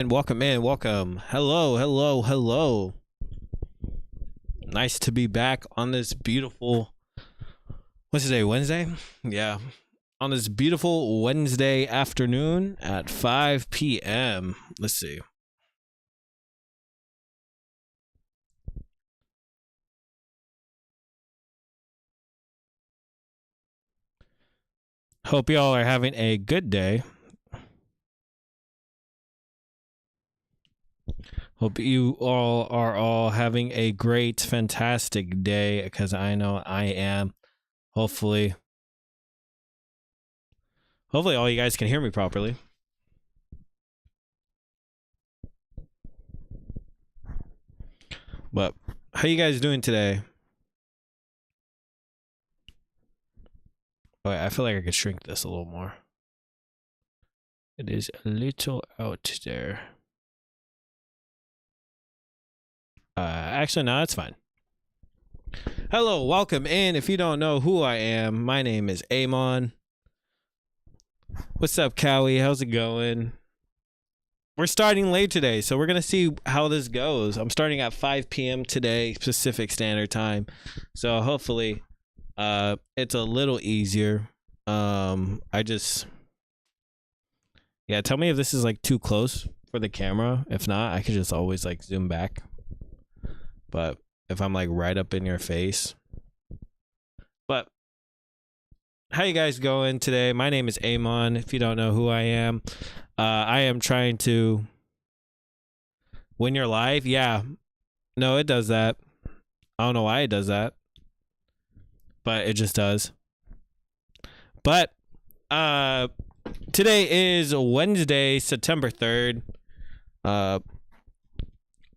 And welcome in, welcome. Hello, hello, hello. Nice to be back on this beautiful, what's today, Wednesday? Yeah, on this beautiful Wednesday afternoon at 5 p.m. Let's see. Hope y'all are having a good day. Hope you all are having a great, fantastic day, because I know I am. Hopefully all you guys can hear me properly. But how you guys doing today? Okay, I feel like I could shrink this a little more. It is a little out there. Actually, no, that's fine. Hello, welcome in. If you don't know who I am, my name is Amon. What's up, Cowie? How's it going? We're starting late today, so we're going to see how this goes. I'm starting at 5 p.m. today, Pacific Standard Time. So hopefully it's a little easier. Yeah, tell me if this is like too close for the camera. If not, I could just always like zoom back. But if I'm like right up in your face. But how you guys going today? My name is Amon. If you don't know who I am trying to win your life. Yeah. No, it does that. I don't know why it does that, but it just does. But today is Wednesday, September 3rd.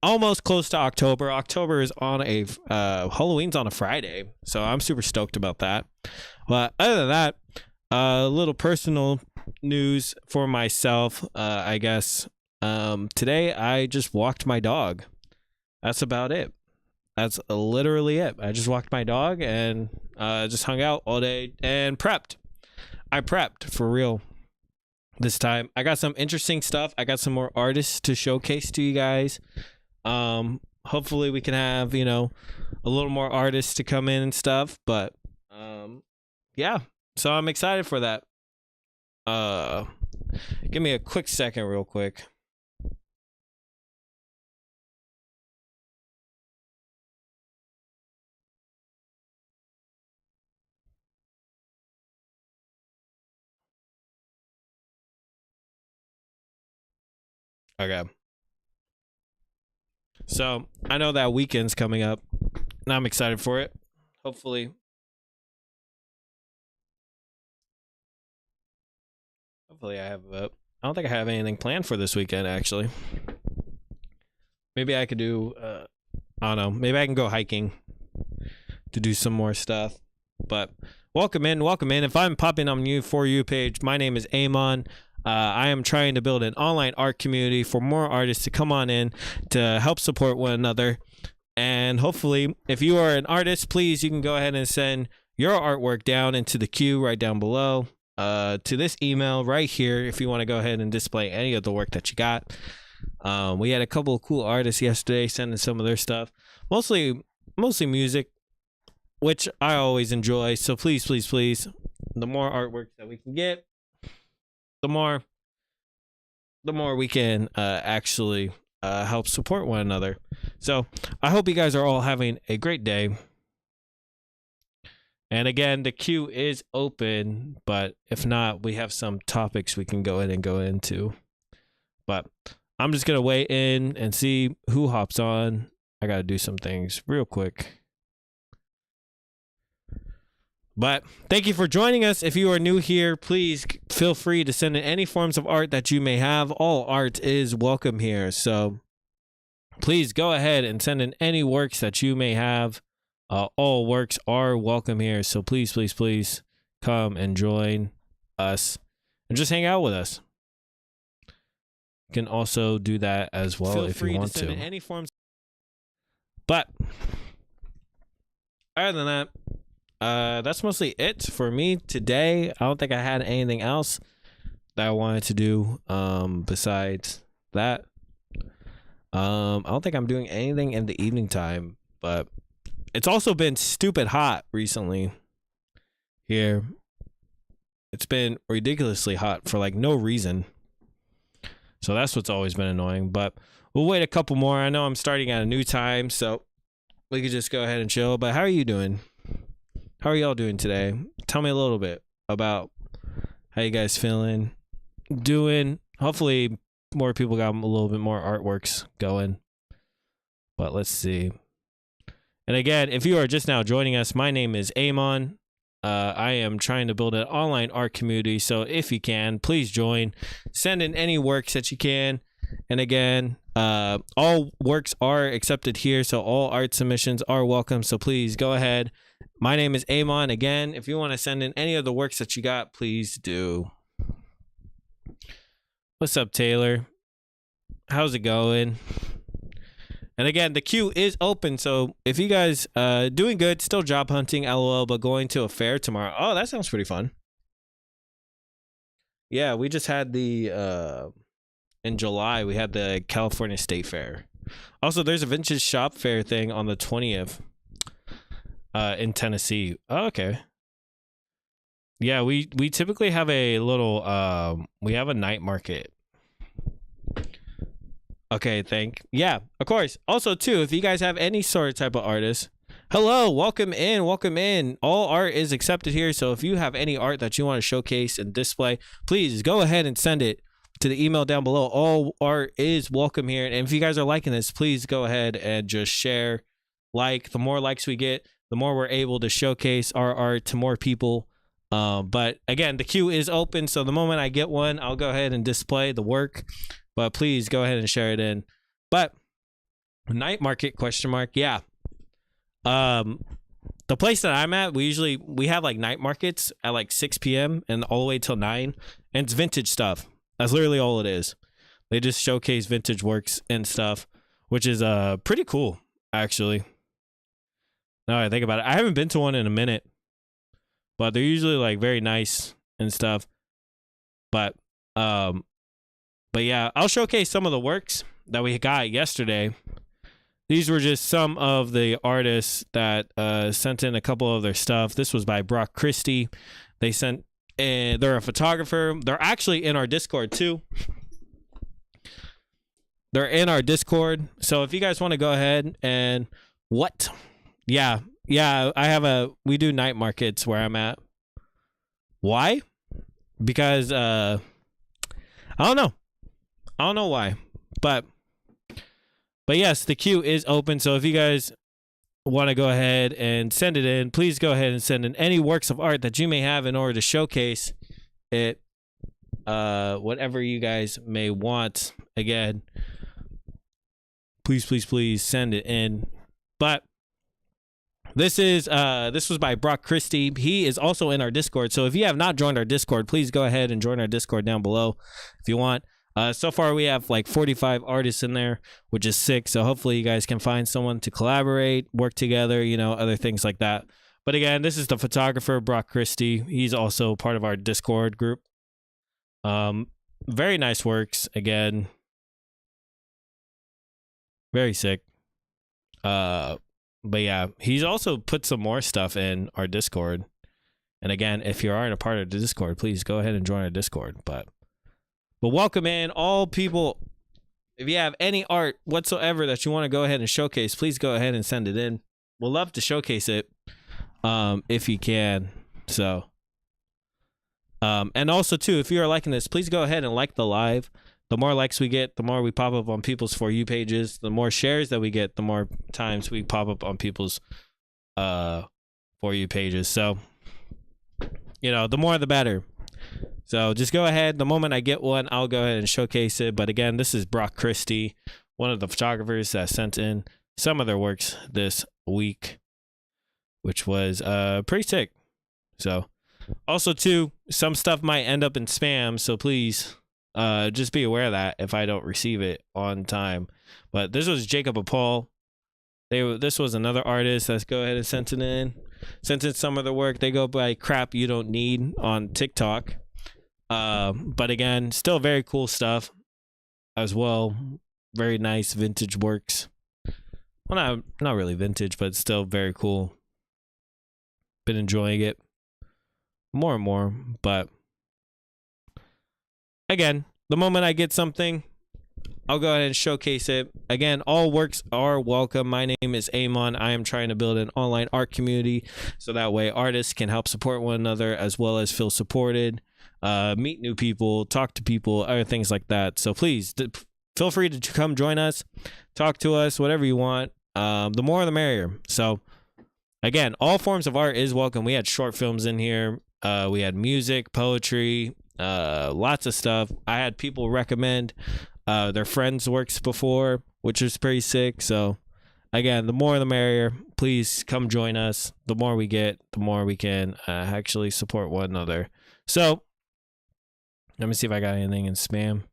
Almost close to October. October is on a Halloween's on a Friday, so I'm super stoked about that. But other than that, a little personal news for myself, I guess. Today I just walked my dog. That's about it. That's literally it. I just walked my dog and just hung out all day and prepped. I prepped for real this time. I got some interesting stuff. I got some more artists to showcase to you guys. Hopefully we can have, a little more artists to come in and stuff, but yeah, so I'm excited for that. Give me a quick second real quick. Okay, so I know that weekend's coming up and I'm excited for it. Hopefully I have I don't think I have anything planned for this weekend, actually. Maybe I could do I don't know, maybe I can go hiking to do some more stuff. But welcome in. If I'm popping on you For You page, my name is Amon. I am trying to build an online art community for more artists to come on in to help support one another. And hopefully, if you are an artist, please, you can go ahead and send your artwork down into the queue right down below to this email right here if you want to go ahead and display any of the work that you got. We had a couple of cool artists yesterday sending some of their stuff, mostly music, which I always enjoy. So please, the more artwork that we can get, the more we can actually help support one another. So I hope you guys are all having a great day. And again, the queue is open, but if not, we have some topics we can go into. But I'm just going to wait in and see who hops on. I got to do some things real quick. But thank you for joining us. If you are new here, please feel free to send in any forms of art that you may have. All art is welcome here. So please go ahead and send in any works that you may have. All works are welcome here. So please come and join us and just hang out with us. You can also do that as well if you want to. Send in any forms. But other than that, that's mostly it for me today. I don't think I had anything else that I wanted to do besides that. I don't think I'm doing anything in the evening time, but it's also been stupid hot recently here. It's been ridiculously hot for like no reason. So that's what's always been annoying, but we'll wait a couple more. I know I'm starting at a new time, so we could just go ahead and chill. But how are you doing? How are y'all doing today? Tell me a little bit about how you guys feeling, doing. Hopefully more people got a little bit more artworks going. But let's see. And again, if you are just now joining us, my name is Amon. I am trying to build an online art community, so if you can, please join. Send in any works that you can. And again, all works are accepted here, so all art submissions are welcome, so please go ahead. My name is Amon. Again, if you want to send in any of the works that you got, please do. What's up, Taylor? How's it going? And again, the queue is open, so if you guys doing good, still job hunting, LOL, but going to a fair tomorrow. Oh, that sounds pretty fun. Yeah, we just had the in July, we had the California State Fair. Also, there's a vintage shop fair thing on the 20th in Tennessee. Oh, okay. Yeah, we typically have a little we have a night market. Okay, yeah, of course. Also, too, if you guys have any sort of type of artist, hello, welcome in, welcome in. All art is accepted here, so if you have any art that you want to showcase and display, please go ahead and send it to the email down below. All art is welcome here, and if you guys are liking this, please go ahead and just share, like. The more likes we get, the more we're able to showcase our art to more people. But again, the queue is open, so the moment I get one, I'll go ahead and display the work. But please go ahead and share it in. But night market ? Yeah. The place that I'm at, we have like night markets at like 6 p.m. and all the way till 9, and it's vintage stuff. That's literally all it is. They just showcase vintage works and stuff, which is pretty cool actually. Now I think about it, I haven't been to one in a minute, but they're usually like very nice and stuff. But yeah, I'll showcase some of the works that we got yesterday. These were just some of the artists that sent in a couple of their stuff. This was by Brock Christie. They sent in, they're a photographer. They're actually in our Discord too. They're in our Discord. So if you guys want to go ahead and yeah, we do night markets where I'm at. Why? Because I don't know why, but yes, the queue is open. So if you guys want to go ahead and send it in, please go ahead and send in any works of art that you may have in order to showcase it, whatever you guys may want. Again, please send it in. But this was by Brock Christie. He is also in our Discord. So if you have not joined our Discord, please go ahead and join our Discord down below if you want. So far we have like 45 artists in there, which is sick. So hopefully you guys can find someone to collaborate, work together, other things like that. But again, this is the photographer Brock Christie. He's also part of our Discord group. Very nice works. Again, very sick. But yeah, he's also put some more stuff in our Discord. And again, if you aren't a part of the Discord, please go ahead and join our Discord. But welcome in all people. If you have any art whatsoever that you want to go ahead and showcase, please go ahead and send it in. We'll love to showcase it if you can. So and also too, if you are liking this, please go ahead and like the live. The more likes we get, the more we pop up on people's For You pages. The more shares that we get, the more times we pop up on people's For You pages. So the more the better. So just go ahead. The moment I get one, I'll go ahead and showcase it. But again, this is Brock Christie, one of the photographers that sent in some of their works this week, which was pretty sick. So also too, some stuff might end up in spam. So please just be aware of that if I don't receive it on time. But this was Jacob Apol. This was another artist that's go ahead and sent in some of the work. They go by Crap You Don't Need on TikTok. But again, still very cool stuff as well. very nice vintage works. Well, not really vintage, but still very cool. Been enjoying it more and more, but again, the moment I get something, I'll go ahead and showcase it. Again, all works are welcome. My name is Amon. I am trying to build an online art community so that way artists can help support one another as well as feel supported, meet new people, talk to people, other things like that. So please feel free to come join us, talk to us, whatever you want. The more the merrier. So again, all forms of art is welcome. We had short films in here. We had music, poetry, lots of stuff. I had people recommend their friends' works before, which was pretty sick. So again, the more the merrier. Please come join us. The more we get, the more we can actually support one another. So let me see if I got anything in spam.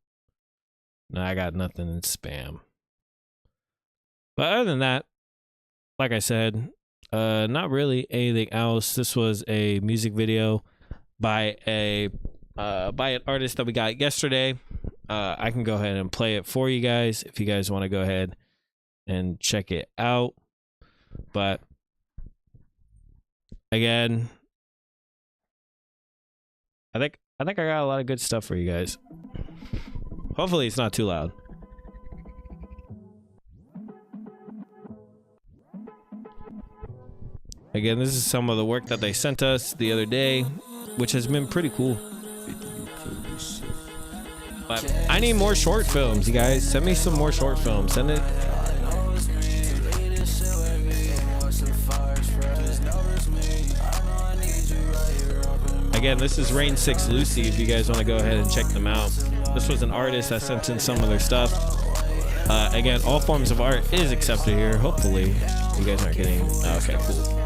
No, I got nothing in spam. But other than that, like I said, not really anything else. This was a music video by an artist that we got yesterday. I can go ahead and play it for you guys if you guys want to go ahead and check it out. But again, I think I got a lot of good stuff for you guys. Hopefully it's not too loud. Again, this is some of the work that they sent us the other day, which has been pretty cool. But I need more short films, you guys. Send me some more short films. Send it. Again, this is Rain 6 Lucy, if you guys want to go ahead and check them out. This was an artist that sent in some of their stuff. Again, all forms of art is accepted here. Hopefully, you guys aren't getting... okay, cool.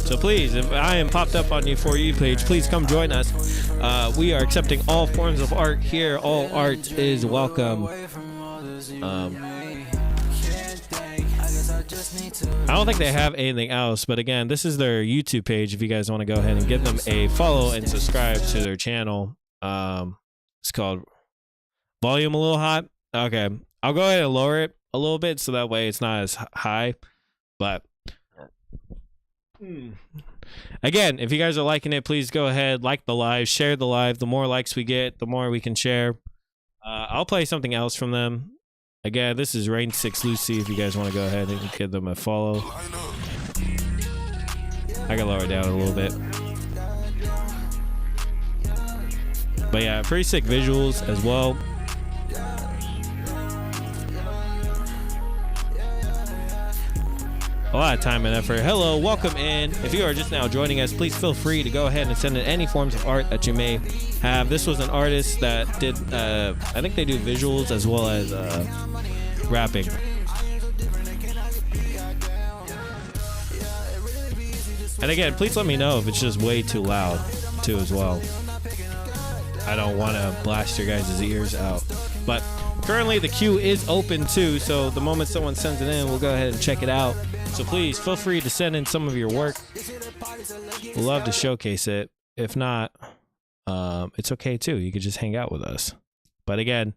So please, if I am popped up on your For You page, please come join us. We are accepting all forms of art here. All art is welcome. I don't think they have anything else, but again, this is their YouTube page. If you guys want to go ahead and give them a follow and subscribe to their channel. It's called Volume a Little Hot. Okay, I'll go ahead and lower it a little bit so that way it's not as high. But again, if you guys are liking it, please go ahead, like the live, share the live. The more likes we get, the more we can share. I'll play something else from them. Again, this is Rain 6 Lucy. If you guys want to go ahead and give them a follow. I can lower it down a little bit. But yeah, pretty sick visuals as well. A lot of time and effort. Hello, welcome in. If you are just now joining us, please feel free to go ahead and send in any forms of art that you may have. This was an artist that did, I think they do visuals as well as rapping. And again, please let me know if it's just way too loud too as well. I don't want to blast your guys' ears out. But currently the queue is open too, so the moment someone sends it in, we'll go ahead and check it out. So please feel free to send in some of your work. We'd love to showcase it. If not, it's okay too. You could just hang out with us. But again,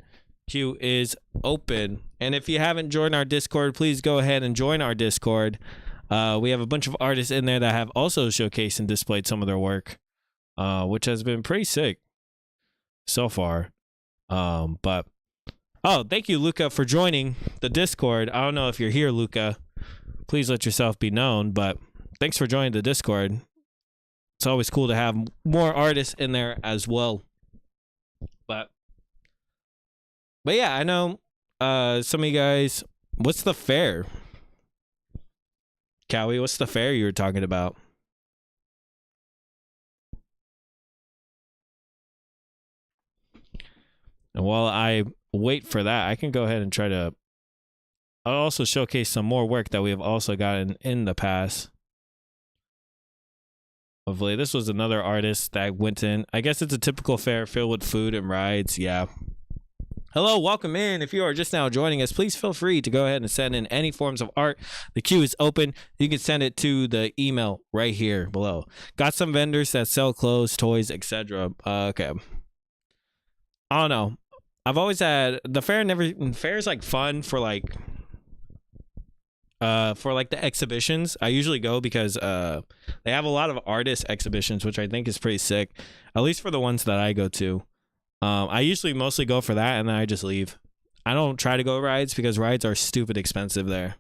queue is open. And if you haven't joined our Discord, please go ahead and join our Discord. We have a bunch of artists in there that have also showcased and displayed some of their work, which has been pretty sick so far. But oh, thank you, Luca, for joining the Discord. I don't know if you're here, Luca. Please let yourself be known, but thanks for joining the Discord. It's always cool to have more artists in there as well. But yeah, I know some of you guys, what's the fair? Cowie, what's the fair you were talking about? And while I wait for that, I can go ahead and try to... I'll also showcase some more work that we have also gotten in the past. Hopefully, this was another artist that went in. I guess it's a typical fair filled with food and rides. Yeah. Hello, welcome in. If you are just now joining us, please feel free to go ahead and send in any forms of art. The queue is open. You can send it to the email right here below. Got some vendors that sell clothes, toys, etc. Okay. I don't know. I've always had the fair. Fair's like fun for like the exhibitions. I usually go because they have a lot of artist exhibitions, which I think is pretty sick. At least for the ones that I go to. I usually mostly go for that and then I just leave. I don't try to go rides because rides are stupid expensive there.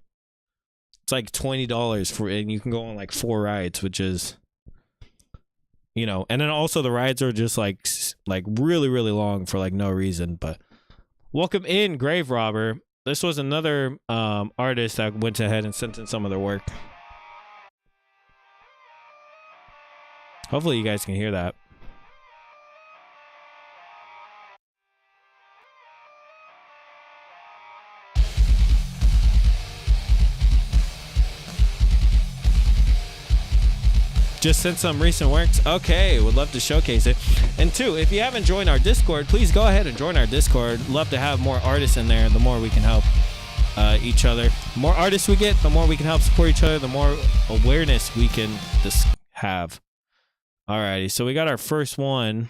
It's like $20 for, and you can go on like 4 rides, which is, you know, and then also the rides are just like really really long for like no reason. But welcome in, Grave Robber. This was another artist that went ahead and sent in some of their work. Hopefully you guys can hear that. Just sent some recent works. Okay, would love to showcase it. And 2, if you haven't joined our Discord, please go ahead and join our Discord. Love to have more artists in there. The more we can help each other. The more artists we get, the more we can help support each other, the more awareness we can just have. Alrighty, so we got our first one.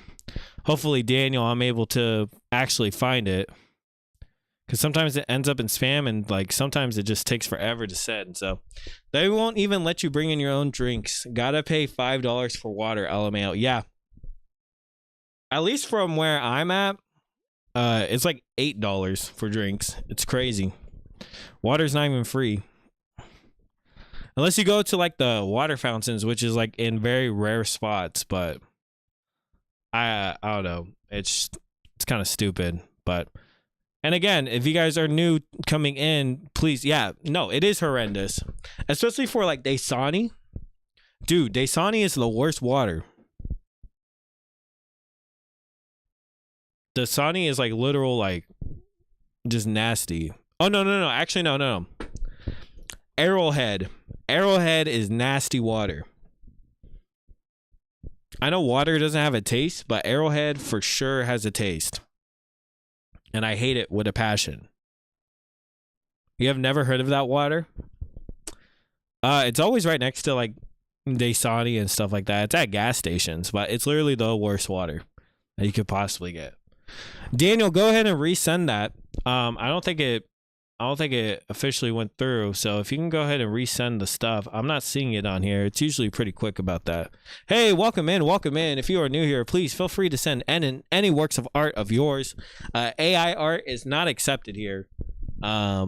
Hopefully, Daniel, I'm able to actually find it. Because sometimes it ends up in spam and like sometimes it just takes forever to send. So they won't even let you bring in your own drinks. Gotta pay $5 for water, LMAO. Yeah. At least from where I'm at, it's like $8 for drinks. It's crazy. Water's not even free. Unless you go to like the water fountains, which is like in very rare spots, but I don't know. It's kind of stupid, but and again, if you guys are new coming in, please, yeah, no, it is horrendous. Especially for like Dasani. Dude, Dasani is the worst water. Dasani is like literal, like, just nasty. Oh, no. Actually, no. Arrowhead. Arrowhead is nasty water. I know water doesn't have a taste, but Arrowhead for sure has a taste. And I hate it with a passion. You have never heard of that water? It's always right next to like Dasani and stuff like that. It's at gas stations, but it's literally the worst water that you could possibly get. Daniel, go ahead and resend that. I don't think it officially went through. So if you can go ahead and resend the stuff, I'm not seeing it on here. It's usually pretty quick about that. Hey, welcome in. If you are new here, please feel free to send any works of art of yours. AI art is not accepted here. I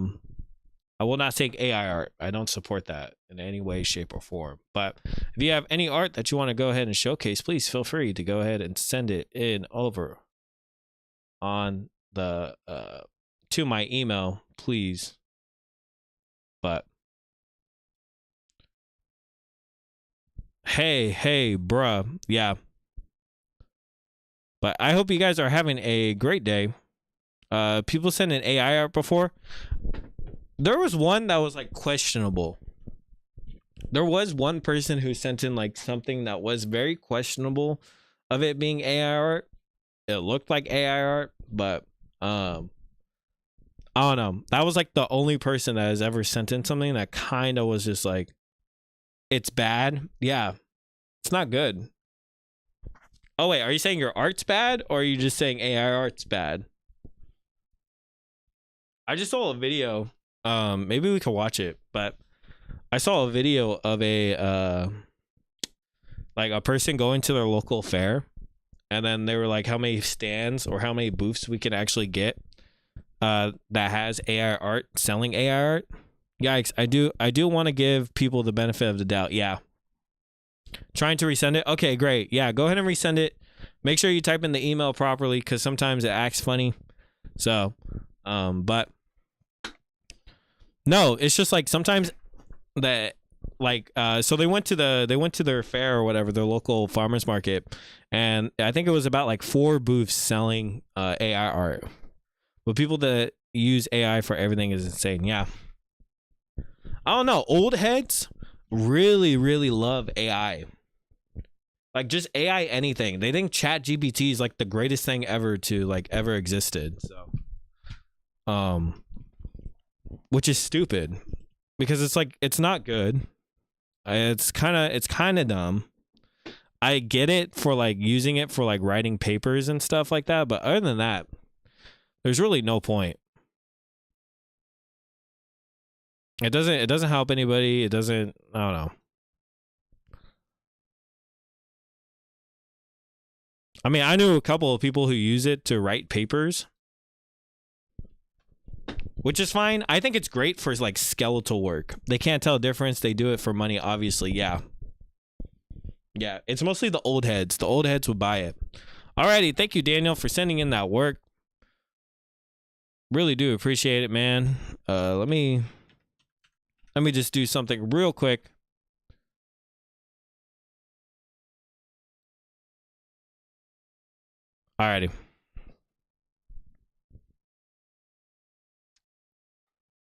will not take AI art. I don't support that in any way, shape, or form. But if you have any art that you want to go ahead and showcase, please feel free to go ahead and send it in over on the to my email, please. But hey, bruh, yeah. But I hope you guys are having a great day. People sent in AI art before. There was one that was like questionable. There was one person who sent in like something that was very questionable of it being AI art. It looked like AI art, but I don't know. That was like the only person that has ever sent in something that kind of was just like, it's bad. Yeah, it's not good. Oh wait, are you saying your art's bad, or are you just saying AI art's bad? I just saw a video. Maybe we could watch it, but I saw a video of a like a person going to their local fair, and then they were like, how many stands or how many booths we can actually get that has AI art, selling AI art. Yikes, I do want to give people the benefit of the doubt. Yeah. Trying to resend it. Okay, great. Yeah, go ahead and resend it. Make sure you type in the email properly, because sometimes it acts funny. So, but no, it's just like sometimes that like so they went to their fair or whatever, their local farmers market, and I think it was about like 4 booths selling AI art. But people that use AI for everything is insane. Yeah. I don't know. Old heads really, really love AI. Like just AI anything. They think Chat GPT is like the greatest thing ever to like ever existed. So which is stupid, because it's like it's not good. It's kind of dumb. I get it for like using it for like writing papers and stuff like that, but other than that, there's really no point. It doesn't help anybody. It doesn't, I don't know. I mean, I knew a couple of people who use it to write papers, which is fine. I think it's great for like skeletal work. They can't tell a difference. They do it for money, obviously. Yeah. Yeah, it's mostly the old heads. The old heads would buy it. Alrighty, thank you, Daniel, for sending in that work. Really do appreciate it, man. Let me just do something real quick. Alrighty.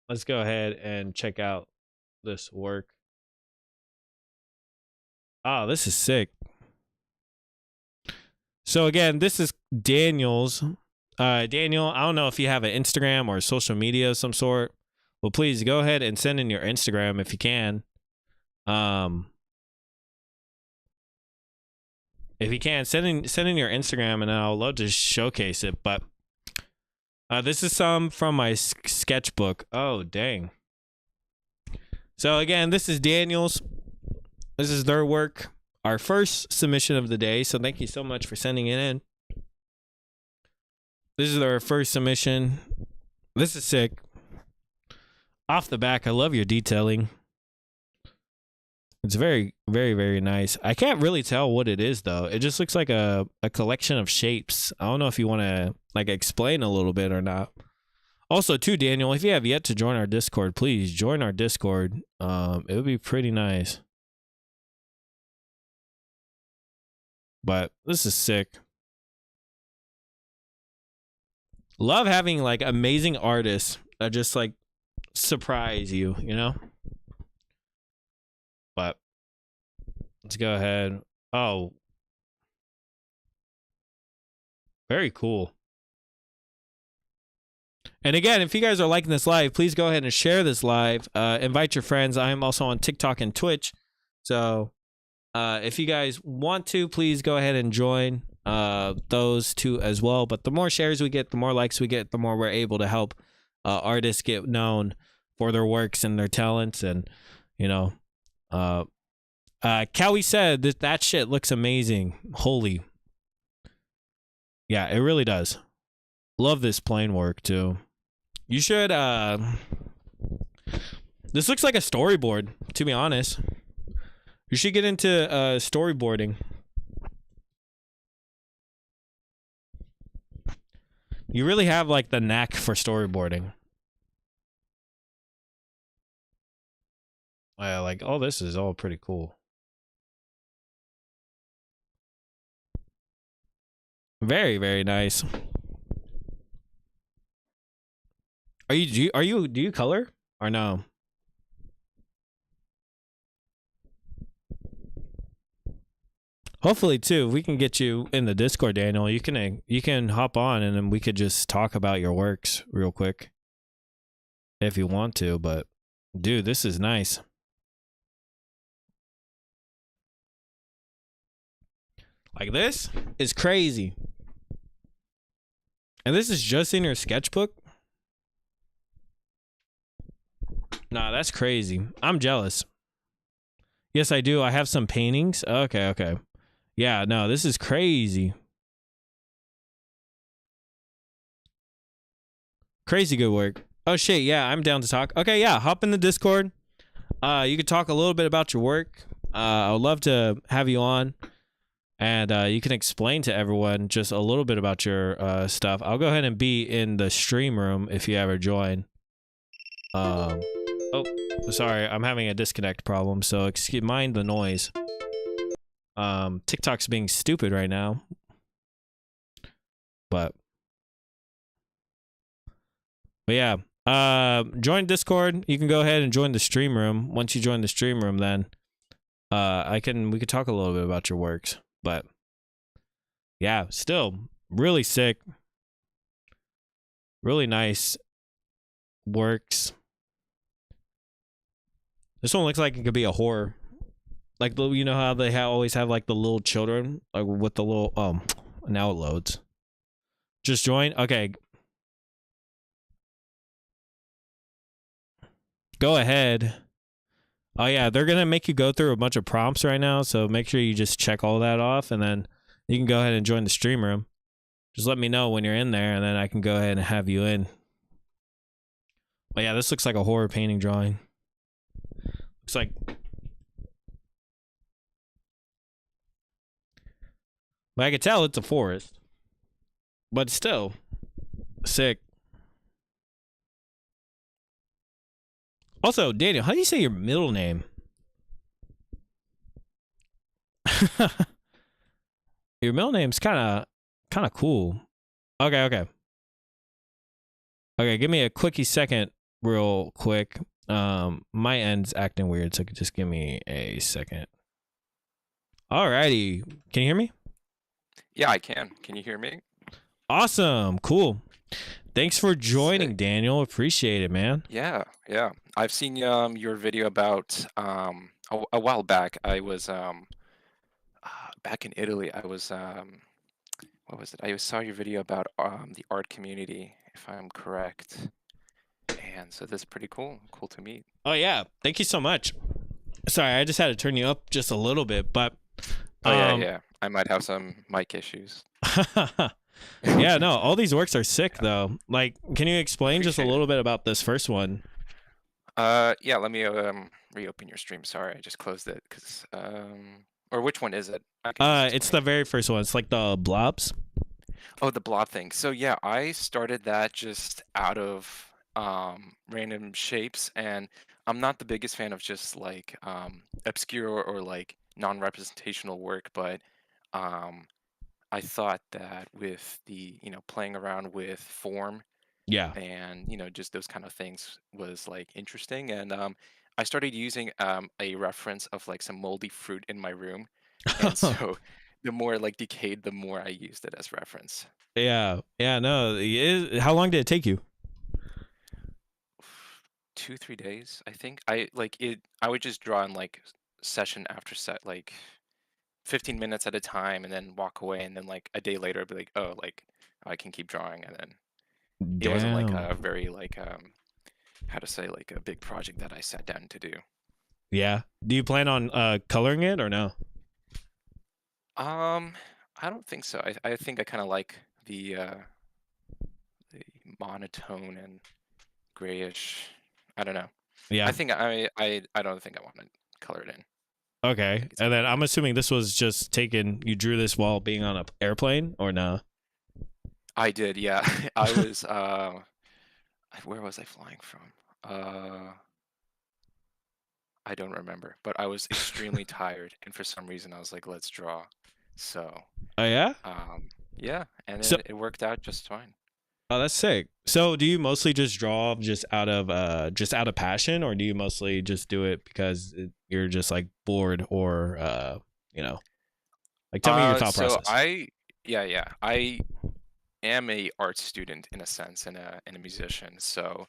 Let's go ahead and check out this work. Oh, this is sick. So again, this is Daniel's. Daniel, I don't know if you have an Instagram or social media of some sort. Well, please go ahead and send in your Instagram if you can. If you can, send in your Instagram, and I'll love to showcase it. But this is some from my sketchbook. Oh, dang. So again, this is Daniel's. This is their work. Our first submission of the day. So thank you so much for sending it in. This is our first submission. This is sick. Off the back, I love your detailing. It's very, very, very nice. I can't really tell what it is, though. It just looks like a collection of shapes. I don't know if you want to like explain a little bit or not. Also, too, Daniel, if you have yet to join our Discord, please join our Discord. It would be pretty nice. But this is sick. Love having like amazing artists that just like surprise you, you know? But let's go ahead. Oh, very cool. And again, if you guys are liking this live, please go ahead and share this live. Invite your friends. I am also on TikTok and Twitch. So if you guys want to, please go ahead and join those two as well. But the more shares we get, the more likes we get, the more we're able to help artists get known for their works and their talents. And, you know, Cowie said that shit looks amazing. Holy. Yeah, it really does. Love this plane work too. You should this looks like a storyboard, to be honest. You should get into storyboarding. You really have like the knack for storyboarding. Like, oh, this is all pretty cool. Very, very nice. Do you color or no? Hopefully too, if we can get you in the Discord, Daniel, you can hop on and then we could just talk about your works real quick if you want to. But dude, this is nice. Like, this is crazy. And this is just in your sketchbook? Nah, that's crazy. I'm jealous. Yes, I do. I have some paintings. Okay. Yeah, no, this is crazy. Crazy good work. Oh, shit, yeah, I'm down to talk. Okay, yeah, hop in the Discord. You could talk a little bit about your work. I would love to have you on. And you can explain to everyone just a little bit about your stuff. I'll go ahead and be in the stream room if you ever join. Oh, sorry, I'm having a disconnect problem, so mind the noise. TikTok's being stupid right now. But yeah, join Discord. You can go ahead and join the stream room. Once you join the stream room, then we could talk a little bit about your works. But yeah, still really sick, really nice works. This one looks like it could be a horror. Like you know how they always have like the little children like with the little now it loads. Just join. Okay, go ahead. Oh yeah, they're gonna make you go through a bunch of prompts right now, so make sure you just check all that off, and then you can go ahead and join the stream room. Just let me know when you're in there, and then I can go ahead and have you in. Oh yeah, this looks like a horror painting drawing. Looks like, but I can tell it's a forest, but still sick. Also, Daniel, how do you say your middle name? Your middle name's kind of cool. Okay. Okay, give me a quickie second, real quick. My end's acting weird, so just give me a second. Alrighty, can you hear me? Yeah, I can. Can you hear me? Awesome, cool. Thanks for joining, Sick. Daniel. Appreciate it, man. Yeah, yeah. I've seen your video about a while back. I was back in Italy. I was what was it? I saw your video about the art community, if I'm correct. And so this is pretty cool. Cool to meet. Oh yeah, thank you so much. Sorry, I just had to turn you up just a little bit, but Oh yeah. I might have some mic issues. yeah, no, all these works are sick though. Like, can you explain just a Appreciate it. little bit about this first one? Yeah, let me reopen your stream. Sorry, I just closed it because or which one is it? I can just It's explain. the very first one. It's like the blobs. Oh, the blob thing. So yeah, I started that just out of random shapes, and I'm not the biggest fan of just like obscure or like non-representational work, but um I thought that with the, playing around with form Yeah. and, just those kind of things was like interesting. And I started using a reference of like some moldy fruit in my room. And so the more like decayed, the more I used it as reference. Yeah. Yeah. No. How long did it take you? 2, 3 days, I think. I would just draw in like session after set, like 15 minutes at a time, and then walk away. And then like a day later, I'd be like, oh, like I can keep drawing. And then it wasn't like Damn. a very like how to say, like a big project that I sat down to do. Yeah. Do you plan on coloring it or no? Um, I don't think so. I think I kind of like the monotone and grayish. I don't know. Yeah. I think I don't think I want to color it in. I Okay. think it's And then pretty I'm good. assuming this was just taken. You drew this while being on a airplane or no? I did, yeah. I was where was I flying from? I don't remember, but I was extremely tired, and for some reason I was like, let's draw. So, Oh yeah. yeah, and So it worked out just fine. oh, that's sick. So do you mostly just draw just out of passion, or do you mostly just do it because you're just like bored, or you know, like tell me your thought So process. yeah, I am a art student in a sense, and a musician. So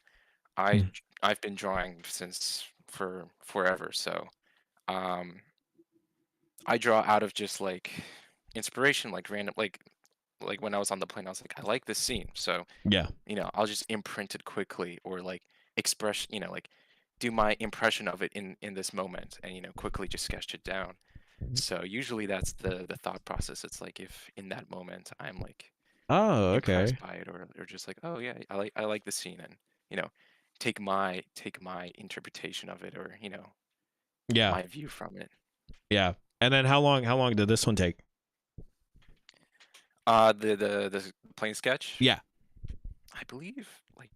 Mm. I've been drawing since for forever. So um, I draw out of just like inspiration, like random, like when I was on the plane, I was like, I like this scene, so Yeah. I'll just imprint it quickly, or like express, like do my impression of it in this moment, and quickly just sketch it down. So usually that's the thought process. It's like if in that moment I'm like Oh, impressed okay. by it, or just like, oh yeah, I like the scene, and you know take my interpretation of it, or Yeah. my view from it. Yeah. And then how long did this one take? The plane sketch, Yeah. I believe like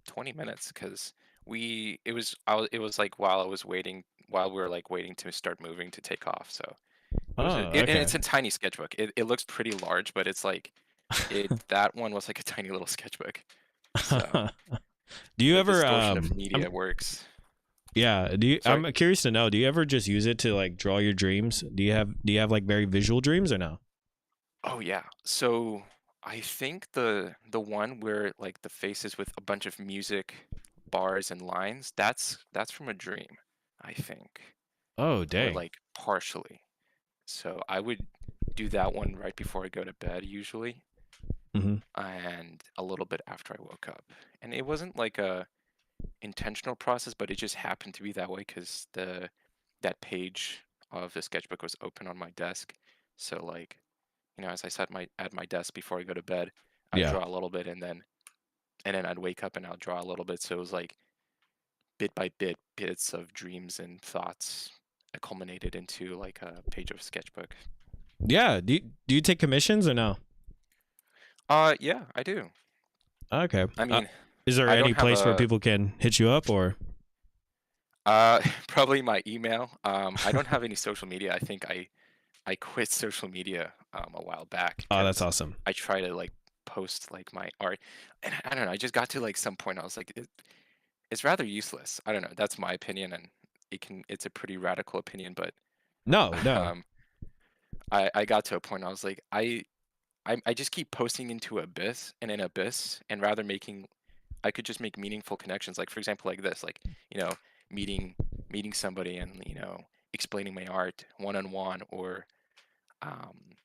20 minutes, because it was like while we were like waiting to start moving to take off. So Oh, and okay. it's a tiny sketchbook. It looks pretty large, but it's like that one was like a tiny little sketchbook. So Do you the ever distortion of I'm media works. yeah, do you Sorry. I'm curious to know, do you ever just use it to like draw your dreams? Do you have like very visual dreams or no? Oh yeah. So I think the one where like the faces with a bunch of music, bars and lines, that's from a dream, I think. Oh, or dang. like partially. So I would do that one right before I go to bed usually, Hmm. and a little bit after I woke up. And it wasn't like a intentional process, but it just happened to be that way because the that page of the sketchbook was open on my desk. So like, as I sat at my desk before I go to bed, I'd Yeah. draw a little bit, and then I'd wake up and I'll draw a little bit. So it was like bit by bit bits of dreams and thoughts culminated into like a page of sketchbook. Yeah. Do you take commissions or no? Yeah, I do. Okay. I mean, Is there I don't any have place where a people can hit you up or? probably my email. I don't have any social media. I think I quit social media a while back Oh, that's because awesome. I try to like post like my art, and I don't know. I just got to like some point. I was like, it's rather useless. I don't know. That's my opinion, and it's a pretty radical opinion, but No, no. um, I got to a point. I was like, I just keep posting into abyss and an abyss, and rather making I could just make meaningful connections. Like for example, like this, like you know, meeting meeting somebody and explaining my art one on one, or um,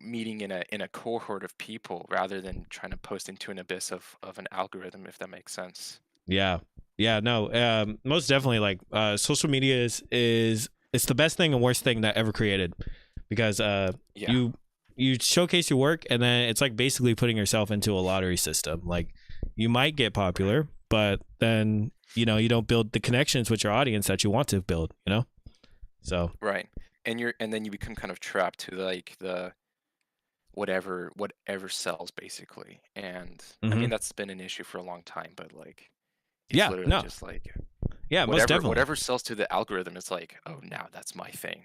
meeting in a cohort of people rather than trying to post into an abyss of an algorithm, if that makes sense. Yeah. Yeah, no. Most definitely like social media is it's the best thing and worst thing that ever created because Yeah, you showcase your work and then it's like basically putting yourself into a lottery system. Like you might get right, popular, but then you don't build the connections with your audience that you want to build. So, right. And then you become kind of trapped to like the whatever sells basically. And I mean mhm. that's been an issue for a long time, but like it's Yeah, literally no. just like Yeah, most whatever definitely. whatever sells to the algorithm is like, oh, now that's my thing.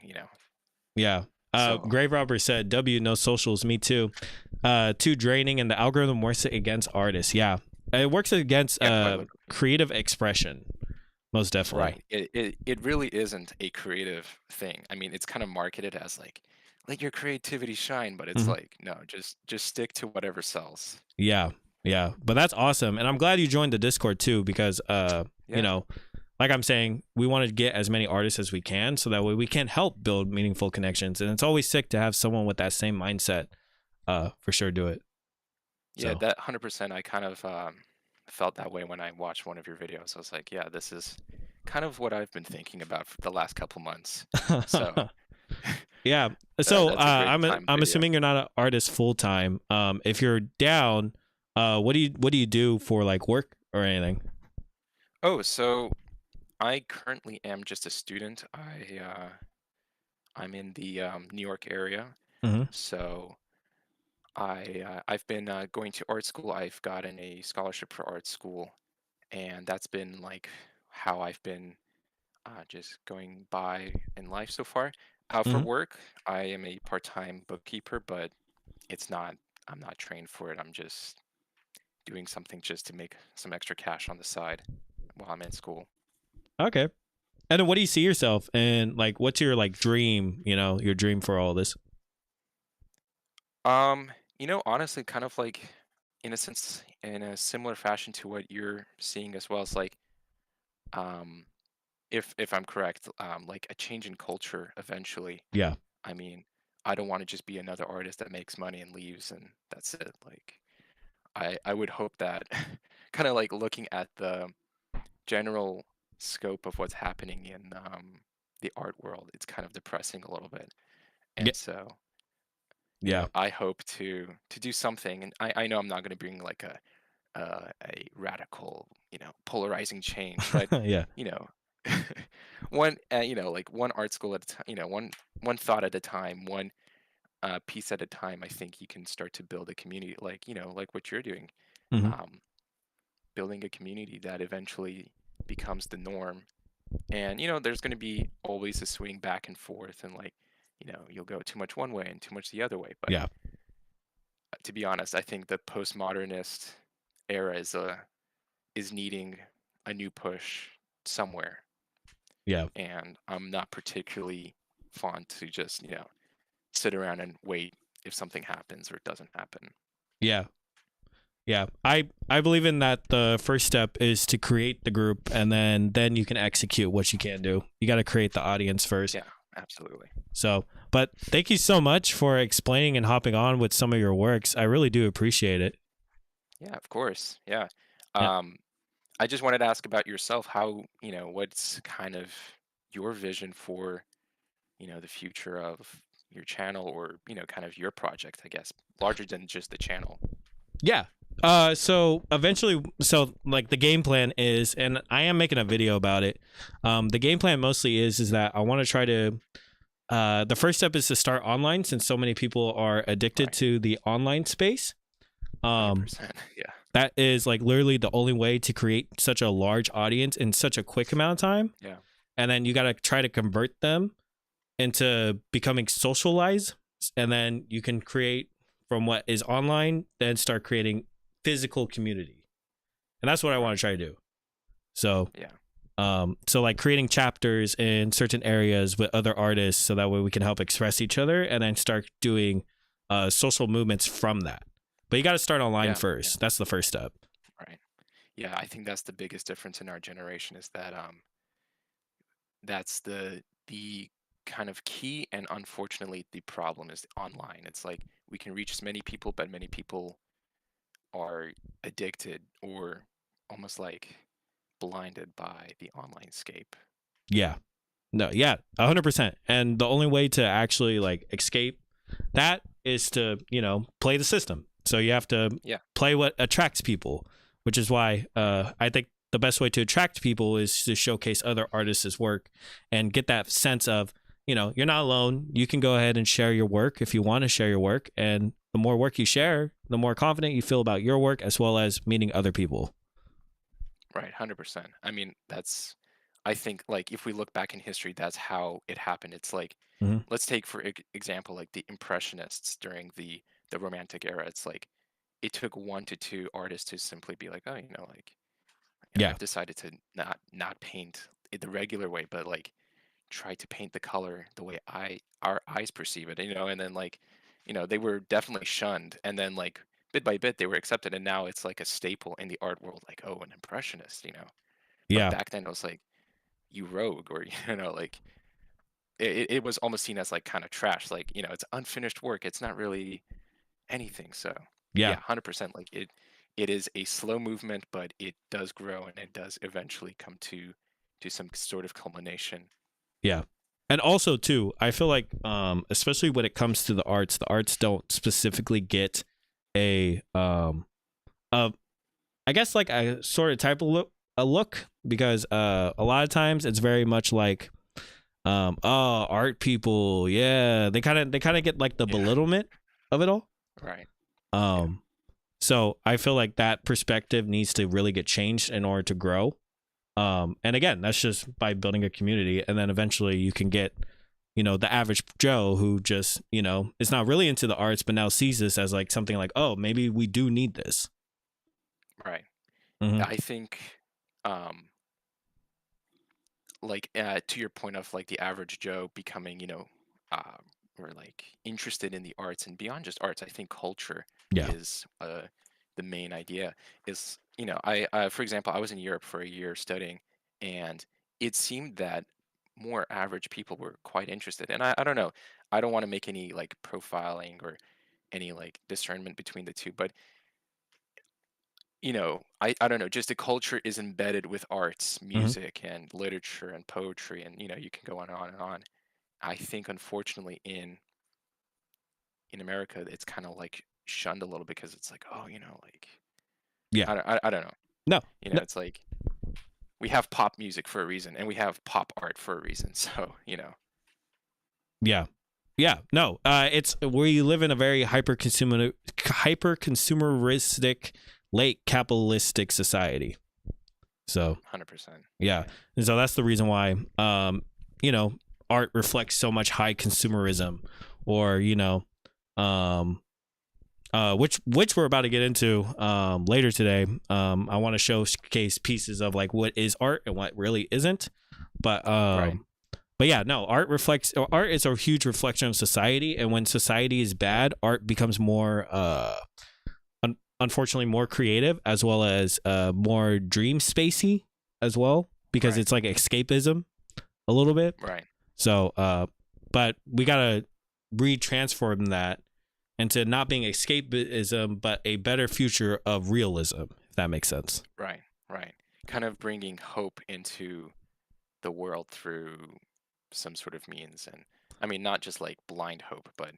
Yeah. So Grave Robber said, W, no socials. Me too. Too draining, and the algorithm works against artists. Yeah. It works against yeah, quite literally. creative expression. Most definitely. Right. It really isn't a creative thing. I mean, it's kind of marketed as like, let your creativity shine, but it's Mhm. like, no, just stick to whatever sells. Yeah. Yeah. But that's awesome. And I'm glad you joined the Discord too, because, Yeah. like I'm saying, we want to get as many artists as we can so that way we can help build meaningful connections. And it's always sick to have someone with that same mindset, for sure do it. Yeah, So, that 100% I kind of felt that way when I watched one of your videos. I was like, yeah, this is kind of what I've been thinking about for the last couple months. So yeah. So that's a great time I'm video. assuming you're not an artist full time. If you're down, what do you do for like work or anything? Oh, so I currently am just a student. I'm in the New York area, Hmm. so I've been going to art school. I've gotten a scholarship for art school, and that's been like how I've been just going by in life so far. For Hmm. work, I am a part-time bookkeeper, but it's not. I'm not trained for it. I'm just doing something just to make some extra cash on the side while I'm in school. Okay. And then what do you see yourself and like what's your like dream? Your dream for all this. Honestly, kind of like in a sense, in a similar fashion to what you're seeing as well as like, um, if I'm correct, like a change in culture eventually. Yeah. I mean, I don't want to just be another artist that makes money and leaves and that's it. Like, I would hope that kind of like looking at the general scope of what's happening in the art world, it's kind of depressing a little bit. Yeah. And so, Yeah. I hope to do something, and I know I'm not going to bring like a radical, polarizing change, but Yeah. you know, one like one art school at a time, one thought at a time, one piece at a time. I think you can start to build a community, like like what you're doing, Hmm. um, building a community that eventually becomes the norm. And there's going to be always a swing back and forth, and like you'll go too much one way and too much the other way, but Yeah. to be honest, I think the postmodernist era is needing a new push somewhere, Yeah. and I'm not particularly fond to just sit around and wait if something happens or it doesn't happen. Yeah. Yeah, I believe in that. The first step is to create the group, and then you can execute what you can do. You got to create the audience first. Yeah, absolutely. So, but thank you so much for explaining and hopping on with some of your works. I really do appreciate it. Yeah, of course. Yeah. Yeah. Um, I just wanted to ask about yourself. How, what's kind of your vision for, the future of your channel or, kind of your project, I guess, larger than just the channel. Yeah. So eventually, so like the game plan is, and I am making a video about it. The game plan mostly is that I want to try to. The first step is to start online, since so many people are addicted Right. to the online space. 100%. Yeah. That is like literally the only way to create such a large audience in such a quick amount of time. Yeah. And then you got to try to convert them into becoming socialized, and then you can create from what is online, then start creating physical community. And that's what I want to try to do. So Yeah. so like creating chapters in certain areas with other artists, so that way we can help express each other, and then start doing social movements from that. But you got to start online Yeah. first. That's the first step. Right. Yeah, I think that's the biggest difference in our generation is that that's the kind of key, and unfortunately the problem is online. It's like we can reach as many people, but many people are addicted or almost like blinded by the online scape. Yeah. No, yeah, 100%. And the only way to actually like escape that is to, play the system. So you have to Yeah. play what attracts people, which is why I think the best way to attract people is to showcase other artists' work and get that sense of, you're not alone. You can go ahead and share your work if you want to share your work. And the more work you share, the more confident you feel about your work, as well as meeting other people. Right, 100%. I mean, I think, like, if we look back in history, that's how it happened. It's like, Mhm. let's take, for example, like the Impressionists during the Romantic era. It's like, it took 1 to 2 artists to simply be like, oh, like, Yeah. I've decided to not paint it the regular way, but like try to paint the color the way our eyes perceive it, and then like, they were definitely shunned, and then like bit by bit they were accepted, and now it's like a staple in the art world, like, oh, an impressionist. But Yeah. back then it was like, you rogue, or like it was almost seen as like kind of trash, like, it's unfinished work, it's not really anything. So Yeah. yeah, 100%, like it is a slow movement, but it does grow, and it does eventually come to some sort of culmination. Yeah. And also too, I feel like especially when it comes to the arts don't specifically get a I guess like a sort of type of look, because a lot of times it's very much like oh, art people, yeah, they kind of get like the Yeah. belittlement of it all. Right. So I feel like that perspective needs to really get changed in order to grow. And again, that's just by building a community, and then eventually you can get, the average Joe who just, is not really into the arts, but now sees this as like something like, oh, maybe we do need this. Right. Mhm. I think, like, to your point of like the average Joe becoming, uh, or like interested in the arts and beyond just arts, I think culture Yeah. is the main idea. Is, for example, I was in Europe for a year studying, and it seemed that more average people were quite interested. And I don't know, I don't want to make any like profiling or any like discernment between the two, but I don't know, just the culture is embedded with arts, music, and literature and poetry, and you can go on and on and on. I think unfortunately in America, it's kind of like shunned a little, because it's like, oh, like, Yeah. I don't know. No. No. It's like we have pop music for a reason, and we have pop art for a reason. So, Yeah. Yeah. No. It's we live in a very hyper consumeristic, late capitalistic society. So 100%. yeah. And so that's the reason why art reflects so much high consumerism, or which we're about to get into later today. I want to showcase pieces of like what is art and what really isn't. But Right. but yeah, no, art is a huge reflection of society, and when society is bad, art becomes more unfortunately more creative as well as more dream spacey as well, because Right. it's like escapism a little bit. Right. So but we gotta retransform that into not being escapism but a better future of realism, if that makes sense. Right. Right. Kind of bringing hope into the world through some sort of means, and I mean not just like blind hope, but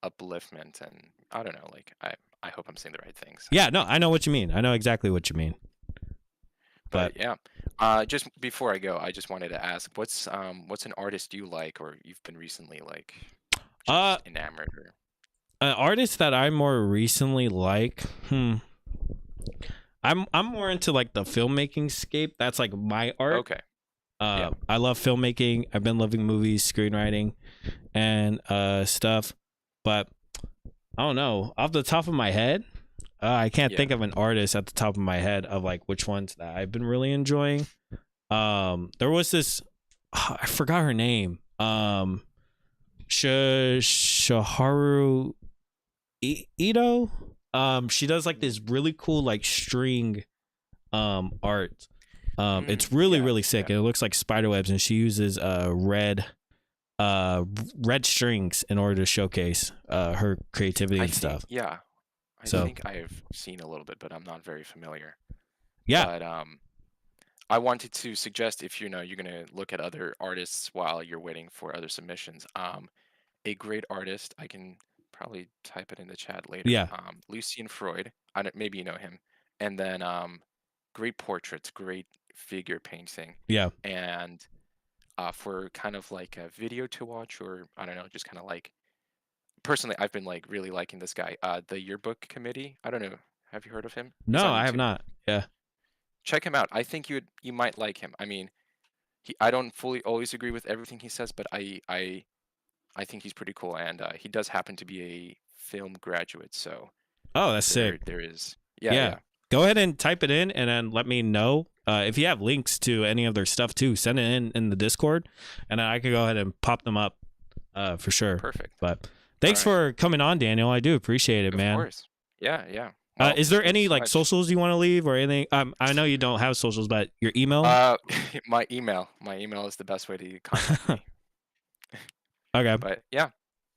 upliftment, and I don't know, like I hope I'm saying the right things. Yeah, no, I know what you mean. I know exactly what you mean. But But yeah, just before I go, I just wanted to ask, what's an artist you like or you've been recently like uh just enamored or an artist that I more recently like, I'm more into like the filmmaking scape. That's like my art. okay. Yeah. I love filmmaking. I've been loving movies, screenwriting, and stuff. But I don't know. Off the top of my head, I can't Yeah. think of an artist at the top of my head of like which ones that I've been really enjoying. There was this, I forgot her name. Shaharu Ito. She does like this really cool like string art. It's really yeah, really sick, yeah. and it looks like spider webs, and she uses red strings in order to showcase her creativity I and think, stuff. yeah, I So think I've seen a little bit, but I'm not very familiar. yeah, But I wanted to suggest, if you're gonna look at other artists while you're waiting for other submissions, a great artist, I can probably type it in the chat later. yeah, Lucian Freud, maybe you know him, and then great portraits, great figure painting, yeah. and for kind of like a video to watch, or I don't know, just kind of like personally, I've been like really liking this guy, the Yearbook Committee. I don't know, have you heard of him? He's No, on I have YouTube. not. Yeah, Check him out. I think you might like him. I mean, I don't fully always agree with everything he says, but I think he's pretty cool, and he does happen to be a film graduate, so oh, that's sick. there is, yeah, Yeah, yeah, go ahead and type it in, and then let me know if you have links to any of their stuff too. Send it in the Discord, and then I could go ahead and pop them up for sure. perfect. But thanks All right. for coming on, Daniel. I do appreciate it, Of man. course. Yeah, yeah. Well, Is there thanks any so like much. socials you want to leave or anything? I know you don't have socials, but your email. My email is the best way to contact me. Okay. But yeah,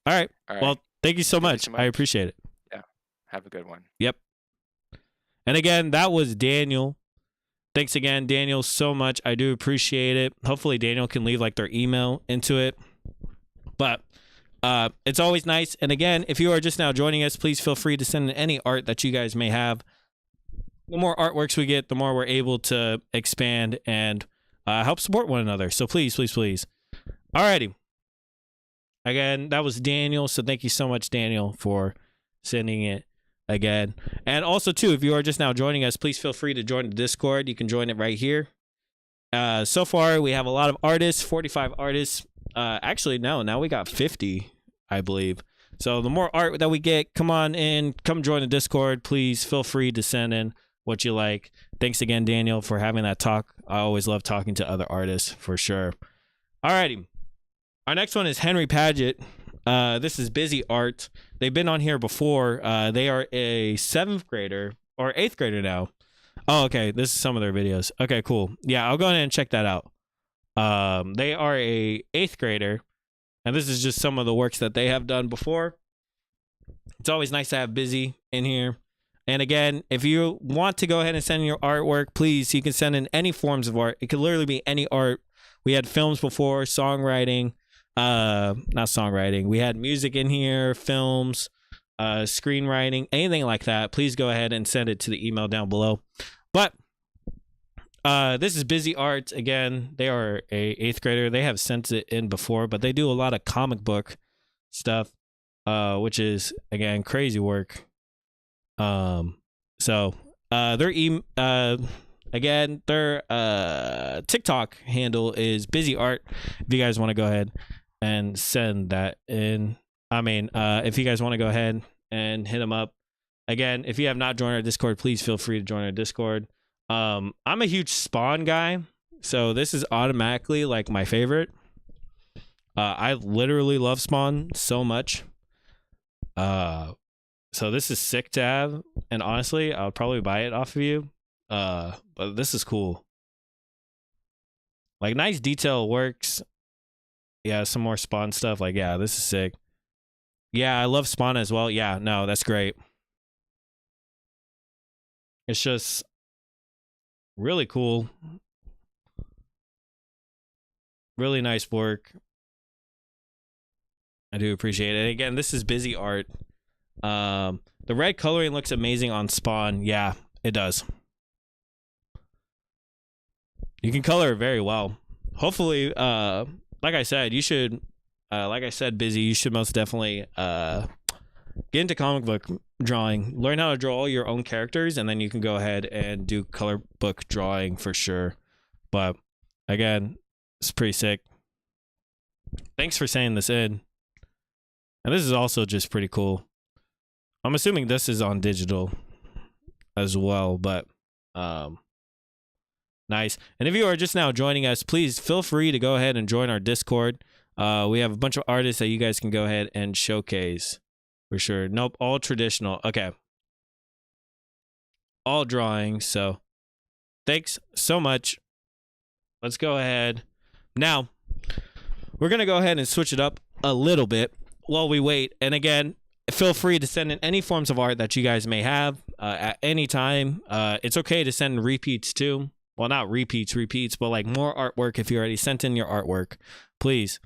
All right. all right. Well, thank you so Thank you much. so I much. appreciate it. Yeah, have a good one. Yep. And again, that was Daniel. Thanks again, Daniel, so much. I do appreciate it. Hopefully, Daniel can leave like their email into it. But it's always nice. And again, if you are just now joining us, please feel free to send in any art that you guys may have. The more artworks we get, the more we're able to expand and help support one another. So please, please, please. Alrighty. Again, that was Daniel. So thank you so much, Daniel, for sending it again. And also, too, if you are just now joining us, please feel free to join the Discord. You can join it right here. So far, we have a lot of artists, 45 artists. Actually, no, now we got 50, I believe. So the more art that we get, come on in, come join the Discord. Please feel free to send in what you like. Thanks again, Daniel, for having that talk. I always love talking to other artists, for sure. Alrighty. Our next one is Henry Paget. This is Busy Art. They've been on here before. They are a 7th grader or 8th grader now. Oh, okay. This is some of their videos. Okay, cool. Yeah, I'll go ahead and check that out. They are a 8th grader, and this is just some of the works that they have done before. It's always nice to have Busy in here. And again, if you want to go ahead and send in your artwork, please, you can send in any forms of art. It could literally be any art. We had films before, songwriting, not songwriting. We had music in here, films, screenwriting, anything like that. Please go ahead and send it to the email down below. But this is Busy Art. Again, they are a 8th grader. They have sent it in before, but they do a lot of comic book stuff, which is, again, crazy work. So their again, their TikTok handle is Busy Art. If you guys want to go ahead and send that in, if you guys want to go ahead and hit them up. Again, if you have not joined our Discord, please feel free to join our Discord. I'm a huge Spawn guy, so this is automatically like my favorite. I literally love Spawn so much. So this is sick to have, and honestly, I'll probably buy it off of you. But this is cool. Like nice detail works. Yeah, some more Spawn stuff. Like, yeah, this is sick. Yeah, I love Spawn as well. Yeah, no, that's great. It's just really cool. Really nice work. I do appreciate it. And again, this is busy art. The red coloring looks amazing on Spawn. Yeah, it does. You can color it very well. Hopefully, like I said, you should, like I said, busy. You should most definitely get into comic book drawing. Learn how to draw all your own characters, and then you can go ahead and do color book drawing for sure. But again, it's pretty sick. Thanks for saying this in. And this is also just pretty cool. I'm assuming this is on digital as well, but nice. And if you are just now joining us, please feel free to go ahead and join our Discord. We have a bunch of artists that you guys can go ahead and showcase for sure. Nope, all traditional. Okay. All drawing. So thanks so much. Let's go ahead. Now, we're going to go ahead and switch it up a little bit while we wait. And again, feel free to send in any forms of art that you guys may have at any time. It's okay to send repeats too. Well, not repeats, but like more artwork. If you already sent in your artwork, please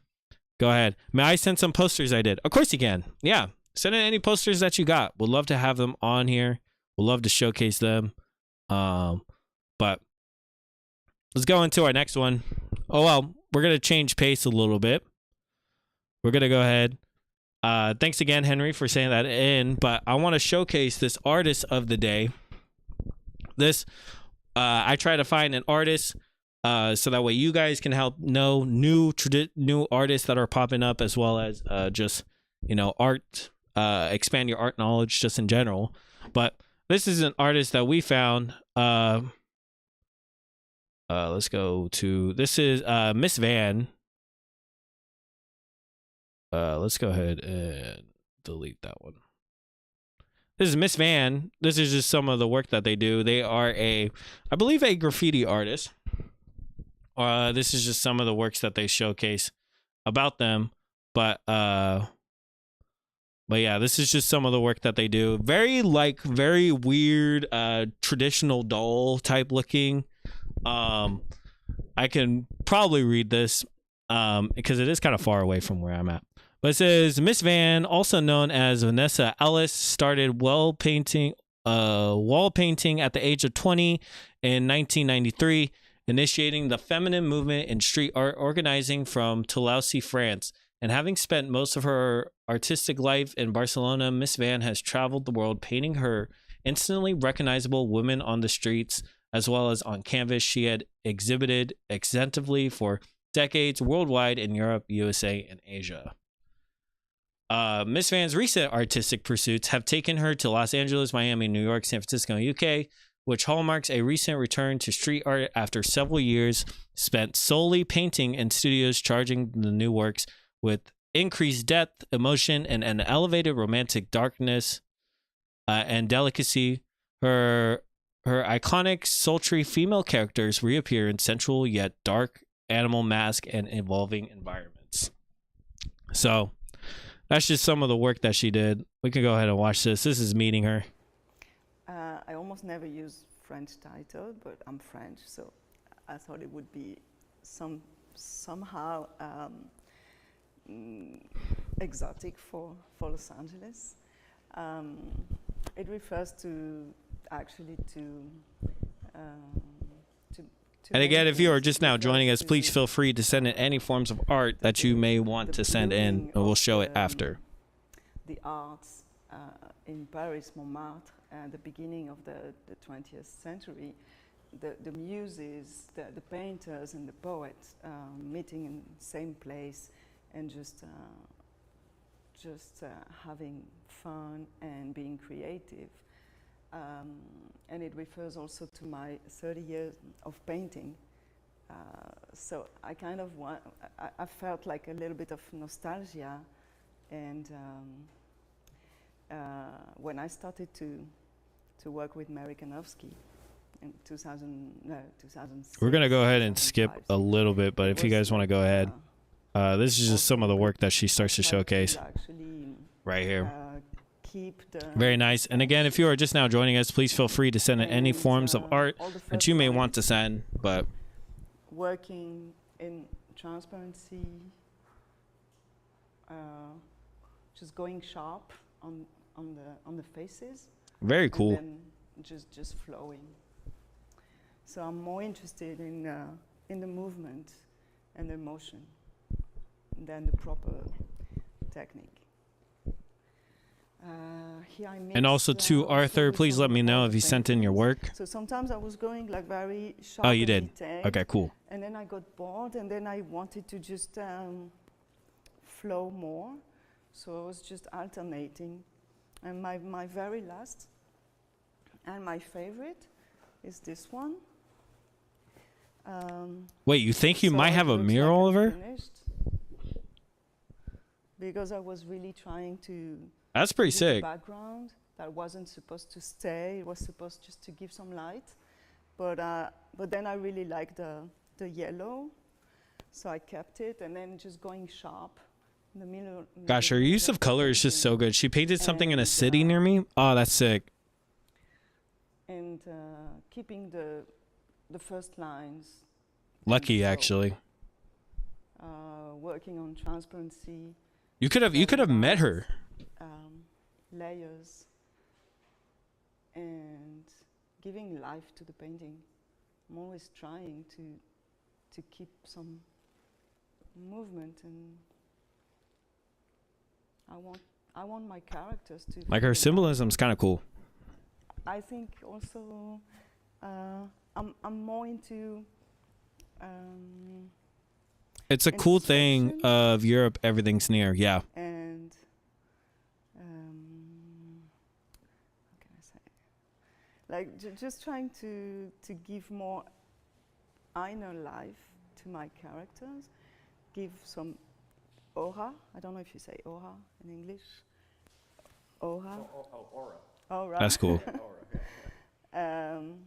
go ahead. May I send some posters I did? Of course you can. Yeah. Send in any posters that you got. We'd love to have them on here. We'd love to showcase them. But let's go into our next one. Oh, well, we're going to change pace a little bit. We're going to go ahead. Thanks again, Henry, for saying that in. But I want to showcase this artist of the day. This, I try to find an artist so that way you guys can help know new artists that are popping up, as well as just, art, expand your art knowledge just in general. But this is an artist that we found. Let's go to, this is Miss Van. Let's go ahead and delete that one. This is Miss Van. This is just some of the work that they do. They are I believe a graffiti artist. This is just some of the works that they showcase about them. But yeah, this is just some of the work that they do. Very weird, traditional doll type looking. I can probably read this because it is kind of far away from where I'm at. But it says, Miss Van, also known as Vanessa Ellis, started wall painting at the age of 20 in 1993, initiating the feminine movement in street art, organizing from Toulouse, France. And having spent most of her artistic life in Barcelona, Miss Van has traveled the world painting her instantly recognizable women on the streets, as well as on canvas. She had exhibited extensively for decades worldwide in Europe, USA, and Asia. Miss Van's recent artistic pursuits have taken her to Los Angeles, Miami, New York, San Francisco, and UK, which hallmarks a recent return to street art after several years spent solely painting in studios, charging the new works with increased depth, emotion, and an elevated romantic darkness and delicacy. Her iconic, sultry female characters reappear in sensual yet dark animal mask and evolving environments. So that's just some of the work that she did. We can go ahead and watch this. This is meeting her. I almost never use French title, but I'm French, so I thought it would be somehow exotic for Los Angeles. It refers to and again, if you are just now joining us, please feel free to send in any forms of art that you may want to send in, and we'll show it after. The arts in Paris, Montmartre, at the beginning of the 20th century, the muses, the painters and the poets meeting in the same place and just having fun and being creative. And it refers also to my 30 years of painting. So I kind of I felt like a little bit of nostalgia, and when I started to work with Mary Kanofsky in 2006. We're gonna go ahead and skip a little bit, but if you guys want to go ahead, this is just some of the work that she starts to showcase Actually, right here. keep the Very nice. And again, if you are just now joining us, please feel free to send in any forms of art all the that first you may lines, want to send. But working in transparency, just going sharp on the faces. very cool. And then just flowing. So I'm more interested in the movement and the motion than the proper technique. Here I And also mix, to also Arthur, with please some let me know oil if you sent in your paintings. work. So sometimes I was going like very sharp. Oh, you and did? detailed, Okay, cool. and then I got bored, and then I wanted to just flow more. So I was just alternating. And my very last and my favorite is this one. Wait, you think you So might it have a looks mural like of her? unfinished, because I was really trying to That's pretty do the sick. background that wasn't supposed to stay. It was supposed just to give some light. But then I really liked the yellow, so I kept it, and then just going sharp in the middle. Gosh, her use of color is just so good. She painted something in a And, city near me. Oh, that's sick. And keeping the first lines. Lucky, So, actually. working on transparency, You could have met her. layers, and giving life to the painting. I'm always trying to keep some movement, and I want my characters to Like feel her alive. symbolism's kind of cool. I think also I'm more into It's a cool thing introspection. of Europe. Everything's near. Yeah. And how can I say? Like just trying to give more inner life to my characters, give some aura. I don't know if you say aura in English. Aura. Aura. Aura. That's cool. um,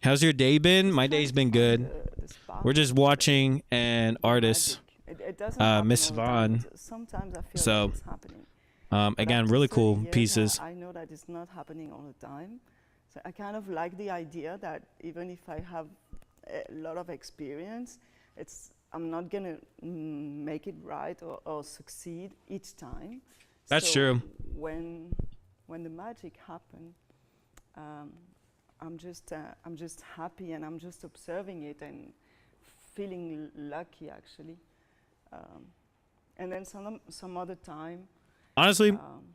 How's your day been? just My trying day's to been find good. the spark, We're just watching an the artist. magic. It doesn't happen Miss all the time. Vaughn. Sometimes I feel So, like it's happening. But Again, after really 30 cool years, pieces. I know that it's not happening all the time. So I kind of like the idea that even if I have a lot of experience, I'm not gonna make it right or succeed each time. That's So true. When the magic happens, I'm just happy, and I'm just observing it and feeling lucky actually. And then some other time. Honestly, Um,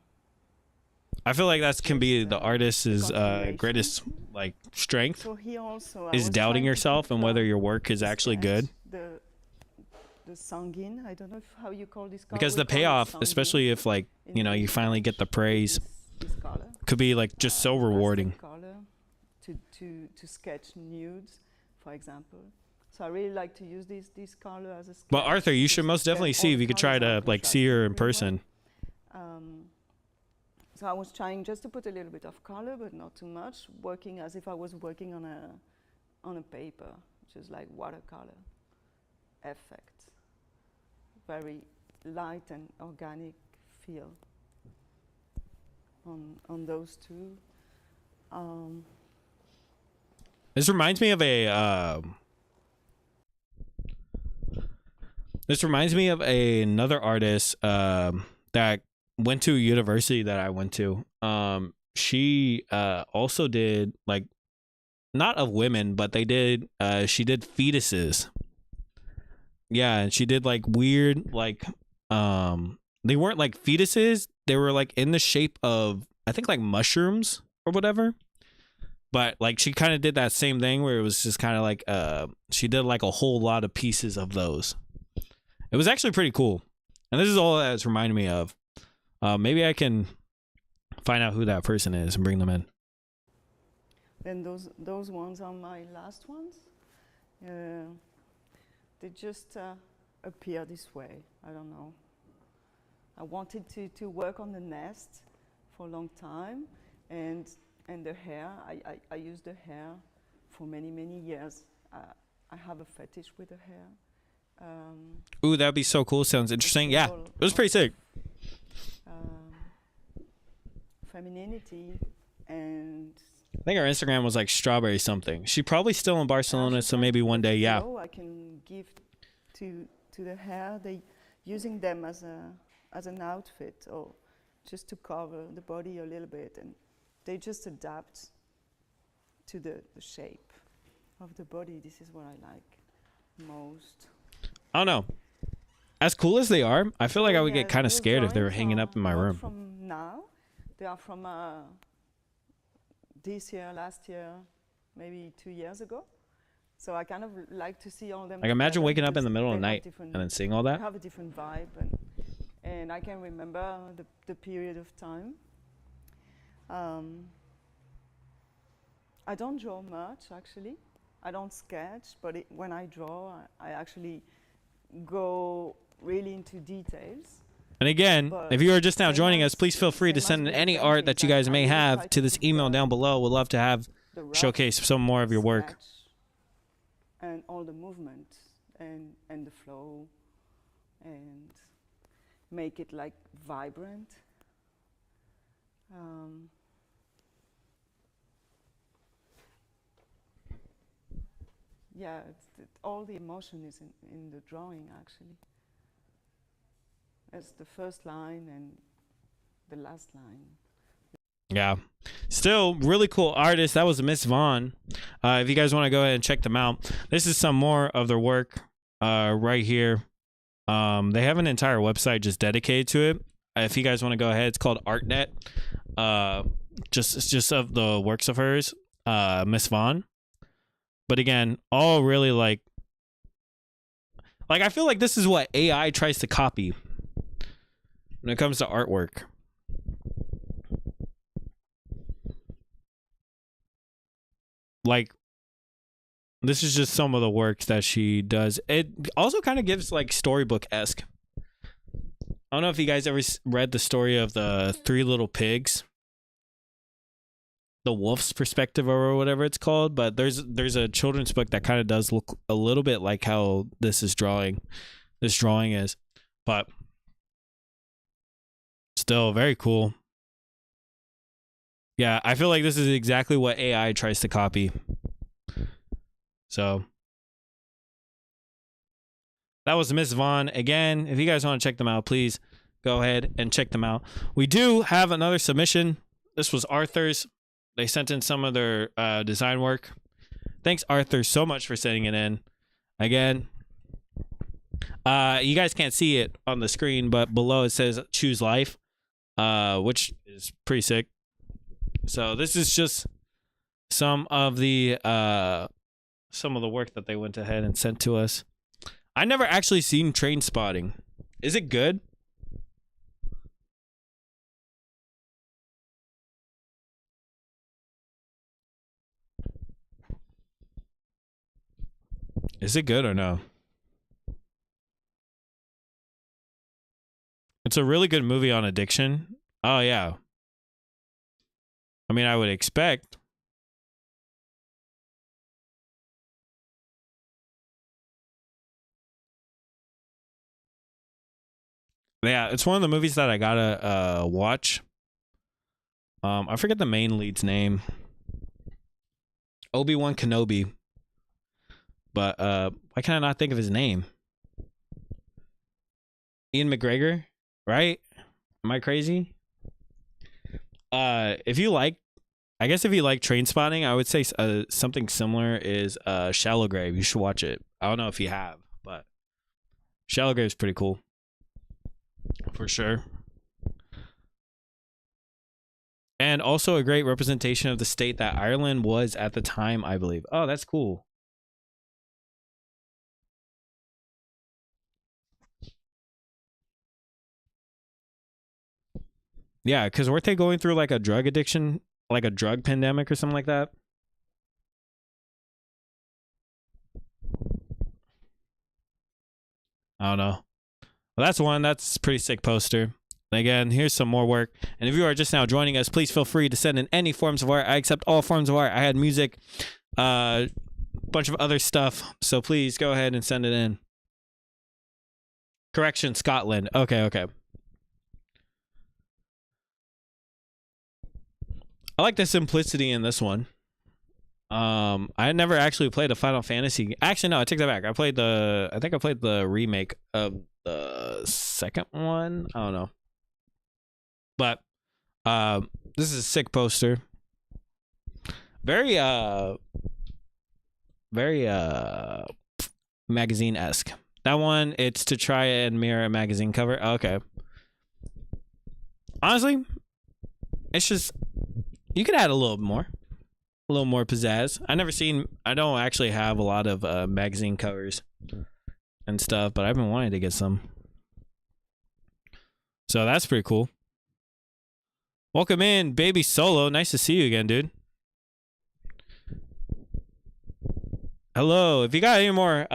I feel like that can be the artist's confirmation. greatest like strength So here also I is was doubting trying to yourself keep, and whether your work is the actually sketch, good. The sanguine, I don't know how you call this color. Because We the call it payoff, sanguine especially if like in you know you finally get the praise, This color. could be like just so Pastel rewarding. color to sketch nudes, for example. So I really like to use this color as a sketch. But Arthur, you should because most then definitely all see the if you could try colours to are like see her in contrasting person. really well. So I was trying just to put a little bit of color, but not too much, working as if I was working on a paper, which is like watercolor effect. Very light and organic feel on those two. This reminds me of a. This reminds me of another artist that went to a university that I went to. She also did like not of women, but they did. She did fetuses. Yeah, and she did like weird like they weren't like fetuses. They were like in the shape of I think like mushrooms or whatever. But like she kind of did that same thing where it was just kind of like she did like a whole lot of pieces of those. It was actually pretty cool. And this is all that it's reminding me of. Maybe I can find out who that person is and bring them in. Then those ones are my last ones. They just appear this way. I don't know. I wanted to work on the nest for a long time, and the hair. I use the hair for many years. I have a fetish with the hair. Ooh, that'd be so cool. Sounds interesting. Yeah, symbol it was pretty sick. Femininity, and I think her Instagram was like strawberry something. She probably still in Barcelona, so maybe one day, yeah. I can give to the hair. They using them as an outfit or just to cover the body a little bit, and they just adapt to the shape of the body. This is what I like most. I don't know. As cool as they are, I feel like I would get kind of those scared if they were drawings hanging are up in my not room. From now, they are from this year, last year, maybe 2 years ago. So I kind of like to see all them. Like imagine together waking up in because the middle of the they have night different- and then seeing all they that. have a different vibe, and I can remember the period of time. I don't draw much actually. I don't sketch, but when I draw, I actually go really into details. And again, But if you are just now same joining us, as- please feel free to same as send in with any art painting, that you like, guys I may really have try to this put email the- down below. We'd love to have the rough showcase some more of your work. sketch and all the movement and the flow, and make it like vibrant. Yeah, all the emotion is in the drawing actually. It's the first line and the last line. Yeah. Still really cool artist. That was Miss Vaughn. If you guys want to go ahead and check them out, this is some more of their work right here. They have an entire website just dedicated to it. If you guys want to go ahead, it's called ArtNet. Just of the works of hers, Miss Vaughn. But again, all really like I feel like this is what AI tries to copy when it comes to artwork. Like, this is just some of the works that she does. It also kind of gives like storybook-esque. I don't know if you guys ever read the story of the Three Little Pigs, the wolf's perspective or whatever it's called, but there's a children's book that kind of does look a little bit like how this drawing is, but still very cool. Yeah, I feel like this is exactly what AI tries to copy. So that was Miss Vaughn. Again, if you guys want to check them out, please go ahead and check them out. We do have another submission. This was Arthur's. They sent in some of their design work. Thanks, Arthur, so much for sending it in. Again, you guys can't see it on the screen, but below it says Choose Life, which is pretty sick. So this is just some of the work that they went ahead and sent to us. I never actually seen Trainspotting. Is it good? Is it good or no? It's a really good movie on addiction. Oh yeah. I mean, I would expect. Yeah, it's one of the movies that I gotta watch. I forget the main lead's name. Obi-Wan Kenobi. But why can I not think of his name? Ian McGregor, right? Am I crazy? If you like Trainspotting, I would say something similar is Shallow Grave. You should watch it. I don't know if you have, but Shallow Grave is pretty cool. For sure. And also a great representation of the state that Ireland was at the time, I believe. Oh, that's cool. Yeah, because weren't they going through like a drug addiction, like a drug pandemic or something like that? I don't know. Well, that's pretty sick poster. Again, here's some more work. And if you are just now joining us, please feel free to send in any forms of art. I accept all forms of art. I had music, bunch of other stuff. So please go ahead and send it in. Correction, Scotland. Okay. I like the simplicity in this one. I had never actually played a Final Fantasy. Actually, no, I take that back. I think I played the remake of the second one. I don't know. But this is a sick poster. Very magazine-esque. That one, it's to try and mirror a magazine cover. Okay. Honestly, it's just, you could add a little more pizzazz. I don't actually have a lot of magazine covers and stuff, but I've been wanting to get some. So that's pretty cool. Welcome in, Baby Solo. Nice to see you again, dude. Hello. If you got any more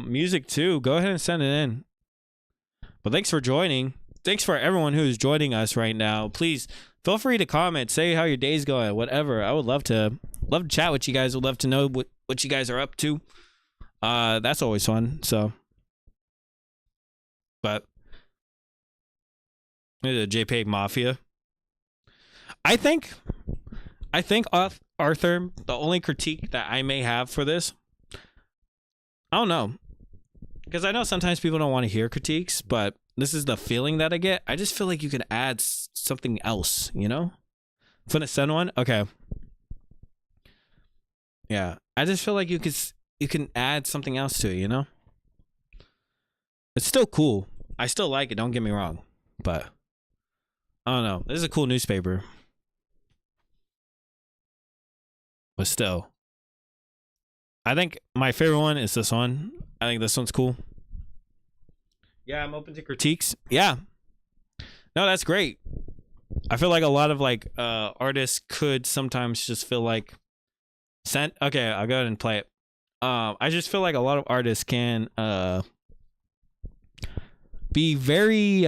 music too, go ahead and send it in. But thanks for joining. Thanks for everyone who's joining us right now. Please feel free to comment, say how your day's going, whatever. I would love to chat with you guys. Would love to know what you guys are up to. That's always fun. So, but the JPEG Mafia. I think Arthur, the only critique that I may have for this, I don't know, because I know sometimes people don't want to hear critiques, but this is the feeling that I get. I just feel like you could add something else, you know? Finna send one? Okay. Yeah, I just feel like you can add something else to it, you know? It's still cool. I still like it, don't get me wrong, but I don't know. This is a cool newspaper. But still, I think my favorite one is this one. I think this one's cool. Yeah, I'm open to critiques. Yeah. No, that's great. I feel like a lot of artists could sometimes just feel like okay, I'll go ahead and play it. I just feel like a lot of artists can be very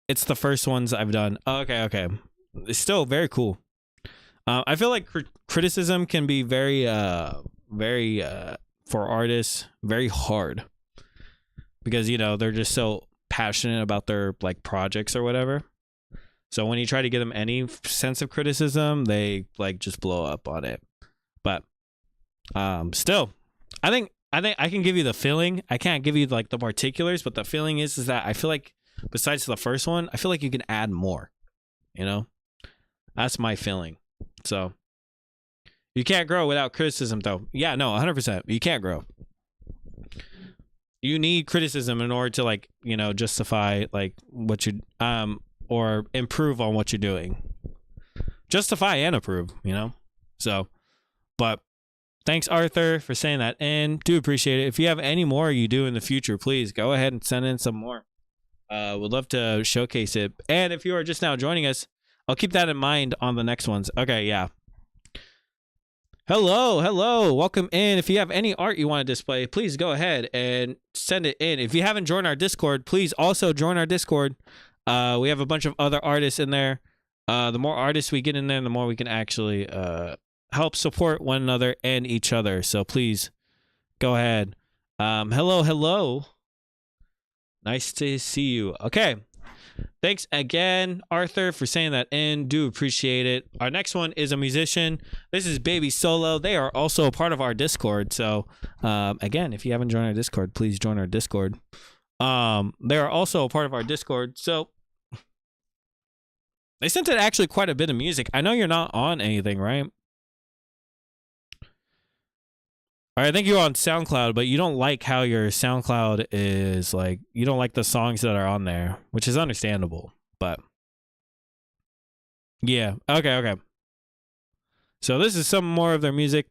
it's the first ones I've done. Okay. It's still very cool. I feel like criticism can be very for artists very hard, because they're just so passionate about their projects or whatever. So when you try to give them any sense of criticism, they just blow up on it. But still, I think I can give you the feeling. I can't give you the particulars, but the feeling is that I feel like besides the first one, I feel like you can add more. That's my feeling. So you can't grow without criticism, though. Yeah, no, 100%. You can't grow. You need criticism in order to justify what you or improve on what you're doing. Justify and approve, So, but thanks, Arthur, for saying that, and do appreciate it. If you have any more you do in the future, please go ahead and send in some more. Would love to showcase it. And if you are just now joining us, I'll keep that in mind on the next ones. Okay, yeah. Hello. Welcome in. If you have any art you want to display, please go ahead and send it in. If you haven't joined our Discord, please also join our Discord. We have a bunch of other artists in there. The more artists we get in there, the more we can actually help support one another and each other. So please go ahead. Hello. Nice to see you. Okay. Thanks again, Arthur, for saying that in. Do appreciate it. Our next one is a musician. This is Baby Solo. They are also a part of our Discord. So, again, if you haven't joined our Discord, please join our Discord. They are also a part of our Discord. So, they sent in actually quite a bit of music. I know you're not on anything, right? All right, I think you're on SoundCloud, but you don't like how your SoundCloud is you don't like the songs that are on there, which is understandable, but yeah. Okay. So this is some more of their music.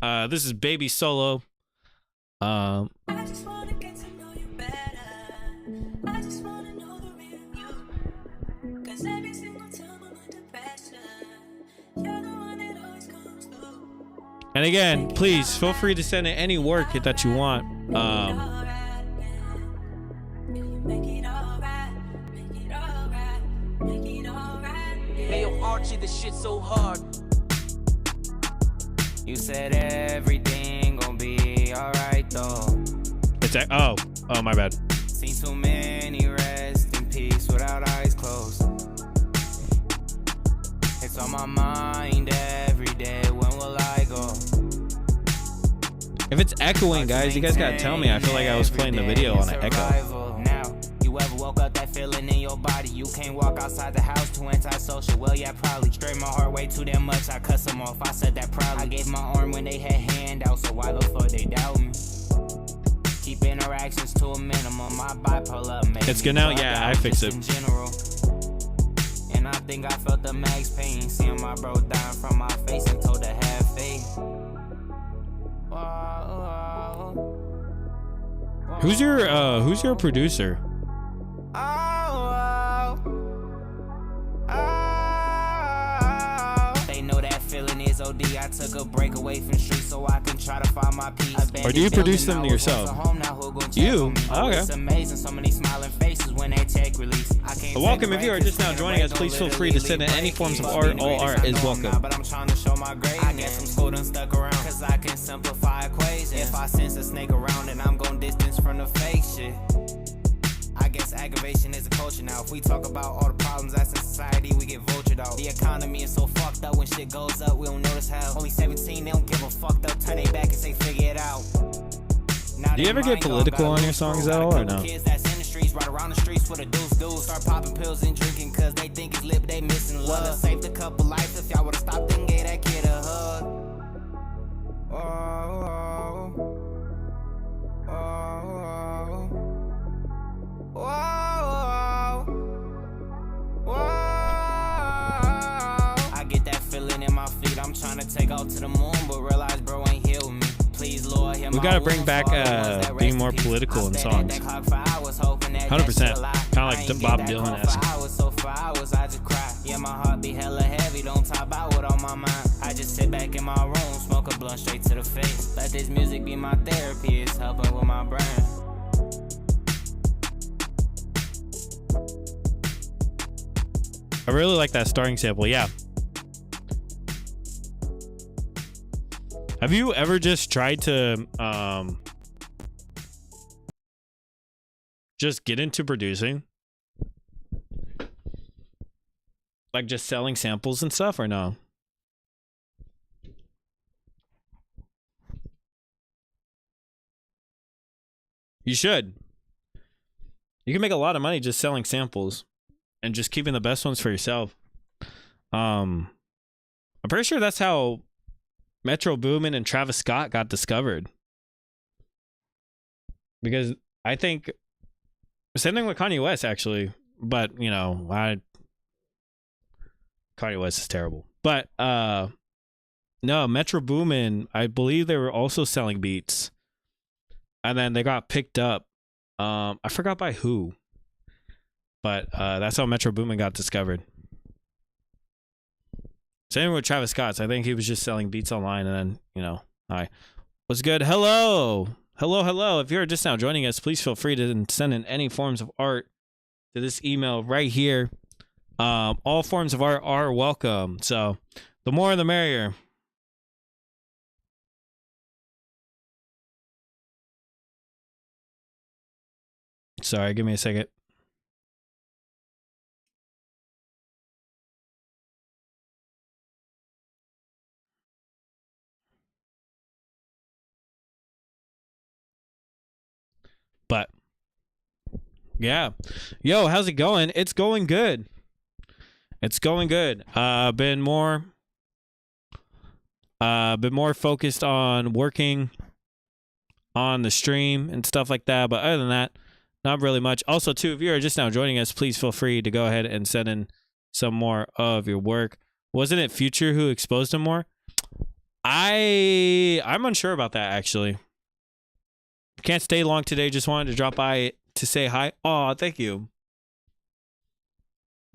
This is Baby Solo. I just wanna get to know you better. I just wanna know the real you. 'Cause every single time I'm under pressure, you're the one that always comes through. And again, please feel free to send in any work that you want. shit so hard. You said everything gon' be alright though. It's oh my bad. Seen too many rest in peace without eyes closed. It's on my mind every day. When will I go? If it's echoing, guys, you guys gotta tell me. I feel like I was playing the video on an echo. Now, you ever woke up that feeling in your body? You can't walk outside the house, too antisocial. Well, yeah, probably. Straight my heart way too damn much. I cuss them off. I said that proudly. I gave my arm when they had handouts, so why the fuck they doubt me? Keep interactions to a minimum. My bipolar makes It's good now? Yeah, I fixed it. in general. And I think I felt the max pain, seeing my bro dying from my face and told to have faith. Who's your producer? They know that feeling is OD. I took a break away from the street so I can try to find my peace. Or do you produce them yourself? You? Oh, okay. It's amazing, so many smiling faces when they take release. I can't Welcome. If you are just now joining us, please feel free to send in any forms of art. All art is welcome. But I'm trying to show my grade. I guess I'm school done stuck around, cause I can simplify equations. If I sense a snake around, then I'm gon' distance from the fake shit. I guess aggravation is a culture now. If we talk about all the problems that's in society, we get vultured out. The economy is so fucked up. When shit goes up, we don't notice how. Only 17, they don't give a fuck. They'll turn their back and say figure it out. Do you ever get political on your songs at all, or no? Kids that's in the streets, right around the streets with a deuce. Start popping pills and drinking cause they think it's lit, they missing love. Would've saved a couple lives if y'all would've stopped and gave that kid a hug. I get that feeling in my feet. I'm trying to take out to the moon, but realize bro ain't here with me. Please, Lord, hear We my gotta bring wounds back for all the ones that being rest more in peace. political in I stayed at songs. that clock for hours, hoping that 100%. that shit lie. Kinda like I ain't Bob get that Dylan-esque. call for hours, so for hours I just cry. Yeah, my heart be hella heavy, don't top out with all my mind. I just sit back in my room, smoke a blunt straight to the face. Let this music be my therapy, it's helping with my brain. I really like that starting sample. Yeah. Have you ever just tried to just get into producing? Like just selling samples and stuff, or no? You should. You can make a lot of money just selling samples and just keeping the best ones for yourself. I'm pretty sure that's how Metro Boomin and Travis Scott got discovered. Because I think same thing with Kanye West actually, but you know, Kanye West is terrible. But no, Metro Boomin, I believe they were also selling beats. And then they got picked up. I forgot by who. But that's how Metro Boomin got discovered. Same with Travis Scott. I think he was just selling beats online and then, you know, hi. What's good? Hello. Hello. If you're just now joining us, please feel free to send in any forms of art to this email right here. All forms of art are welcome. So the more the merrier. Sorry, give me a second. But yeah, yo, how's it going? It's going good. It's going good. Been more focused on working on the stream and stuff like that. But other than that, not really much. Also, too, if you are just now joining us, please feel free to go ahead and send in some more of your work. Wasn't it Future who exposed him more? I'm unsure about that actually. Can't stay long today. Just wanted to drop by to say hi. Oh, thank you.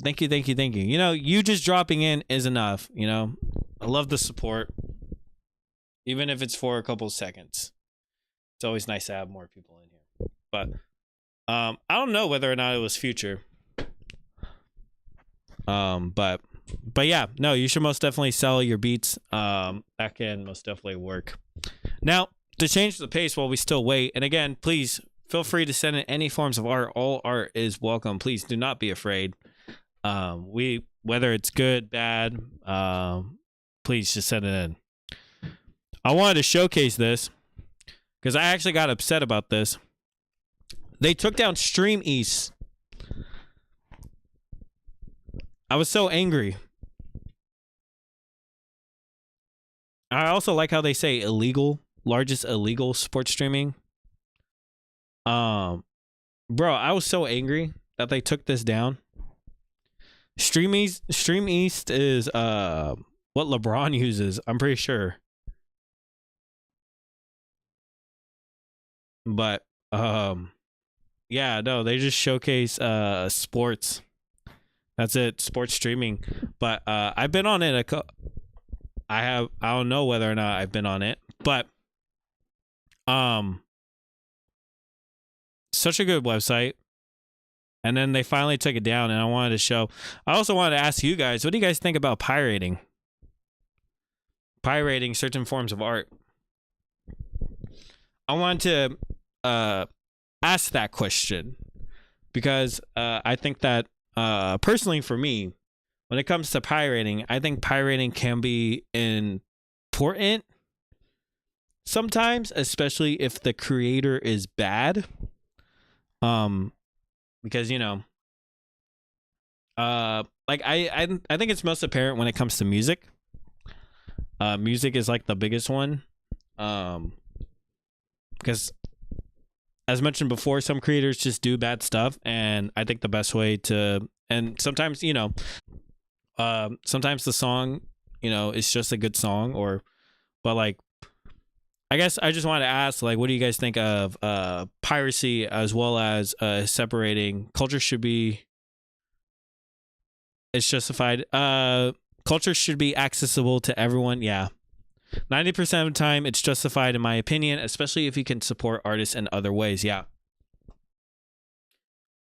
Thank you. You know, you just dropping in is enough. You know, I love the support. Even if it's for a couple of seconds. It's always nice to have more people in here. But I don't know whether or not it was Future. But But yeah, no, you should most definitely sell your beats. That can most definitely work. Now, to change the pace while we still wait, and again, please feel free to send in any forms of art. All art is welcome. Please do not be afraid. Whether it's good, bad, please just send it in. I wanted to showcase this because I actually got upset about this. They took down Stream East. I was so angry. I also like how they say largest illegal sports streaming. Bro, I was so angry that they took this down. Stream East is what LeBron uses, I'm pretty sure. But yeah, no, they just showcase sports. That's it, sports streaming. But I've been on it I don't know whether or not I've been on it, but such a good website. And then they finally took it down, and I also wanted to ask you guys, what do you guys think about pirating certain forms of art? I wanted to ask that question because I think that personally for me, when it comes to pirating, I think pirating can be important sometimes, especially if the creator is bad. Because like I think it's most apparent when it comes to music. Music is like the biggest one. Because as mentioned before, some creators just do bad stuff, and I think the best way and sometimes sometimes the song is just a good song, but like I guess I just wanted to ask, like, what do you guys think of piracy as well as separating? It's justified. Culture should be accessible to everyone. Yeah. 90% of the time, it's justified in my opinion, especially if you can support artists in other ways. Yeah.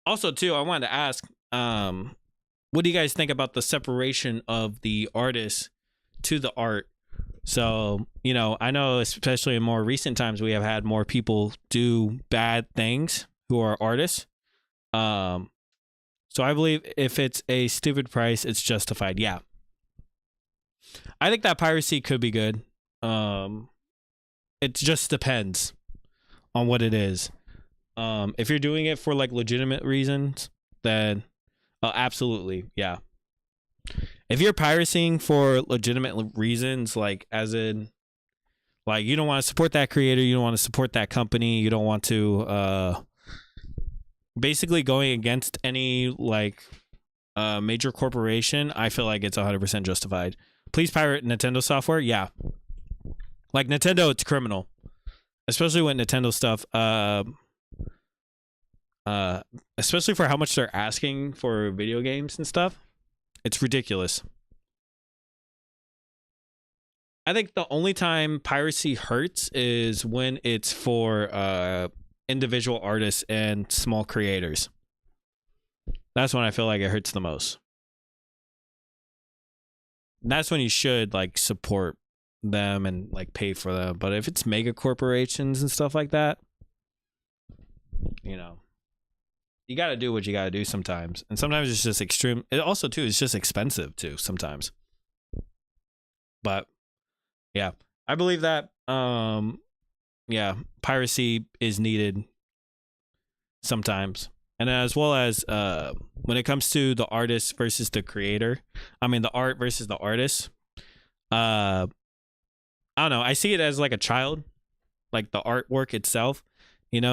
Also, too, I wanted to ask, what do you guys think about the separation of the artist to the art? So, I know especially in more recent times, we have had more people do bad things who are artists. So I believe if it's a stupid price, it's justified. Yeah. I think that piracy could be good. It just depends on what it is. If you're doing it for like legitimate reasons, then absolutely. Yeah. If you're pirating for legitimate reasons, like as in, like you don't want to support that creator, you don't want to support that company, you don't want to, basically going against any like major corporation, I feel like it's 100% justified. Please pirate Nintendo software. Yeah. Like Nintendo, it's criminal, especially with Nintendo stuff. Especially for how much they're asking for video games and stuff. It's ridiculous. I think the only time piracy hurts is when it's for individual artists and small creators. That's when I feel like it hurts the most. That's when you should like support them and like pay for them. But if it's mega corporations and stuff like that, you got to do what you got to do sometimes. And sometimes it's just extreme. It also, too, it's just expensive, too, sometimes. But, yeah. I believe that, yeah, piracy is needed sometimes. And as well as when it comes to the artist versus the creator, the art versus the artist, I don't know. I see it as like a child, like the artwork itself.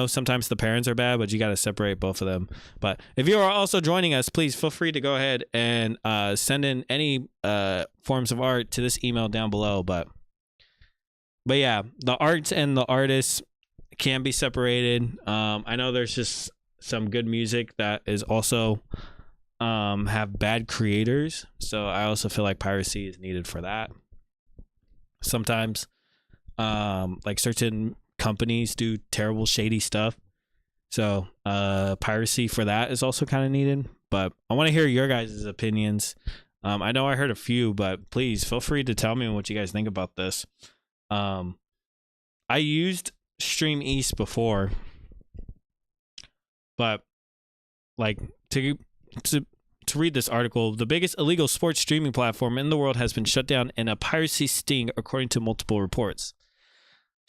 Sometimes the parents are bad, but you got to separate both of them. But if you are also joining us, please feel free to go ahead and send in any forms of art to this email down below. But yeah, the art and the artists can be separated. I know there's just some good music that is also have bad creators. So I also feel like piracy is needed for that. Sometimes like certain companies do terrible shady stuff, so piracy for that is also kind of needed. But I want to hear your guys' opinions. I know I heard a few, but please feel free to tell me what you guys think about this. I used Stream East before, but like to read this article, the biggest illegal sports streaming platform in the world has been shut down in a piracy sting, according to multiple reports.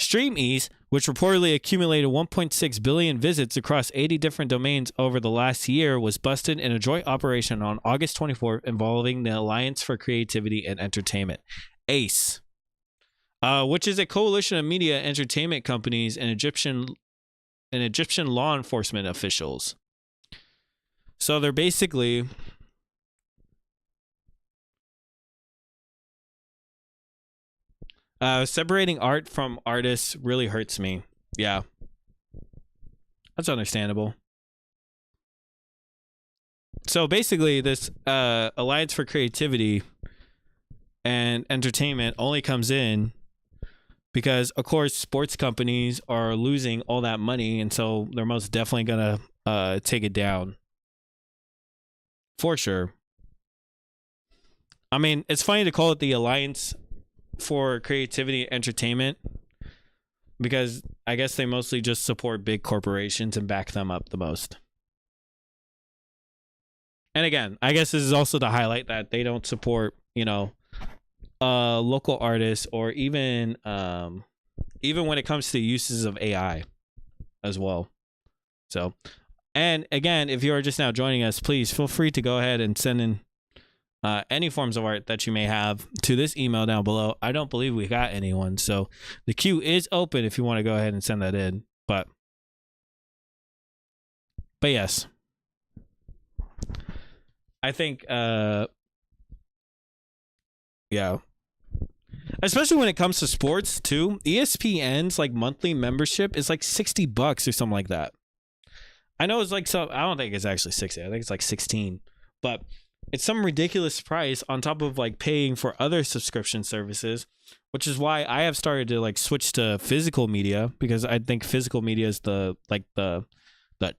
Stream East, which reportedly accumulated 1.6 billion visits across 80 different domains over the last year, was busted in a joint operation on August 24th involving the Alliance for Creativity and Entertainment, ACE, which is a coalition of media entertainment companies and Egyptian law enforcement officials. So they're basically separating art from artists really hurts me. Yeah. That's understandable. So basically this Alliance for Creativity and Entertainment only comes in because, of course, sports companies are losing all that money, and so they're most definitely going to take it down. For sure. I mean, it's funny to call it the Alliance for Creativity and Entertainment because I guess they mostly just support big corporations and back them up the most. And again, I guess this is also to highlight that they don't support, local artists or even when it comes to uses of AI as well. So, and again, if you are just now joining us, please feel free to go ahead and send in any forms of art that you may have to this email down below. I don't believe we got anyone, so the queue is open if you want to go ahead and send that in. But yes, I think yeah, especially when it comes to sports too. ESPN's like monthly membership is like $60 or something like that. I know it's like some. I don't think it's actually 60. I think it's like 16, but it's some ridiculous price on top of like paying for other subscription services, which is why I have started to like switch to physical media, because I think physical media is the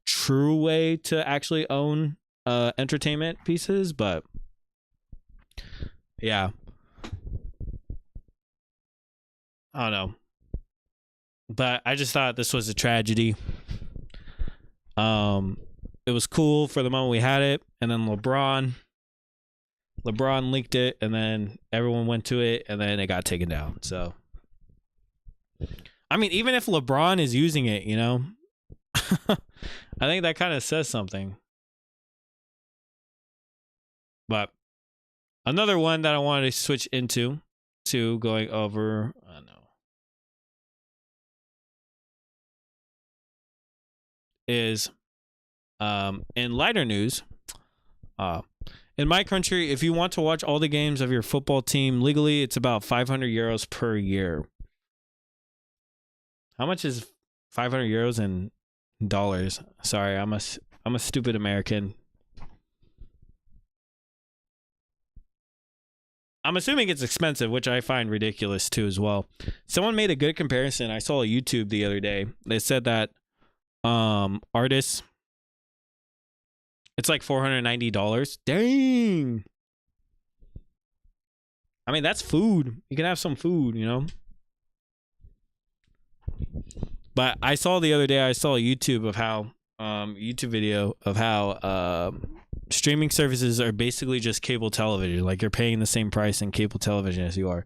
true way to actually own entertainment pieces. But yeah, I don't know. But I just thought this was a tragedy. It was cool for the moment we had it, and then LeBron leaked it, and then everyone went to it, and then it got taken down. So, I mean, even if LeBron is using it, I think that kind of says something. But another one that I wanted to switch into going over, I don't know, is in lighter news. In my country, if you want to watch all the games of your football team legally, it's about 500 euros per year. How much is 500 euros in dollars? Sorry, I'm a stupid American. I'm assuming it's expensive, which I find ridiculous too as well. Someone made a good comparison. I saw on YouTube the other day. They said that artists, it's like $490. Dang. I mean, that's food. You can have some food, But I saw the other day, I saw a YouTube video of how streaming services are basically just cable television. Like, you're paying the same price in cable television as you are.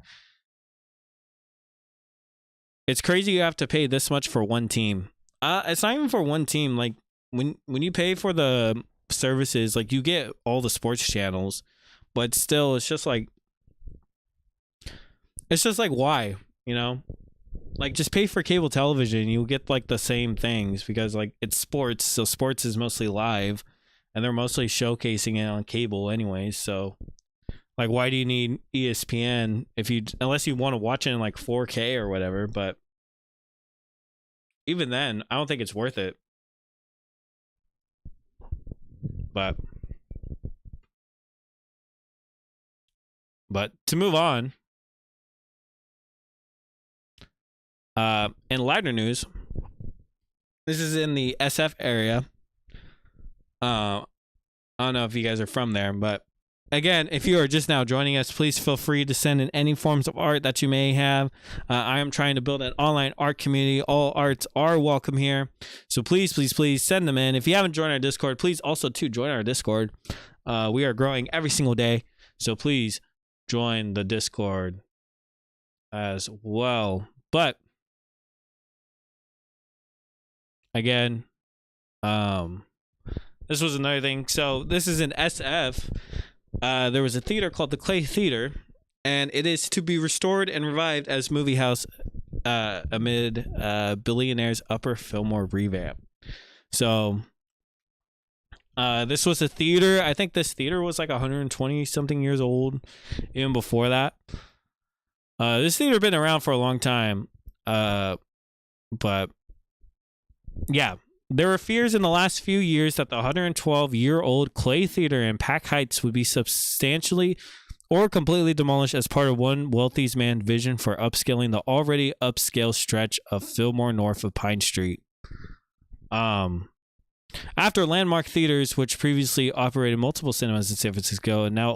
It's crazy you have to pay this much for one team. It's not even for one team. Like, when you pay for the services, like, you get all the sports channels, but still it's just like why, like, just pay for cable television, you'll get like the same things, because like it's sports, so sports is mostly live and they're mostly showcasing it on cable anyways. So like, why do you need ESPN unless you want to watch it in like 4K or whatever? But even then, I don't think it's worth it. But to move on, in lighter news, this is in the SF area. I don't know if you guys are from there, but again, if you are just now joining us, please feel free to send in any forms of art that you may have. I am trying to build an online art community. All arts are welcome here. So please, please, please send them in. If you haven't joined our Discord, please also too join our Discord. We are growing every single day. So please join the Discord as well. But again, this was another thing. So this is in SF. There was a theater called the Clay Theater, and it is to be restored and revived as movie house amid Billionaire's Upper Fillmore revamp. So this was a theater. I think this theater was like 120 something years old, even before that. This theater been around for a long time, but yeah. There were fears in the last few years that the 112-year-old Clay Theater in Pack Heights would be substantially or completely demolished as part of one wealthy man's vision for upscaling the already upscale stretch of Fillmore north of Pine Street. After Landmark Theaters, which previously operated multiple cinemas in San Francisco and now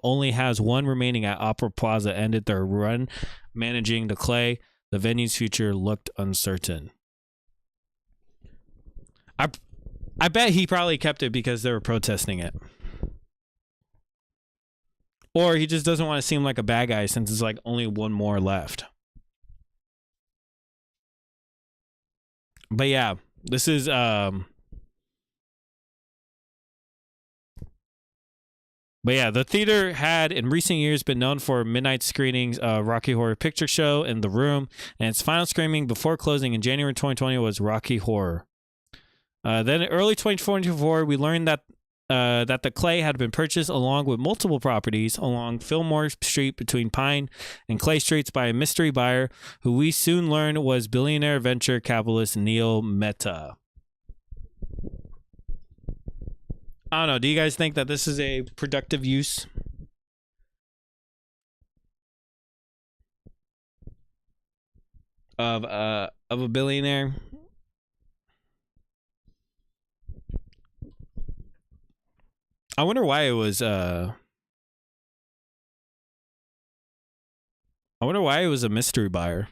only has one remaining at Opera Plaza, ended their run managing the Clay, the venue's future looked uncertain. I bet he probably kept it because they were protesting it. Or he just doesn't want to seem like a bad guy since there's like only one more left. But yeah, this is but yeah, the theater had in recent years been known for midnight screenings, Rocky Horror Picture Show in The Room, and its final screening before closing in January 2020 was Rocky Horror. Then in early 2024, we learned that the Clay had been purchased along with multiple properties along Fillmore Street between Pine and Clay Streets by a mystery buyer who we soon learned was billionaire venture capitalist Neil Mehta. I don't know. Do you guys think that this is a productive use of a billionaire? I wonder why it was a mystery buyer.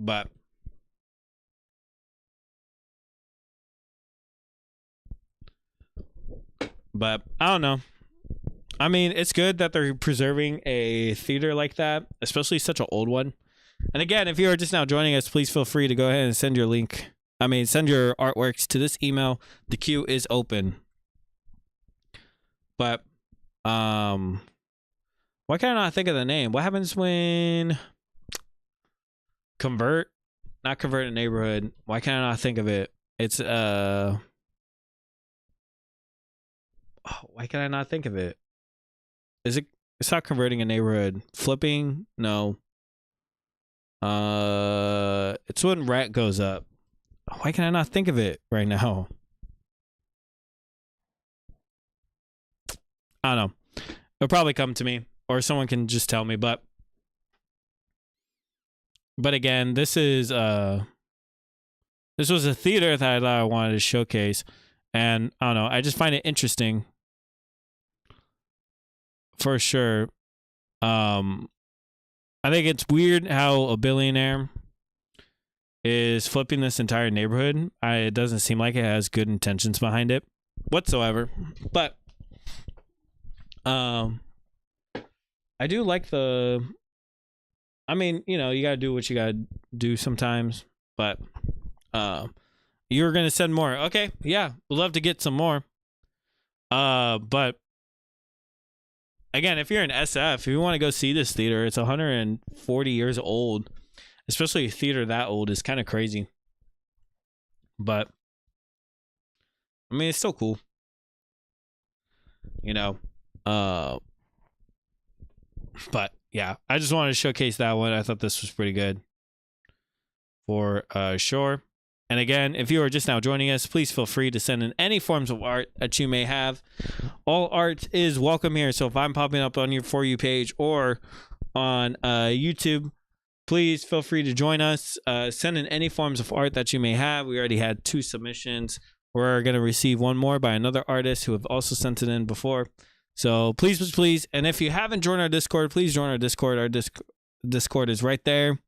But I don't know. I mean, it's good that they're preserving a theater like that, especially such an old one. And again, if you are just now joining us, please feel free to go ahead and send your artworks to this email. The queue is open. But why can I not think of the name? What happens when not convert a neighborhood? Why can I not think of it? It's why can I not think of it? It's not converting a neighborhood. Flipping? No. It's when rent goes up. Why can I not think of it right now? I don't know. It'll probably come to me, or someone can just tell me. But again, this was a theater that I wanted to showcase, and I don't know. I just find it interesting, for sure. I think it's weird how a billionaire is flipping this entire neighborhood. It doesn't seem like it has good intentions behind it whatsoever. But I do like I mean, you know, you gotta do what you gotta do sometimes. But you're gonna send more. Okay, yeah, we'd love to get some more. But again, if you're in SF, if you want to go see this theater, it's 140 years old. Especially a theater that old is kind of crazy. But I mean, it's still cool. You know. But yeah, I just wanted to showcase that one. I thought this was pretty good. For sure. And again, if you are just now joining us, please feel free to send in any forms of art that you may have. All art is welcome here. So if I'm popping up on your For You page or on YouTube, please feel free to join us. Send in any forms of art that you may have. We already had 2 submissions. we're going to receive one more by another artist who have also sent it in before. So please, please, please. And if you haven't joined our Discord, please join our Discord. Our Discord is right there.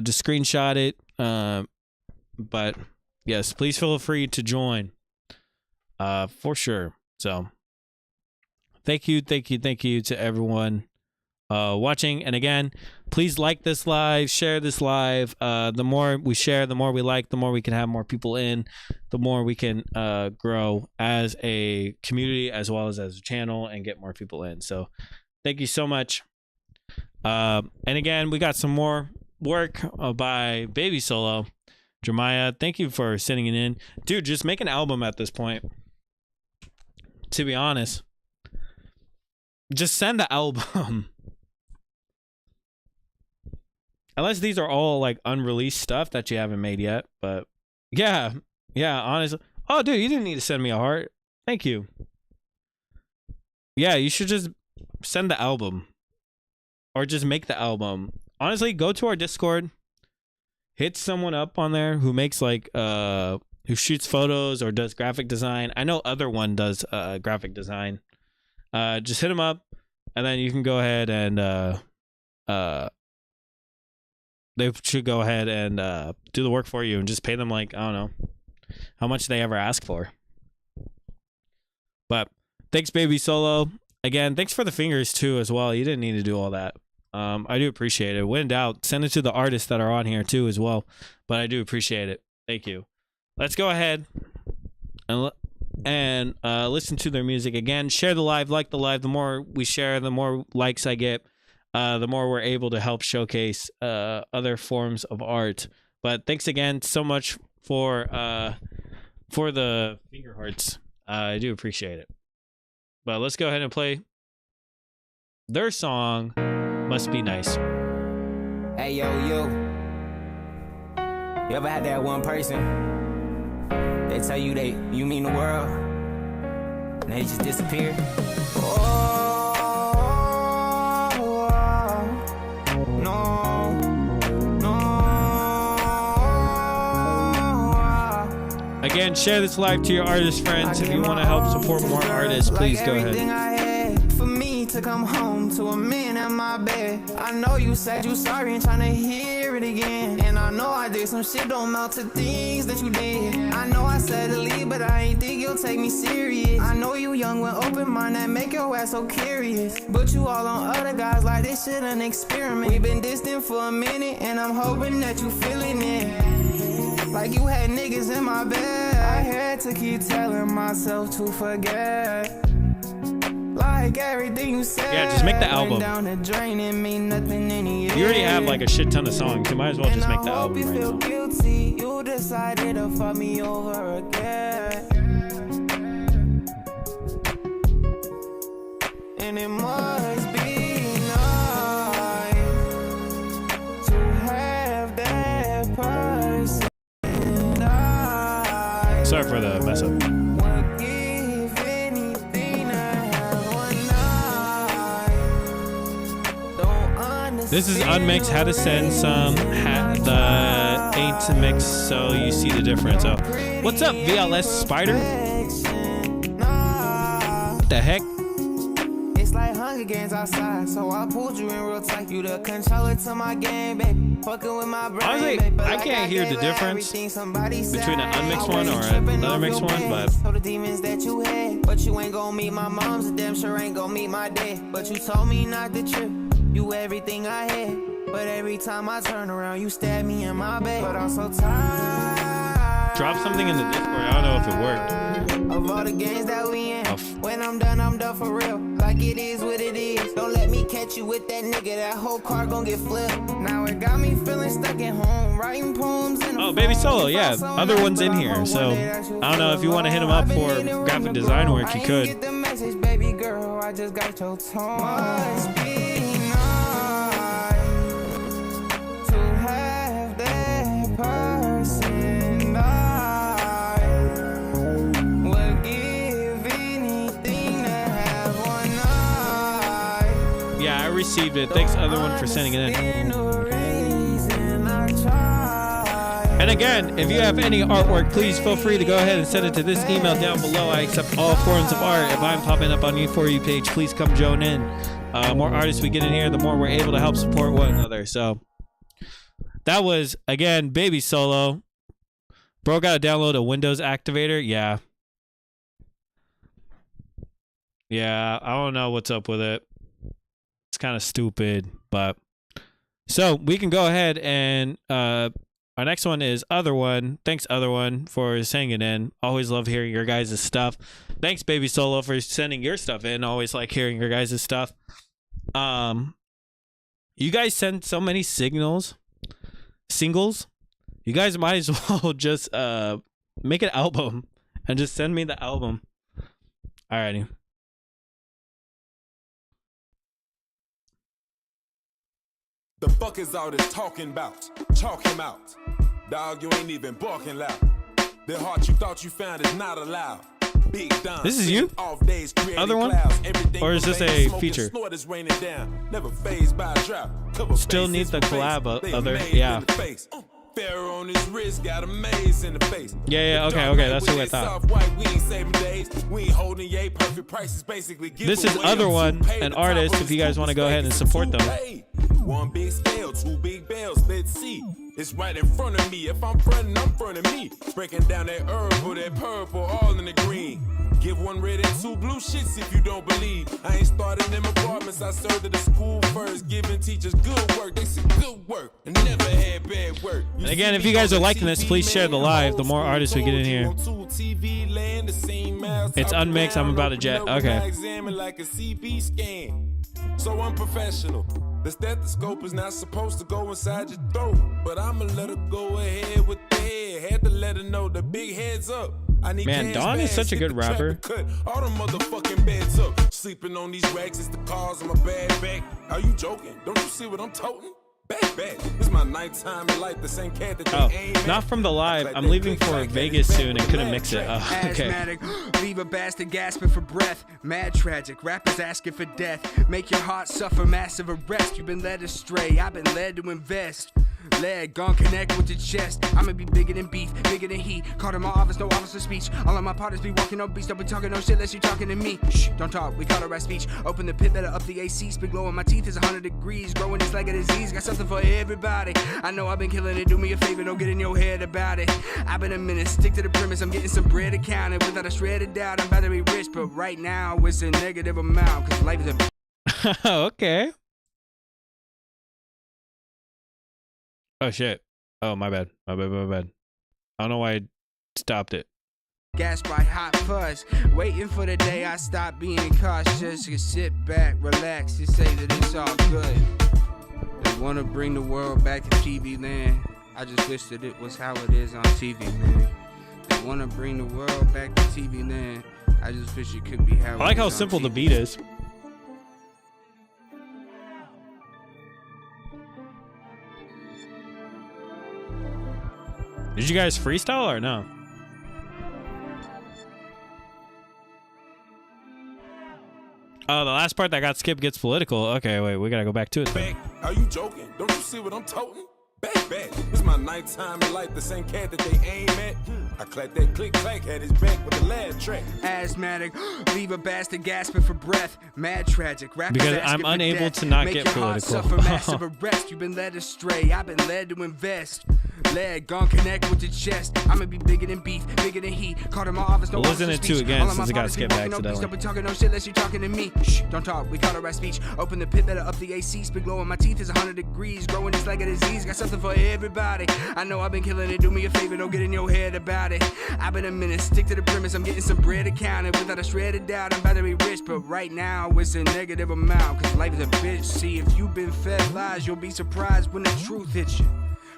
Just screenshot it. But yes, please feel free to join. For sure. So thank you to everyone watching. And again, please like this live, share this live. The more we share, the more we like, the more we can have more people in, the more we can grow as a community as well as a channel and get more people in. So thank you so much. And again, we got some more work by Baby Solo. Jeremiah, thank you for sending it in. Dude, just make an album at this point. To be honest, just send the album. Unless these are all like unreleased stuff that you haven't made yet. But yeah, honestly. Oh, dude, you didn't need to send me a heart. Thank you. Yeah, you should just send the album. Or just make the album. Honestly, go to our Discord. Hit someone up on there who makes like who shoots photos or does graphic design. I know Other One does graphic design. Just hit them up, and then you can go ahead and they should go ahead and do the work for you and just pay them like, I don't know how much they ever ask for. But thanks, Baby Solo. Again, thanks for the fingers too as well. You didn't need to do all that. I do appreciate it. When in doubt, send it to the artists that are on here too as well. But I do appreciate it. Thank you. Let's go ahead and listen to their music again. Share the live, like the live. The more we share, the more likes I get. The more we're able to help showcase other forms of art. But thanks again so much for the finger hearts. I do appreciate it. But let's go ahead and play their song, Must Be Nice. Hey, yo, you. You ever had that one person? They tell you you mean the world, and they just disappear. Again, share this live to your artist friends. If you want to help support more artists, please go ahead. For me to come home to a man in my bed. I know you said you sorry and trying to hear it again. And I know I did some shit, don't amount to things that you did. I know I said to leave, but I ain't think you'll take me serious. I know you young with open mind that make your ass so curious. But you all on other guys like this shit an experiment. We've been distant for a minute and I'm hoping that you feeling it. Like you had niggas in my bed. I had to keep telling myself to forget. Like everything you said. Yeah, just make the album. Down the drain, it mean nothing in the end. You already have like a shit ton of songs. You might as well just make the album you right feel now. Guilty. You decided to fuck me over again. And it must be nice to have that person. Sorry for the mess up. This is Unmixed. How to send some the ain't mixed so you see the difference. So, what's up, VLS Spider? What the heck? It's like Hunger Games outside, so I pulled you in real tight. You the controller to my game, baby. Fucking with my brain. Honestly, I can't hear the difference between an unmixed one or another mixed one, but so the demons that you had, but you ain't gonna meet my mom's, damn sure ain't gonna meet my dad. But you told me not to trip. You everything I had, but every time I turn around, you stab me in my bed. But I'm so tired. Drop something in the Discord. I don't know if it worked. Of all the games that we in, when I'm done for real. Like it is what it is. Don't let me catch you with that nigga. That whole car gon' get flipped. Now it got me feeling stuck at home, writing poems in the Baby Solo, yeah. Other one's in here, so I don't know if you want to hit him up for graphic design work. You could. Get the message, baby girl. I just got your tone. Must be received it. Thanks, Other One, for sending it in. And again, if you have any artwork, please feel free to go ahead and send it to this email down below. I accept all forms of art. If I'm popping up on your For You page, please come join in. More artists we get in here, the more we're able to help support one another. So that was, again, Baby Solo. Bro got to download a Windows activator. Yeah. Yeah, I don't know what's up with it. It's kind of stupid, but... So we can go ahead and... our next one is Other One. Thanks, Other One, for sending it in. Always love hearing your guys' stuff. Thanks, Baby Solo, for sending your stuff in. Always like hearing your guys' stuff. You guys send so many singles. You guys might as well just make an album and just send me the album. Alrighty. The fuck is all this talking about? Chalk him out. Dog, you ain't even barking loud. The heart you thought you found is not allowed. Big Don. This is you? Off days, Other One? clouds, everything Or is this from a rain, smoke feature? and snort is raining down. Never phased by a drought. Cover Still faces need the with face. collab, They Other. made Yeah. in the face. Pharaoh on his wrist, got a maze in the face. Yeah, The okay, dark night that's with who I that thought. soft white, we ain't saving days. We ain't holding yay perfect prices, basically. This is Other One, an artist, if you guys want to go ahead and support them. One big scale, two big bells, let's see. It's right in front of me. If I'm frontin', I'm front of me. Breaking down that herbal, that purple, all in the green. Give one red and two blue shits if you don't believe. I ain't starting them apartments, I served at the school first. Giving teachers good work, they said good work. And never had bad work. And again, if you guys are liking this, please share the live. The more artists we get in here. It's unmixed, I'm about to jet. Okay. Like a CB scan. So unprofessional. The stethoscope is not supposed to go inside your throat, but I'ma let her go ahead with the head. Had to let her know the big heads up. I need Man, cash Don is bags, such a hit good the rapper. traffic cut, all the motherfucking beds up. Sleeping on these racks is the cause of my bad back. Are you joking? Don't you see what I'm toting? Back. This is my nighttime in life. The same cat that Oh, they aim at. not from the live. Like I'm that leaving click, for clack, Vegas that soon and back couldn't with mix it. the Oh, okay. Asthmatic, leave a bastard gasping for breath. Mad tragic, rappers asking for death. Make your heart suffer massive arrest. You've been led astray, I've been led to invest. Leg, gon' connect with the chest. I'ma be bigger than beef, bigger than heat. Caught in my office, no office of speech. All of my partners be walking on beats, don't be talking no shit unless you talking to me. Shh, don't talk, we call it right speech. Open the pit, better up the AC. Spit glowing, my teeth is 100 degrees. Growing it's like a disease, got something for everybody. I know I've been killing it, do me a favor, don't get in your head about it. I've been a minute, stick to the premise, I'm getting some bread accounted. Without a shred of doubt, I'm about to be rich, but right now it's a negative amount, cause life is a Okay. Oh, shit. Oh, my bad. My bad. I don't know why I stopped it. gas by hot fuzz. Waiting for the day I stop being cautious. You sit back, relax, and say that it's all good. They wanna bring the world back to TV land. I just wish that it was how it is on TV land. They wanna bring the world back to TV land. I just wish it could be how it is I like how on simple the TV. beat is. Did you guys freestyle or no? Oh, the last part that got skipped gets political. Okay, wait, we gotta go back to it then. Back. Are you joking? Don't you see what I'm toting? Back. This is my nighttime in life. The same cat that they aim at. I clap that click clack at his back with the lad track. Asthmatic, leave a bastard gasping for breath. Mad tragic, rappers Because asking I'm for unable death. to not Make get your heart political. Suffer massive arrest. You've been led astray, I've been led to invest. Leg, gon' connect with the chest. I'ma be bigger than beef, bigger than heat. Caught in my office, no We'll listen office to it speech. again All of since my it got partners be skipped walking on beats, accidentally. Don't be talking no shit unless you talking to me. Shh, don't talk, we call it right speech. Open the pit, better up the AC. Spit glowing, my teeth is 100 degrees. Growing it's like a disease, got something for everybody. I know I've been killing it, do me a favor, don't get in your head about it. I've been a minute, stick to the premise, I'm getting some bread accounted. Without a shred of doubt, I'm about to be rich, but right now it's a negative amount. Cause life is a bitch, see if you've been fed lies, you'll be surprised when the truth hits you.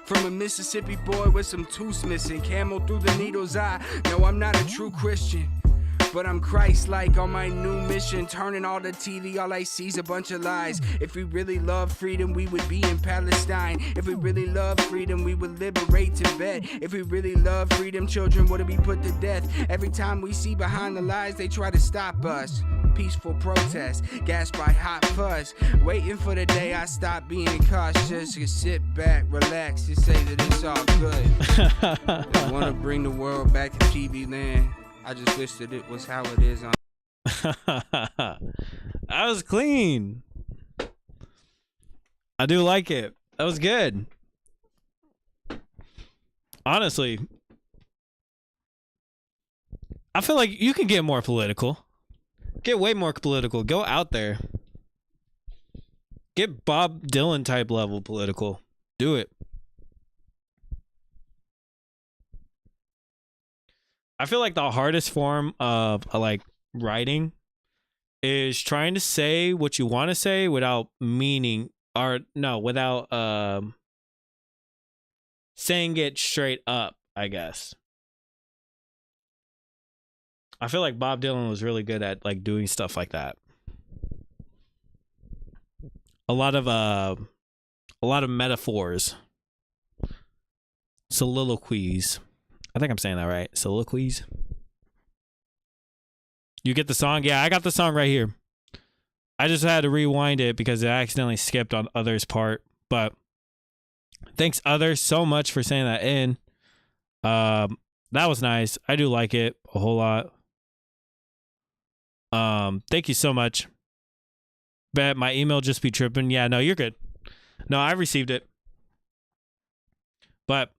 From a Mississippi boy with some tooths missing, camel through the needle's eye. No, I'm not a true Christian, but I'm Christ-like on my new mission. Turning all the TV, all I see's a bunch of lies. If we really love freedom, we would be in Palestine. If we really love freedom, we would liberate Tibet. If we really love freedom, children wouldn't be put to death. Every time we see behind the lies, they try to stop us. peaceful protest, gassed by hot fuzz. Waiting for the day I stop being cautious. Sit back, relax, and say that it's all good. I wanna bring the world back to TV land. I just wish that it was how it is on. That was clean. I do like it. That was good. Honestly, I feel like you can get more political. Get way more political. Go out there. Get Bob Dylan type level political. Do it. I feel like the hardest form of like writing is trying to say what you want to say without meaning, or no, without saying it straight up, I guess. I feel like Bob Dylan was really good at like doing stuff like that. A lot of metaphors. Soliloquies. I think I'm saying that right. Soliloquies. You get the song? Yeah, I got the song right here. I just had to rewind it because I accidentally skipped on Others' part. But thanks, Others, so much for saying that in. That was nice. I do like it a whole lot. Thank you so much. Bet my email just be tripping. Yeah, no, you're good. No, I received it. But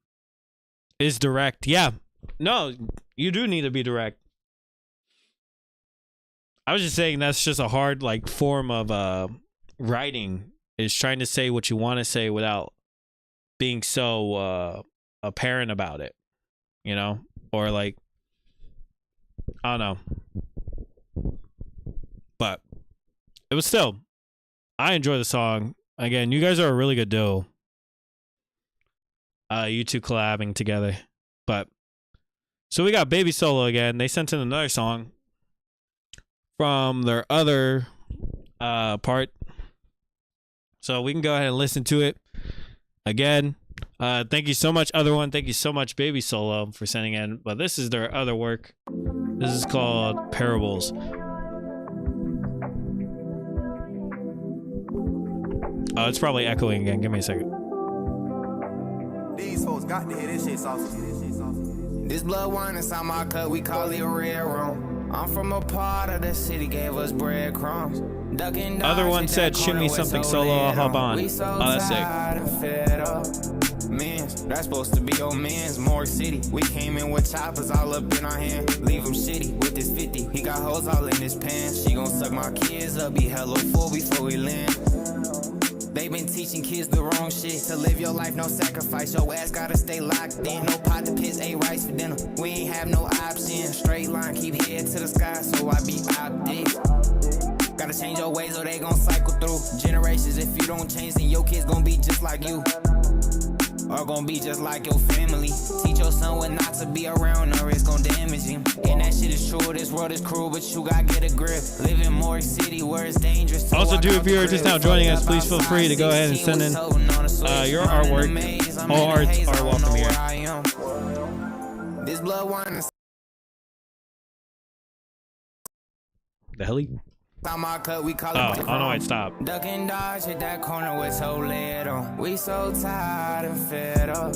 it's direct. Yeah. No, you do need to be direct. I was just saying that's just a hard like form of writing, is trying to say what you want to say without being so apparent about it, you know? Or like, I don't know. But it was still, I enjoy the song. Again, you guys are a really good duo. You two collabing together. But so we got Baby Solo again. They sent in another song from their other part. So we can go ahead and listen to it again. Thank you so much, Other One. Thank you so much, Baby Solo, for sending in. But this is their other work. This is called Parables. It's probably echoing again. Give me a second. These folks got to hear this shit saucy. This blood wine inside my cup, we call it a red rum. I'm from a part of the city, gave us breadcrumbs. Other One said, shoot me something solo, I'll hop on. Oh, that's sick. Man, that's supposed to be your man's Morgue City. We came in with choppers all up in our hand. Leave him shitty with this 50. He got hoes all in his pants. She gon' suck my kids up, be hella full before we land. They been teaching kids the wrong shit. To live your life, no sacrifice. Your ass gotta stay locked in. No pot to piss, ain't rice for dinner. We ain't have no option. Straight line, keep head to the sky, so I be optic. Gotta change your ways or they gon' cycle through generations. If you don't change, then your kids gon' be just like you. Or gon' be just like your family. Teach your son what not to be around or it's gon' damage him. And that shit is true, this world is cruel, but you gotta get a grip. Live in Morgue City where it's dangerous. Also, too, if you are just now joining us, please feel free to go ahead and send in your artwork. All arts are welcome here. This blood wine is The hell? my cut, we call it I don't know why it stopped. Duck and dodge, hit that corner with so lead on. We so tired and fed up.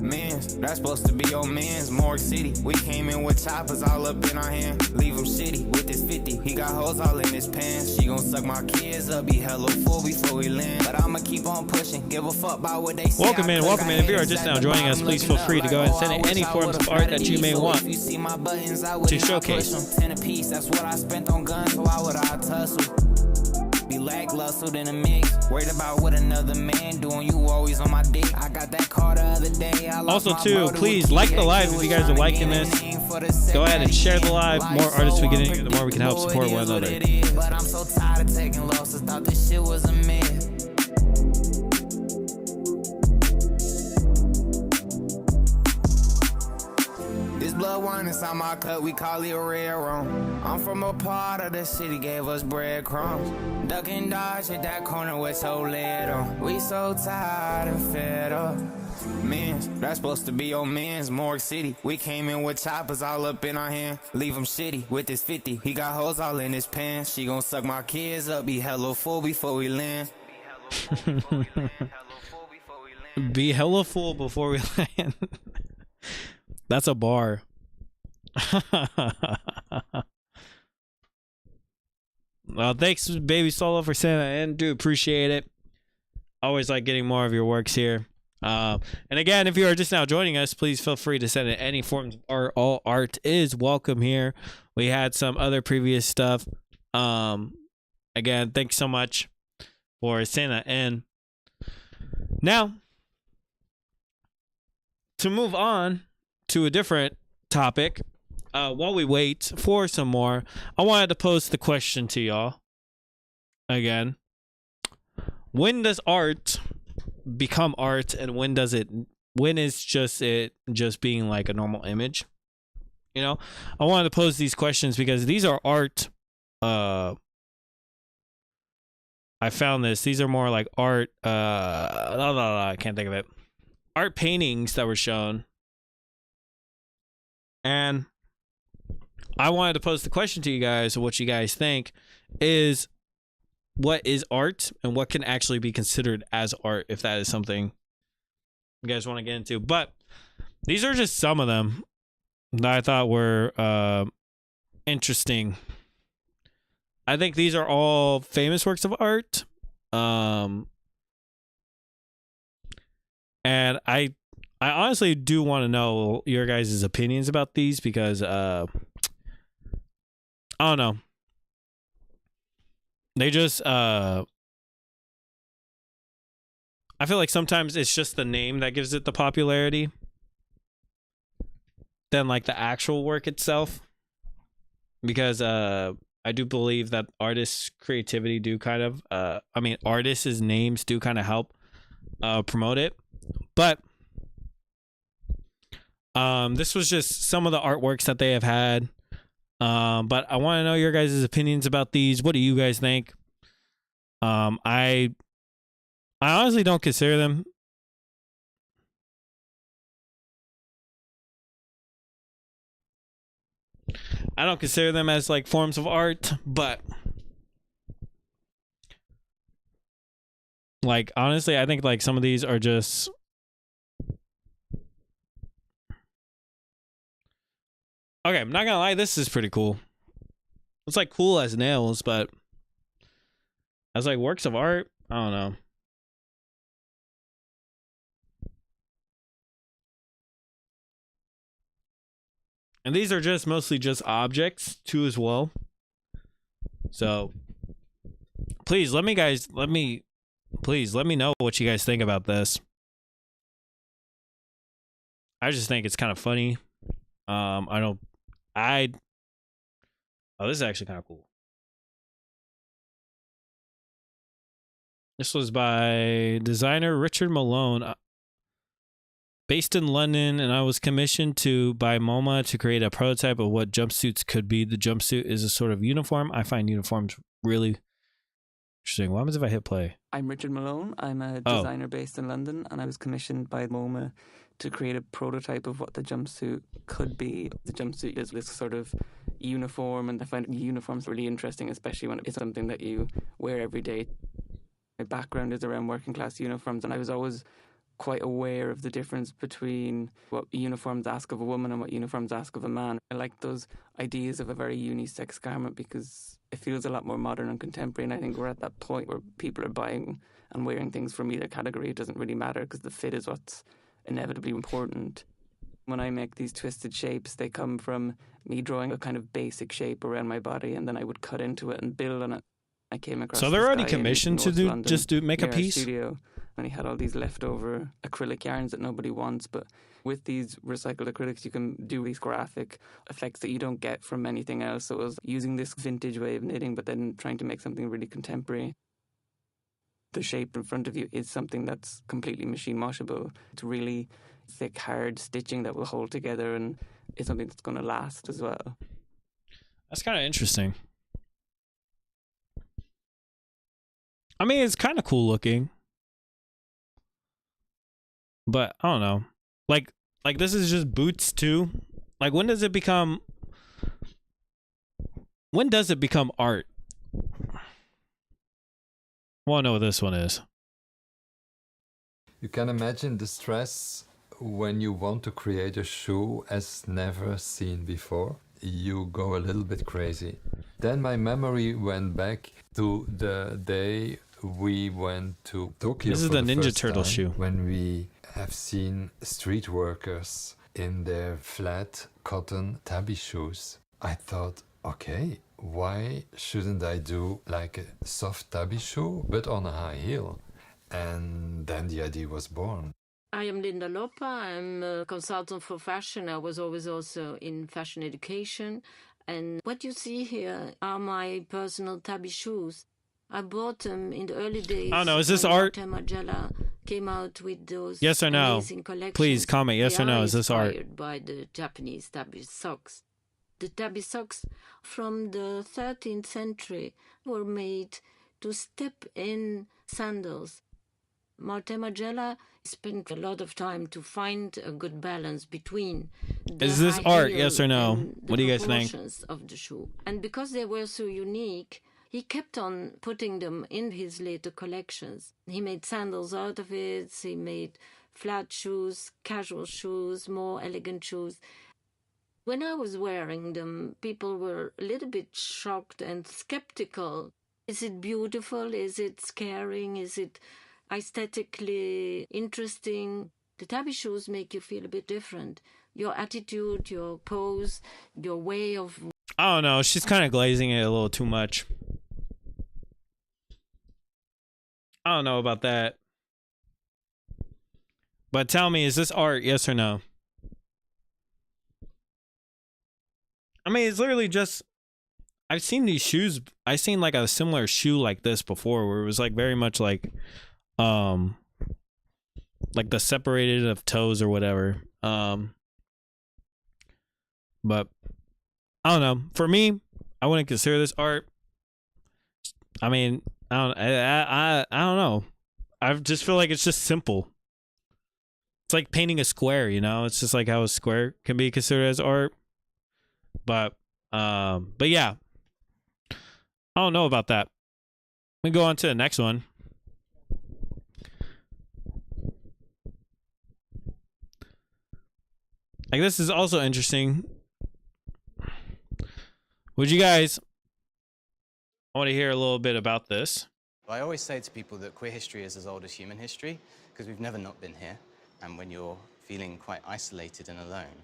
Man, that's supposed to be your man's Morgue City. We came in with choppers all up in our hand. Leave him shitty with this 50. He got hoes all in his pants. She gon' suck my kids up, be hella full before we land. But I'ma keep on pushing, give a fuck about what they say. Welcome in. If you are just now joining us, please feel free to go ahead and send in any forms of art that you may want to showcase. 10 a piece, that's what I spent on guns, so why would I tussle? Be lackluster in a mix. Worried about what another man doing. You always on my dick. I got that car the other day. Also, too, please like the live if you guys are liking this. Go ahead and share the live. The more artists we get in here, the more we can help support one another. But I'm so tired of taking losses. Thought this shit was a myth. Blood wine inside my cup, we call it a red rum. I'm from a part of the city, gave us breadcrumbs. Duck and dodge, hit that corner with so lead on. We so tired and fed up. Men's, that's supposed to be your man's. Morgue City, we came in with choppers all up in our hand. Leave him shitty with his 50. He got hoes all in his pants. She gon' suck my kids up, be hella full before we land. Be hella full before we land. That's a bar. Well, thanks, Baby Solo, for saying that, and do appreciate it. Always like getting more of your works here. And again, if you are just now joining us, please feel free to send in any forms of art. All art is welcome here. We had some other previous stuff. Again, thanks so much for sending that in. Now, to move on to a different topic, while we wait for some more, I wanted to pose the question to y'all again. When does art become art, and when is it just being like a normal image? You know, I wanted to pose these questions because these are art. I found this. These are more like art. I can't think of it. Art paintings that were shown. And I wanted to pose the question to you guys, what you guys think is, what is art and what can actually be considered as art, if that is something you guys want to get into. But these are just some of them that I thought were interesting. I think these are all famous works of art. And I honestly do want to know your guys' opinions about these because I don't know. They just I feel like sometimes it's just the name that gives it the popularity than like the actual work itself. Because I do believe that artists' creativity do kind of artists' names do kind of help promote it. But this was just some of the artworks that they have had. But I want to know your guys' opinions about these. What do you guys think? I honestly don't consider them. I don't consider them as like forms of art, but like honestly, I think like some of these are just okay. I'm not gonna lie, this is pretty cool. It's like cool as nails, but as like works of art, I don't know. And these are just mostly just objects too as well. So please let me know what you guys think about this. I just think it's kind of funny. Oh, this is actually kind of cool. This was by designer Richard Malone, based in London, and I was commissioned by MoMA to create a prototype of what jumpsuits could be. The jumpsuit is a sort of uniform. I find uniforms really interesting. What happens if I hit play? I'm Richard Malone. I'm a designer based in London, and I was commissioned by MoMA to create a prototype of what the jumpsuit could be. The jumpsuit is this sort of uniform, and I find uniforms really interesting, especially when it's something that you wear every day. My background is around working class uniforms, and I was always quite aware of the difference between what uniforms ask of a woman and what uniforms ask of a man. I like those ideas of a very unisex garment because it feels a lot more modern and contemporary, and I think we're at that point where people are buying and wearing things from either category. It doesn't really matter because the fit is what's inevitably important. When I make these twisted shapes, they come from me drawing a kind of basic shape around my body, and then I would cut into it and build on it. I came across. So they're this already guy commissioned in to London make a near our piece. Studio, and he had all these leftover acrylic yarns that nobody wants. But with these recycled acrylics, you can do these graphic effects that you don't get from anything else. So it was using this vintage way of knitting, but then trying to make something really contemporary. The shape in front of you is something that's completely machine washable. It's really thick, hard stitching that will hold together, and it's something that's going to last as well. That's kind of interesting. I mean, it's kind of cool looking. But I don't know. Like this is just boots too. Like when does it become art? I want to know what this one is. You can imagine the stress when you want to create a shoe as never seen before. You go a little bit crazy. Then my memory went back to the day we went to Tokyo. This is for the Ninja first Turtle time, shoe. When we have seen street workers in their flat cotton tabby shoes. I thought, okay, why shouldn't I do like a soft tabby shoe but on a high heel? And then the idea was born. I am Linda Loppa. I'm a consultant for fashion. I was always also in fashion education. And what you see here are my personal tabby shoes. I bought them in the early days. I don't know. Is this when art? Margiela came out with those Yes or no? amazing collections. Please comment yes They or no. are Is this art? inspired by the Japanese tabby socks. The tabby socks from the 13th century were made to step in sandals. Martin Margiela spent a lot of time to find a good balance between the Is this high art, heel yes or no? and the What do you guys think? proportions of the shoe. And because they were so unique, he kept on putting them in his later collections. He made sandals out of it, he made flat shoes, casual shoes, more elegant shoes. When I was wearing them, people were a little bit shocked and skeptical. Is it beautiful? Is it scaring? Is it aesthetically interesting? The tabby shoes make you feel a bit different. Your attitude, your pose, your way of... I don't know. She's kind of glazing it a little too much. I don't know about that. But tell me, is this art, yes or no? I mean, it's literally just... I've seen these shoes. I've seen like a similar shoe like this before where it was like very much like the separated of toes or whatever. But I don't know. For me, I wouldn't consider this art. I mean, I don't know. I just feel like it's just simple. It's like painting a square, you know? It's just like how a square can be considered as art. But yeah. I don't know about that. Let me go on to the next one. Like, this is also interesting. Would you guys... I want to hear a little bit about this. I always say to people that queer history is as old as human history, because we've never not been here. And when you're feeling quite isolated and alone,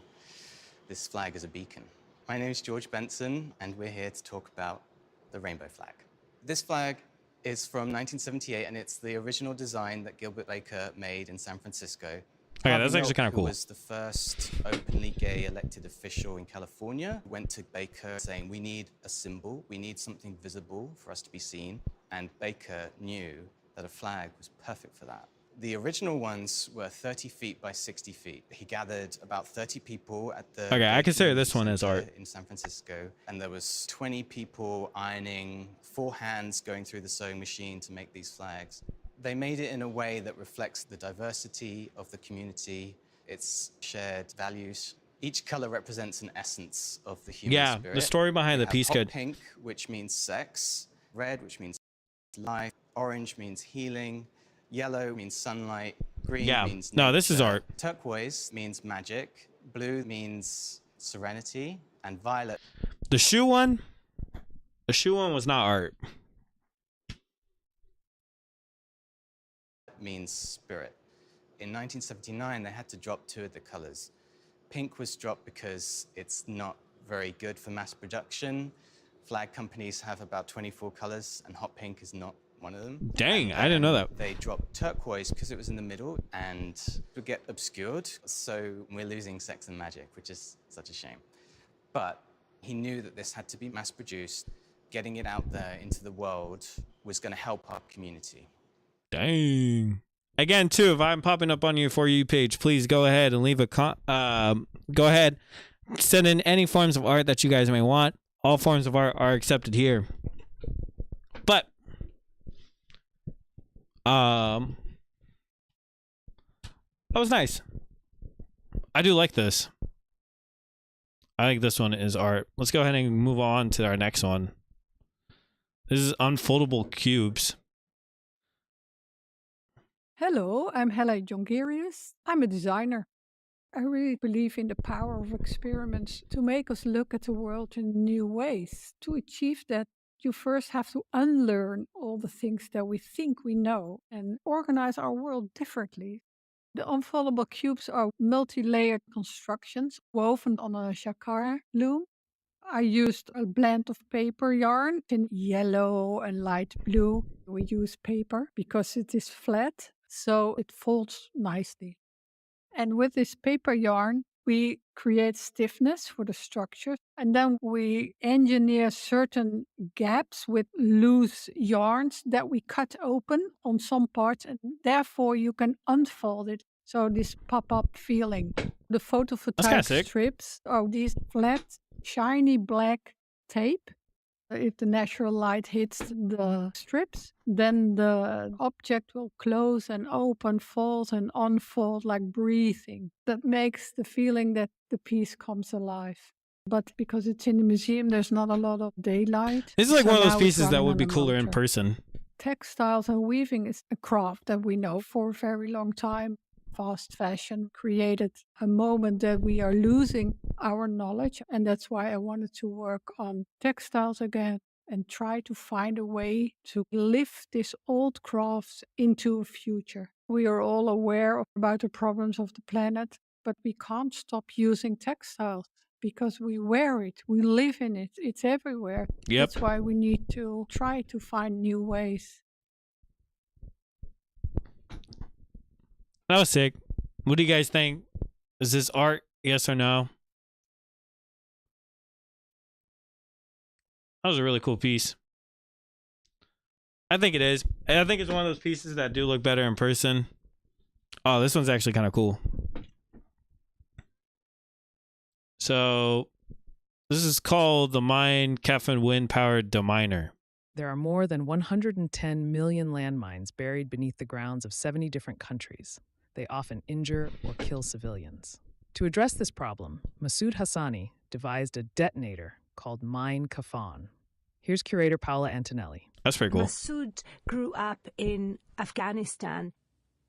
this flag is a beacon. My name is George Benson, and we're here to talk about the rainbow flag. This flag is from 1978, and it's the original design that Gilbert Baker made in San Francisco. Okay, that's actually kind of Who cool. was the first openly gay elected official in California, went to Baker saying, we need a symbol, we need something visible for us to be seen. And Baker knew that a flag was perfect for that. The original ones were 30 feet by 60 feet. He gathered about 30 people at the... Okay, I consider this one as art. ...in San Francisco, and there was 20 people ironing, 4 hands going through the sewing machine to make these flags. They made it in a way that reflects the diversity of the community, its shared values. Each color represents an essence of the human spirit. The story behind the We piece have could... hot pink, which means sex, red, which means life, orange means healing, yellow means sunlight, green means nature. No, this is art. Turquoise means magic, blue means serenity, and violet... The shoe one was not art. ...means spirit. In 1979, they had to drop 2 of the colors. Pink was dropped because it's not very good for mass production. Flag companies have about 24 colors, and hot pink is not one of them. Dang, I didn't know that. They dropped turquoise because it was in the middle and would get obscured. So we're losing sex and magic, which is such a shame. But he knew that this had to be mass produced. Getting it out there into the world was going to help our community. Dang. Again, too, if I'm popping up on your For You page, please go ahead and leave a go ahead, send in any forms of art that you guys may want. All forms of art are accepted here. But That was nice. I do like this. I think this one is art. Let's go ahead and move on to our next one. This is unfoldable cubes. Hello, I'm Hella Jongerius. I'm a designer. I really believe in the power of experiments to make us look at the world in new ways. To achieve that, you first have to unlearn all the things that we think we know and organize our world differently. The unfoldable cubes are multi-layered constructions woven on a jacquard loom. I used a blend of paper yarn in yellow and light blue. We use paper because it is flat, so it folds nicely. And with this paper yarn, we create stiffness for the structure, and then we engineer certain gaps with loose yarns that we cut open on some parts, and therefore you can unfold it. So this pop-up feeling. The photovoltaic strips are these flat, shiny black tape. If the natural light hits the strips, then the object will close and open, fold and unfold like breathing. That makes the feeling that the piece comes alive. But because it's in the museum, there's not a lot of daylight. This is like one of those pieces that would be cooler in person. Textiles and weaving is a craft that we know for a very long time. Fast fashion created a moment that we are losing our knowledge, and that's why I wanted to work on textiles again and try to find a way to lift these old crafts into a future. We are all aware about the problems of the planet, but we can't stop using textiles because we wear it, we live in it, it's everywhere. Yep. That's why we need to try to find new ways. That was sick. What do you guys think? Is this art? Yes or no? That was a really cool piece. I think it is. I think it's one of those pieces that do look better in person. Oh, this one's actually kind of cool. So, this is called the Mine Captain Wind Powered Deminer. There are more than 110 million landmines buried beneath the grounds of 70 different countries. They often injure or kill civilians. To address this problem, Masoud Hassani devised a detonator called Mine Kafan. Here's curator Paola Antonelli. That's pretty cool. Masoud grew up in Afghanistan,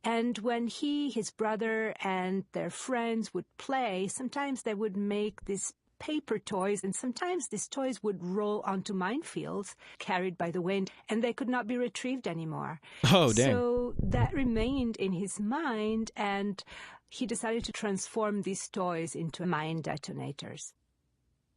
and when he, his brother, and their friends would play, sometimes they would make these paper toys, and sometimes these toys would roll onto minefields carried by the wind, and they could not be retrieved anymore. Oh, dang. So that remained in his mind, and he decided to transform these toys into mine detonators.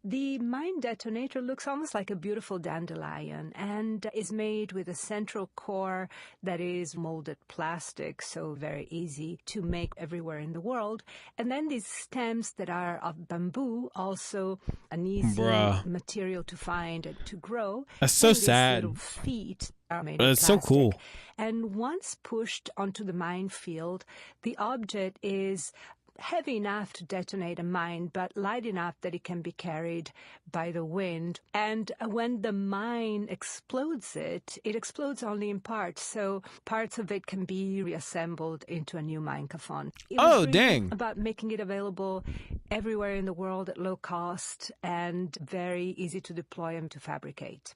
The mine detonator looks almost like a beautiful dandelion and is made with a central core that is molded plastic, so very easy to make everywhere in the world. And then these stems that are of bamboo, also an easy material to find and to grow. That's so sad. Little feet are made But of it's so plastic. cool. And once pushed onto the minefield, the object is heavy enough to detonate a mine, but light enough that it can be carried by the wind. And when the mine explodes it explodes only in parts, so parts of it can be reassembled into a new mine Kafan. Oh, dang. About making it available everywhere in the world at low cost and very easy to deploy and to fabricate.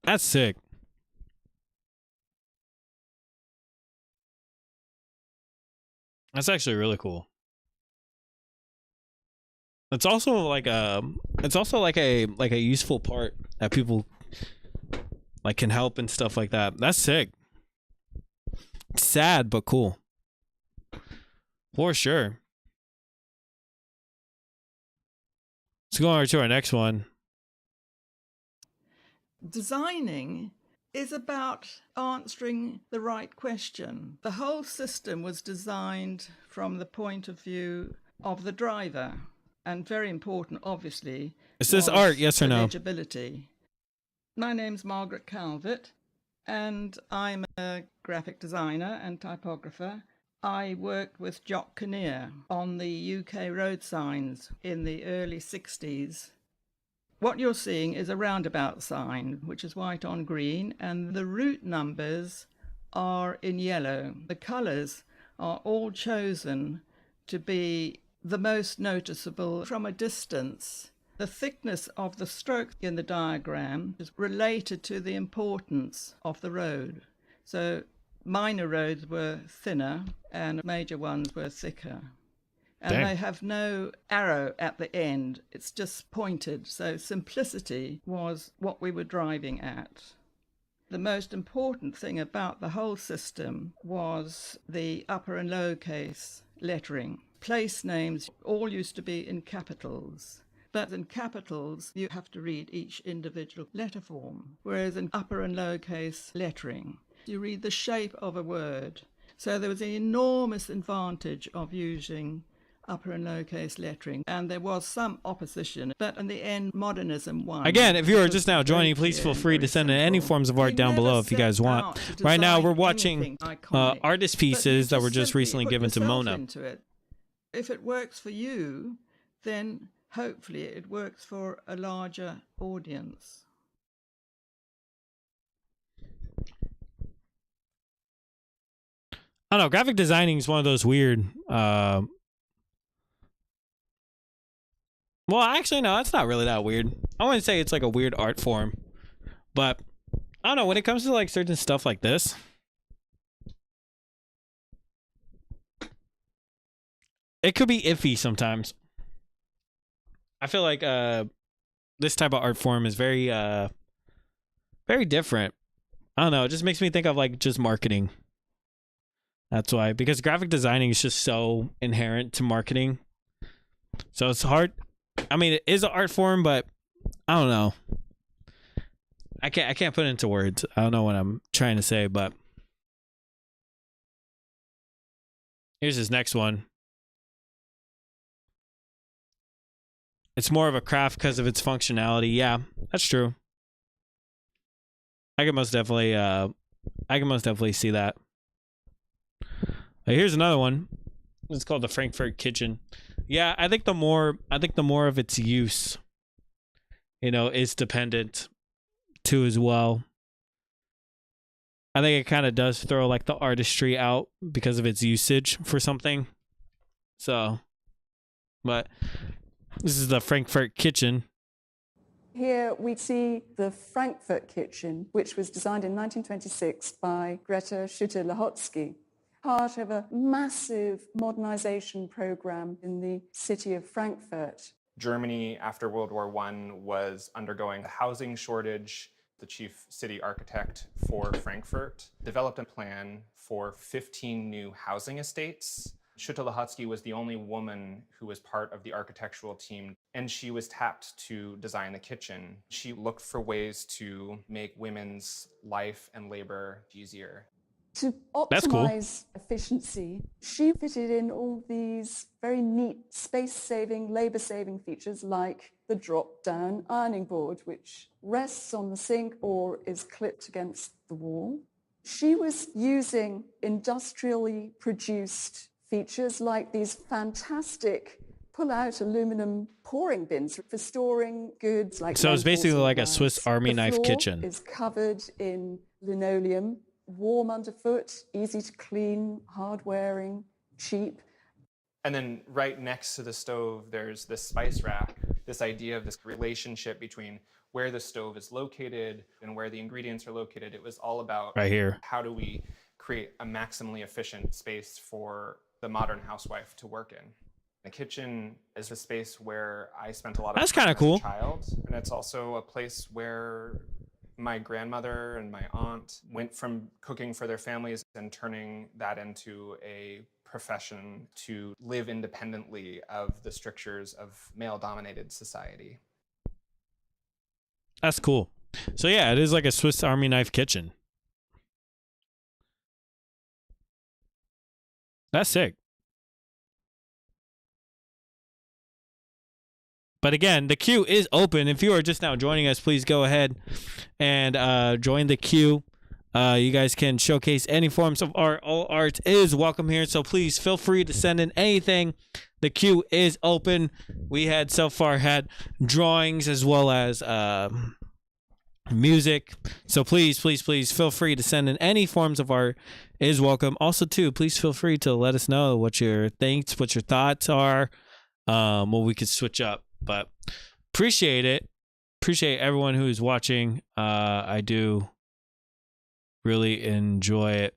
That's sick. That's actually really cool. It's also like a useful part that people like can help and stuff like that. That's sick. It's sad but cool. For sure. Let's go on to our next one. Designing is about answering the right question. The whole system was designed from the point of view of the driver, and very important, obviously. Is this art, yes or no? Legibility. My name's Margaret Calvert, and I'm a graphic designer and typographer. I worked with Jock Kinnear on the UK road signs in the early 60s. What you're seeing is a roundabout sign, which is white on green, and the route numbers are in yellow. The colours are all chosen to be the most noticeable from a distance. The thickness of the stroke in the diagram is related to the importance of the road. So minor roads were thinner and major ones were thicker. And Dang. they have no arrow at the end. It's just pointed. So simplicity was what we were driving at. The most important thing about the whole system was the upper and lowercase lettering. Place names all used to be in capitals. But in capitals, you have to read each individual letter form. Whereas in upper and lowercase lettering, you read the shape of a word. So there was an enormous advantage of using upper and lowercase lettering, and there was some opposition, but in the end modernism won. Again, if you are just now joining, please feel free to send in any forms of art down below if you guys want. Right now we're watching artist pieces that were just recently given to Mona. Into it. If it works for you, then hopefully it works for a larger audience. I don't know, graphic designing is one of those weird well, actually, no, it's not really that weird. I wouldn't say it's like a weird art form. But, I don't know, when it comes to like certain stuff like this, it could be iffy sometimes. I feel like this type of art form is very very different. I don't know, it just makes me think of like just marketing. That's why, because graphic designing is just so inherent to marketing. So it's hard. I mean, it is an art form, but I don't know. I can't put it into words. I don't know what I'm trying to say, but here's his next one. It's more of a craft because of its functionality. Yeah, that's true. I can most definitely see that. Here's another one. It's called the Frankfurt Kitchen. Yeah, I think the more of its use, is dependent too as well. I think it kind of does throw like the artistry out because of its usage for something. So, but this is the Frankfurt Kitchen. Here we see the Frankfurt Kitchen, which was designed in 1926 by Greta Schutter-Lehotsky, part of a massive modernization program in the city of Frankfurt. Germany, after World War I, was undergoing a housing shortage. The chief city architect for Frankfurt developed a plan for 15 new housing estates. Schutter-Lehotsky was the only woman who was part of the architectural team, and she was tapped to design the kitchen. She looked for ways to make women's life and labor easier. To optimize efficiency, she fitted in all these very neat space-saving, labor-saving features like the drop-down ironing board, which rests on the sink or is clipped against the wall. She was using industrially produced features like these fantastic pull-out aluminum pouring bins for storing goods like... So it's basically like a Swiss Army knife kitchen. The floor is covered in linoleum, warm underfoot, easy to clean, hard-wearing, cheap. And then right next to the stove, there's this spice rack, this idea of this relationship between where the stove is located and where the ingredients are located. It was all about right here. How do we create a maximally efficient space for the modern housewife to work in. The kitchen is a space where I spent a lot of That's time kind of cool. as a child, and it's also a place where my grandmother and my aunt went from cooking for their families and turning that into a profession to live independently of the strictures of male-dominated society. That's cool. So yeah, it is like a Swiss Army knife kitchen. That's sick. But again, the queue is open. If you are just now joining us, please go ahead and join the queue. You guys can showcase any forms of art. All art is welcome here, so please feel free to send in anything. The queue is open. We had so far had drawings as well as music. So please feel free to send in any forms of art is welcome. Also too, please feel free to let us know what your thoughts are, what we could switch up. But appreciate it. Appreciate everyone who's watching. I do really enjoy it.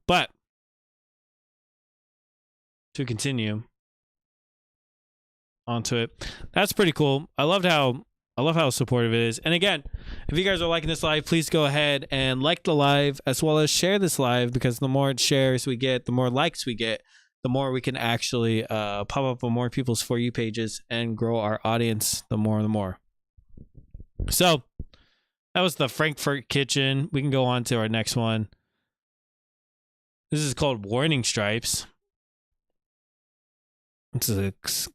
But to continue onto it, that's pretty cool. I love how supportive it is. And again, if you guys are liking this live, please go ahead and like the live as well as share this live, because the more shares we get, the more likes we get, the more we can actually pop up on more people's For You pages and grow our audience the more. So that was the Frankfurt Kitchen. We can go on to our next one. This is called Warning Stripes. We That's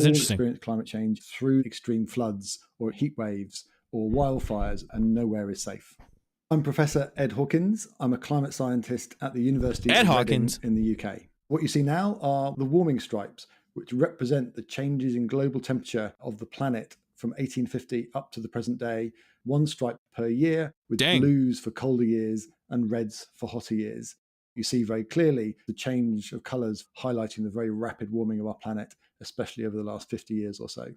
all interesting. experience climate change through extreme floods or heat waves or wildfires, and nowhere is safe. I'm Professor Ed Hawkins. I'm a climate scientist at the University of Reading in the UK. What you see now are the warming stripes, which represent the changes in global temperature of the planet from 1850 up to the present day. One stripe per year, with blues for colder years and reds for hotter years. You see very clearly the change of colours highlighting the very rapid warming of our planet, especially over the last 50 years or so.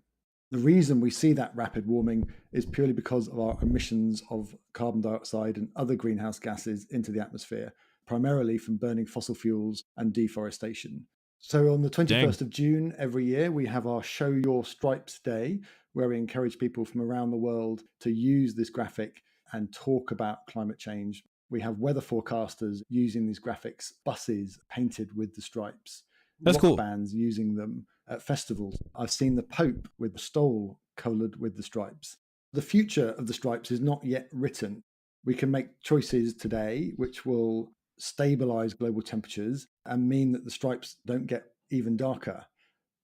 The reason we see that rapid warming is purely because of our emissions of carbon dioxide and other greenhouse gases into the atmosphere, primarily from burning fossil fuels and deforestation. So on the 21st of June every year, we have our Show Your Stripes Day, where we encourage people from around the world to use this graphic and talk about climate change. We have weather forecasters using these graphics, buses painted with the stripes, rock bands using them at festivals. I've seen the Pope with the stole coloured with the stripes. The future of the stripes is not yet written. We can make choices today which will stabilise global temperatures and mean that the stripes don't get even darker.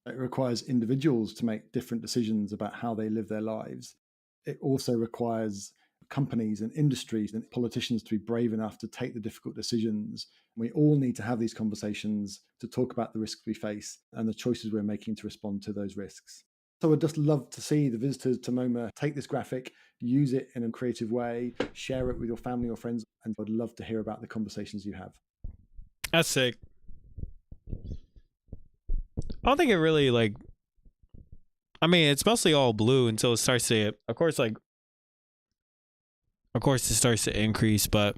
It requires individuals to make different decisions about how they live their lives. It also requires companies and industries and politicians to be brave enough to take the difficult decisions. We all need to have these conversations to talk about the risks we face and the choices we're making to respond to those risks. So I'd just love to see the visitors to MoMA take this graphic, use it in a creative way, share it with your family or friends, and I'd love to hear about the conversations you have. That's sick. I don't think it really it's mostly all blue until it starts to, of course it starts to increase, but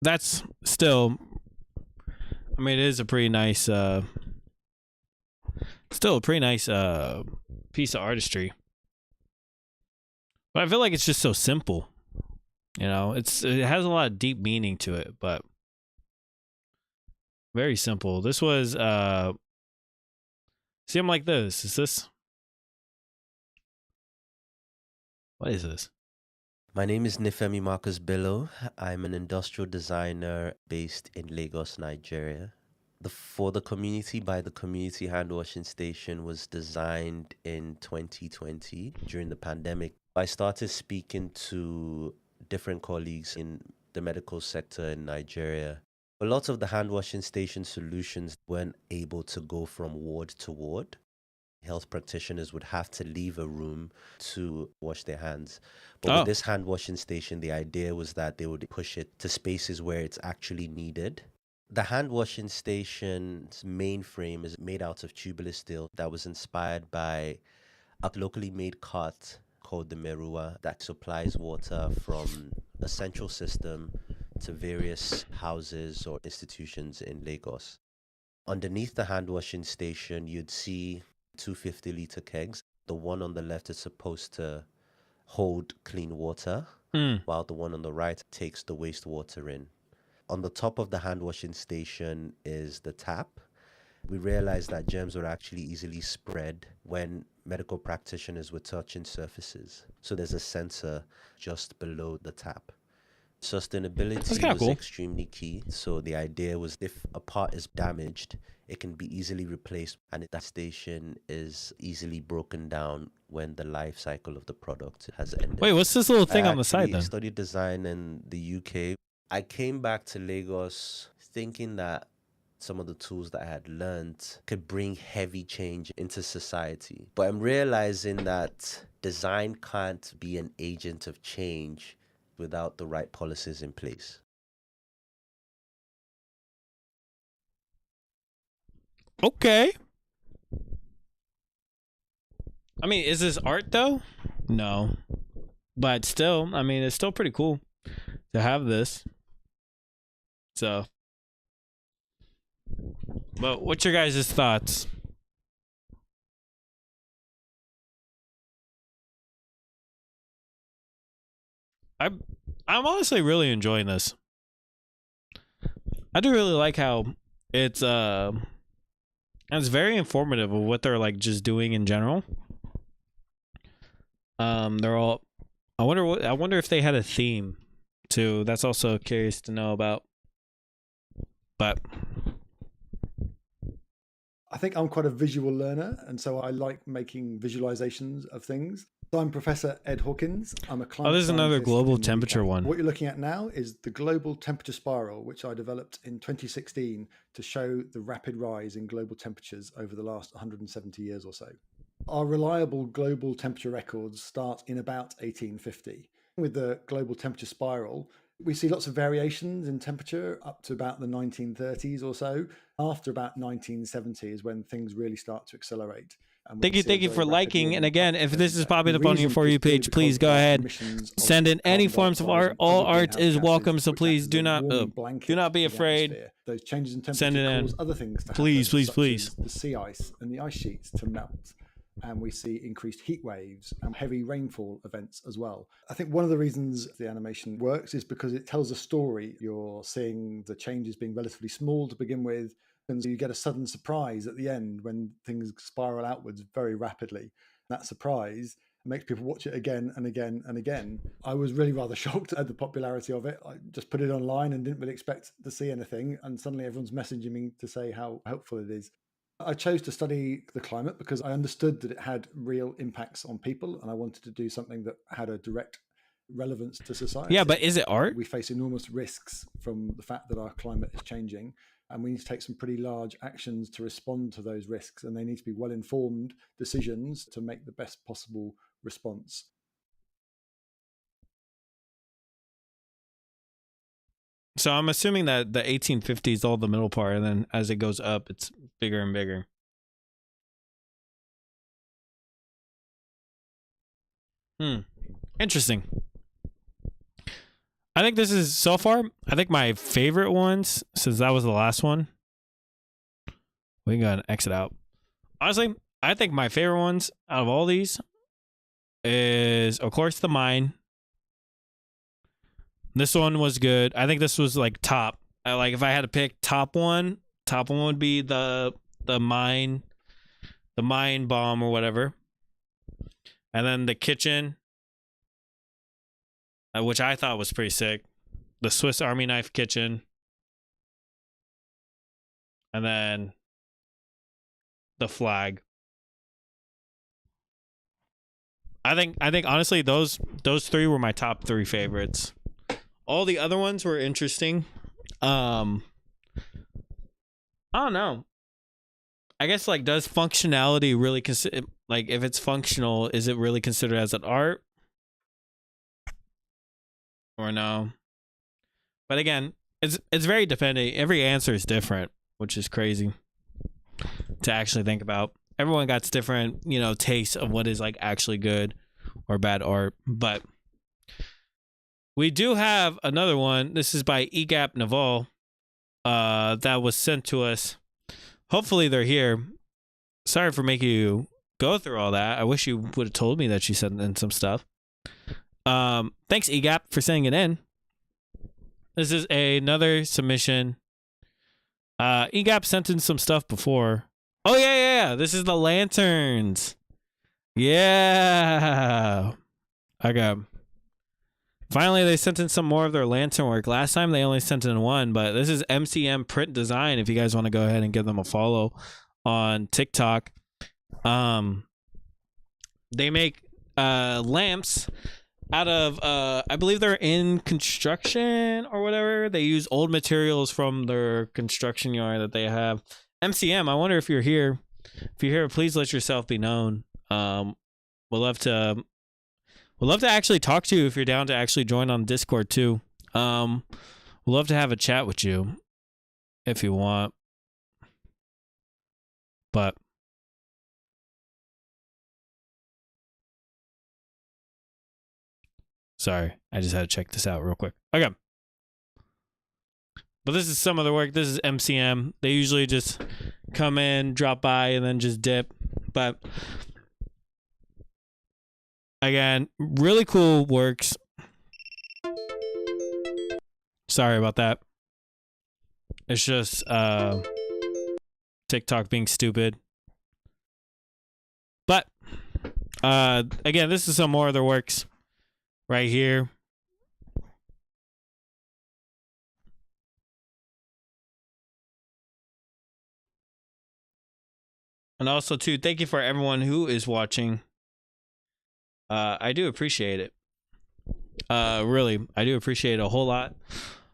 that's still, it is a pretty nice, still a pretty nice piece of artistry. But I feel like it's just so simple. It has a lot of deep meaning to it, but very simple. This was see, I'm like this. Is this? What is this? My name is Nifemi Marcus Bello. I'm an industrial designer based in Lagos, Nigeria. The For the Community by the Community hand washing station was designed in 2020 during the pandemic. I started speaking to different colleagues in the medical sector in Nigeria. A lot of the hand washing station solutions weren't able to go from ward to ward. Health practitioners would have to leave a room to wash their hands. But with this hand washing station, the idea was that they would push it to spaces where it's actually needed. The hand washing station's main frame is made out of tubular steel that was inspired by a locally made cart called the Merua that supplies water from a central system to various houses or institutions in Lagos. Underneath the hand washing station, you'd see 250-litre kegs. The one on the left is supposed to hold clean water, while the one on the right takes the wastewater in. On the top of the hand washing station is the tap. We realized that germs would actually easily spread when medical practitioners were touching surfaces. So there's a sensor just below the tap. Sustainability was extremely key. So the idea was if a part is damaged, it can be easily replaced, and that station is easily broken down when the life cycle of the product has ended. Wait, what's this little thing on the side then? I studied design in the UK. I came back to Lagos thinking that some of the tools that I had learned could bring heavy change into society. But I'm realizing that design can't be an agent of change without the right policies in place. Okay. I mean, is this art though? No. But still, I mean, it's still pretty cool to have this. So, but what's your guys' thoughts? I'm honestly really enjoying this. I do really like how it's very informative of what they're like just doing in general. They're all. I wonder if they had a theme too. That's also curious to know about. But I think I'm quite a visual learner, and so I like making visualizations of things. So I'm Professor Ed Hawkins. I'm a climate there's another scientist global in the temperature UK. one. What you're looking at now is the global temperature spiral, which I developed in 2016 to show the rapid rise in global temperatures over the last 170 years or so. Our reliable global temperature records start in about 1850. With the global temperature spiral, we see lots of variations in temperature up to about the 1930s or so. After about 1970 is when things really start to accelerate. Thank you for liking. And again, if this is popping up on your For You page, please go ahead, send in any forms of art. All art is welcome, so please do not be afraid. Those changes in Send it temperature in. cause other things to happen, Please, please, such please. as the sea ice and the ice sheets to melt. And we see increased heat waves and heavy rainfall events as well. I think one of the reasons the animation works is because it tells a story. You're seeing the changes being relatively small to begin with, and you get a sudden surprise at the end when things spiral outwards very rapidly. That surprise makes people watch it again and again and again. I was really rather shocked at the popularity of it. I just put it online and didn't really expect to see anything, and suddenly everyone's messaging me to say how helpful it is. I chose to study the climate because I understood that it had real impacts on people, and I wanted to do something that had a direct relevance to society. Yeah, but is it art? We face enormous risks from the fact that our climate is changing, and we need to take some pretty large actions to respond to those risks, and they need to be well-informed decisions to make the best possible response. So I'm assuming that the 1850s is all the middle part, and then as it goes up, it's bigger and bigger. Interesting. I think this is, so far, I think my favorite ones, since that was the last one. We can go ahead and exit out. Honestly, I think my favorite ones out of all these is, of course, the mine. This one was good. I think this was like top. Like if I had to pick top one would be the mine bomb or whatever. And then the kitchen, which I thought was pretty sick. The Swiss Army knife kitchen. And then the flag. I think honestly those three were my top three favorites. All the other ones were interesting. I don't know. I guess like, does functionality really consider, like if it's functional, is it really considered as an art? Or no? But again, it's very dependent. Every answer is different, which is crazy to actually think about. Everyone got different, tastes of what is like actually good or bad art. But we do have another one. This is by EGAP Naval. That was sent to us. Hopefully they're here. Sorry for making you go through all that. I wish you would have told me that you sent in some stuff. Thanks EGAP for sending it in. This is another submission. EGAP sent in some stuff before. Oh yeah. This is the lanterns. Yeah. Okay. Finally, they sent in some more of their lantern work. Last time they only sent in one, but this is MCM Print Design. If you guys want to go ahead and give them a follow on TikTok. They make lamps out of I believe they're in construction or whatever. They use old materials from their construction yard that they have. MCM, I wonder if you're here. If you're here, please let yourself be known. We'd love to actually talk to you if you're down to actually join on Discord too. We'd love to have a chat with you if you want. But sorry, I just had to check this out real quick. Okay. But this is some of the work. This is MCM. They usually just come in, drop by, and then just dip. But again, really cool works. Sorry about that. It's just TikTok being stupid. But again, this is some more of their works right here. And also, too, thank you for everyone who is watching. I do appreciate it. Really, I do appreciate it a whole lot.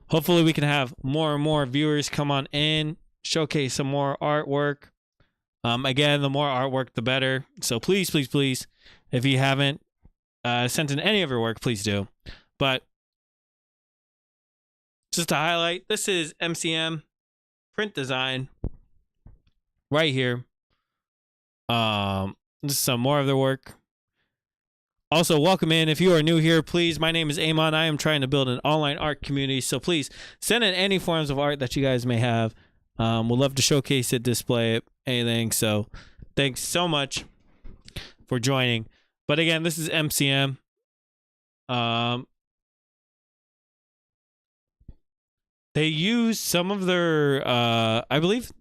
Hopefully, we can have more and more viewers come on in, showcase some more artwork. Again, the more artwork, the better. So please, please, please, if you haven't sent in any of your work, please do. But just to highlight, this is MCM print design right here. This is some more of their work. Also, welcome in. If you are new here, please, my name is Amon. I am trying to build an online art community, so please send in any forms of art that you guys may have. We'd love to showcase it, display it, anything. So thanks so much for joining. But again, this is MCM. They use some of their I believe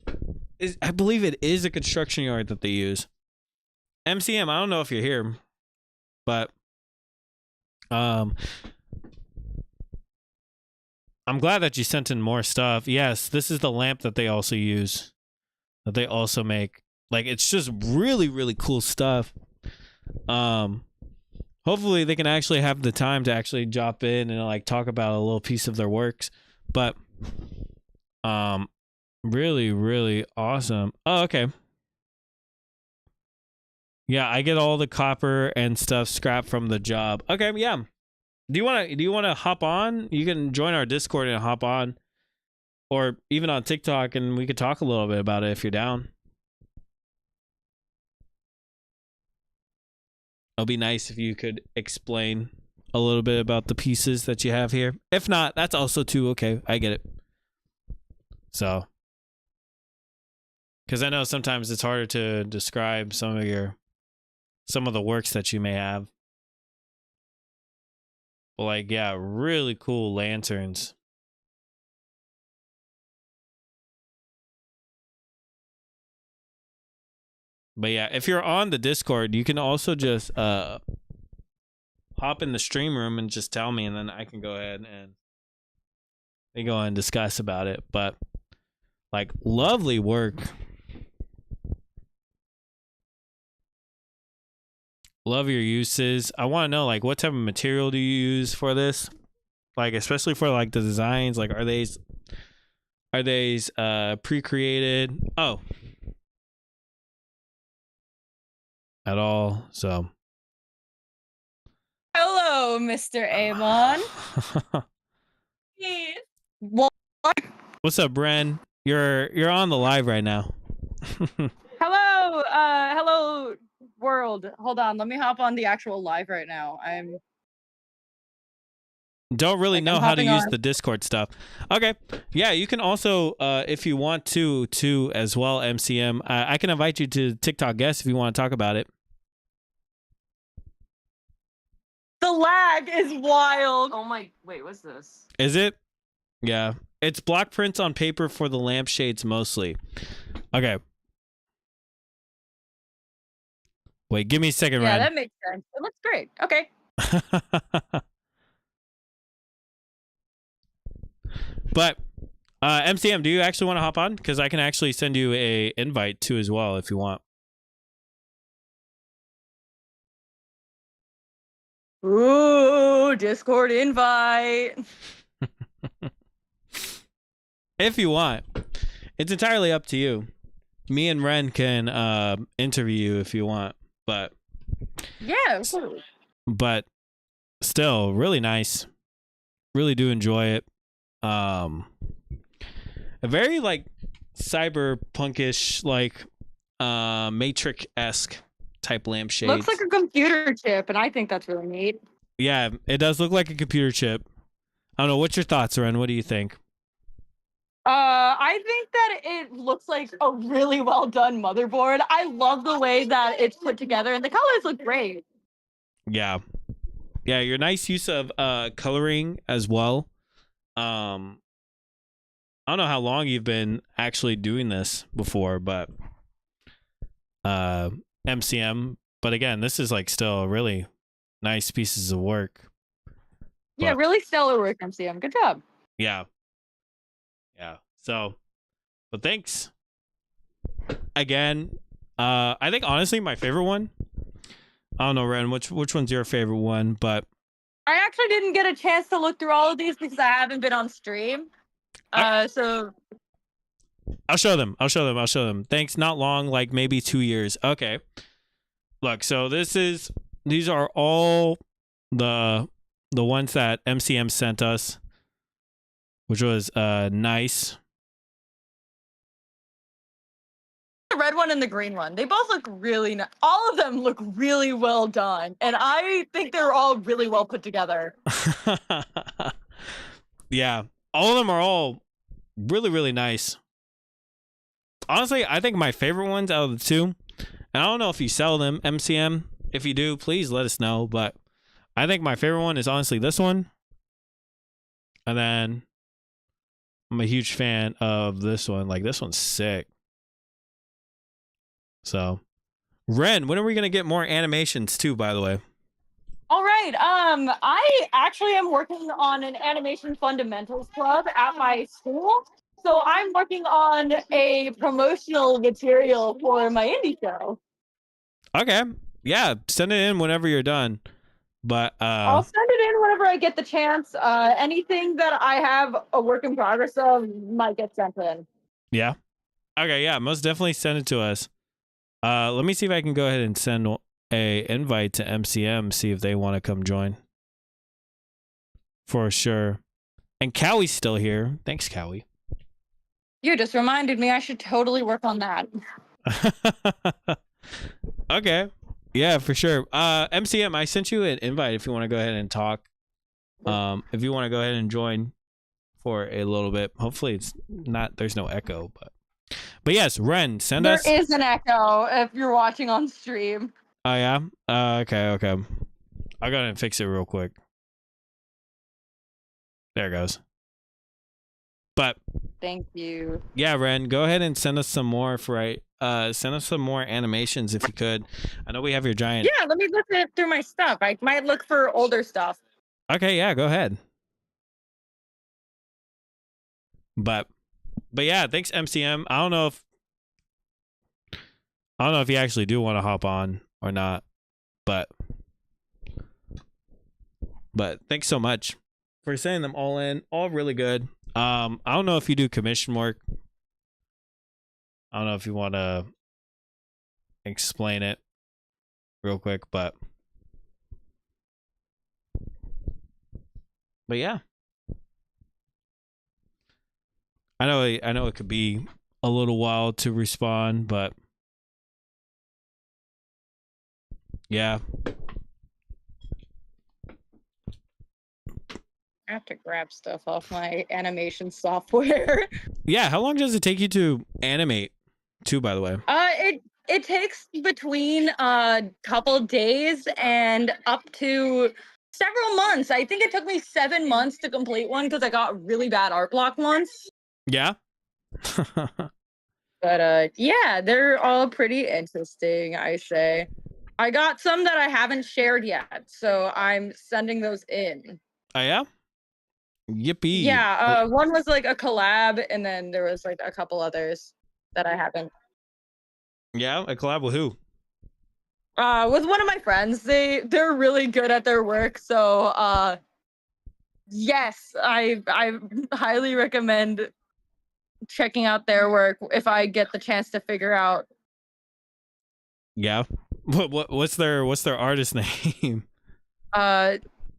it is a construction yard that they use. MCM, I don't know if you're here, but I'm glad that you sent in more stuff. Yes, this is the lamp that they also use, that they also make. Like, it's just really, really cool stuff. Hopefully they can actually have the time to actually drop in and like talk about a little piece of their works. But really, really awesome. Oh, okay. Yeah, I get all the copper and stuff scrapped from the job. Okay, yeah. Do you want to hop on? You can join our Discord and hop on, or even on TikTok, and we could talk a little bit about it if you're down. It'll be nice if you could explain a little bit about the pieces that you have here. If not, that's also too okay. I get it. So, because I know sometimes it's harder to describe some of the works that you may have. But like, yeah, really cool lanterns. But yeah, if you're on the Discord, you can also just hop in the stream room and just tell me, and then I can go ahead and we go and discuss about it. But like, lovely work. Love your uses. I want to know, like, what type of material do you use for this? Like, especially for like the designs. Like, are these pre-created? Oh, at all. So hello, Mr. Amon. What? What's up, Bren? You're on the live right now. Hello, hello world. Hold on, let me hop on the actual live right now. Don't really know how to use the Discord stuff. Okay. Yeah, you can also, if you want to as well, MCM, I can invite you to TikTok guest if you want to talk about it. The lag is wild. Oh my, wait, what's this? Is it? Yeah. It's block prints on paper for the lampshades mostly. Okay. Wait, give me a second, Yeah, Red. that makes sense. It looks great. Okay. But MCM, do you actually want to hop on? Because I can actually send you a invite too as well if you want. Ooh, Discord invite. If you want. It's entirely up to you. Me and Ren can interview you if you want, but Yeah. still really nice. Really do enjoy it. A very like cyberpunkish, like Matrix-esque type lampshade. Looks like a computer chip, and I think that's really neat. Yeah, it does look like a computer chip. I don't know. What's your thoughts, Ren? What do you think? I think that it looks like a really well done motherboard. I love the way that it's put together, and the colors look great. Yeah. Yeah, your nice use of coloring as well. I don't know how long you've been actually doing this before, but MCM. But again, this is like still really nice pieces of work. Yeah, But really stellar work, MCM. Good job. yeah. Yeah. So, but thanks. Again, I think honestly my favorite one. I don't know, Ren, which one's your favorite one, but I actually didn't get a chance to look through all of these because I haven't been on stream. So I'll show them. Thanks. Not long, like maybe 2 years. Okay. Look, so these are all the ones that MCM sent us, which was nice. the red one and the green one, they both look really nice. All of them look really well done, and I think they're all really well put together. Yeah, all of them are all really, really nice. Honestly, I think my favorite ones out of the two, and I don't know if you sell them, MCM. If you do, please let us know. But I think my favorite one is honestly this one. And then I'm a huge fan of this one. Like, this one's sick. So, Ren, when are we going to get more animations too, by the way? All right. I actually am working on an animation fundamentals club at my school. So I'm working on a promotional material for my indie show. Okay. Yeah, send it in whenever you're done. But I'll send it in whenever I get the chance. Anything that I have a work in progress of might get sent in. yeah. Okay, yeah, most definitely send it to us. Let me see if I can go ahead and send a invite to MCM, see if they want to come join. For sure. And Cowie's still here. Thanks, Cowie. You just reminded me I should totally work on that. Okay. Yeah, for sure. MCM, I sent you an invite if you want to go ahead and talk. If you want to go ahead and join for a little bit. Hopefully it's not, there's no echo, but yes, Ren, send us. There is an echo if you're watching on stream. Oh yeah? Okay. I'll go ahead and fix it real quick. There it goes. But Thank you. yeah, Ren, go ahead and send us some more send us some more animations if you could. I know we have your giant. Yeah, let me look through my stuff. I might look for older stuff. Okay, yeah, go ahead. But yeah, thanks MCM. I don't know if you actually do want to hop on or not, but thanks so much for sending them all in. All really good. I don't know if you do commission work. I don't know if you want to explain it real quick, but yeah. I know it could be a little while to respond, but yeah. I have to grab stuff off my animation software. Yeah, how long does it take you to animate too, by the way? It takes between a couple days and up to several months. I think it took me 7 months to complete one because I got really bad art block once. Yeah. But yeah, they're all pretty interesting, I say. I got some that I haven't shared yet, so I'm sending those in. Oh yeah? Yippee. Yeah, one was like a collab, and then there was like a couple others that I haven't. Yeah, a collab with who? With one of my friends. They're really good at their work, so yes, I highly recommend checking out their work if I get the chance to figure out. Yeah. What's their artist name?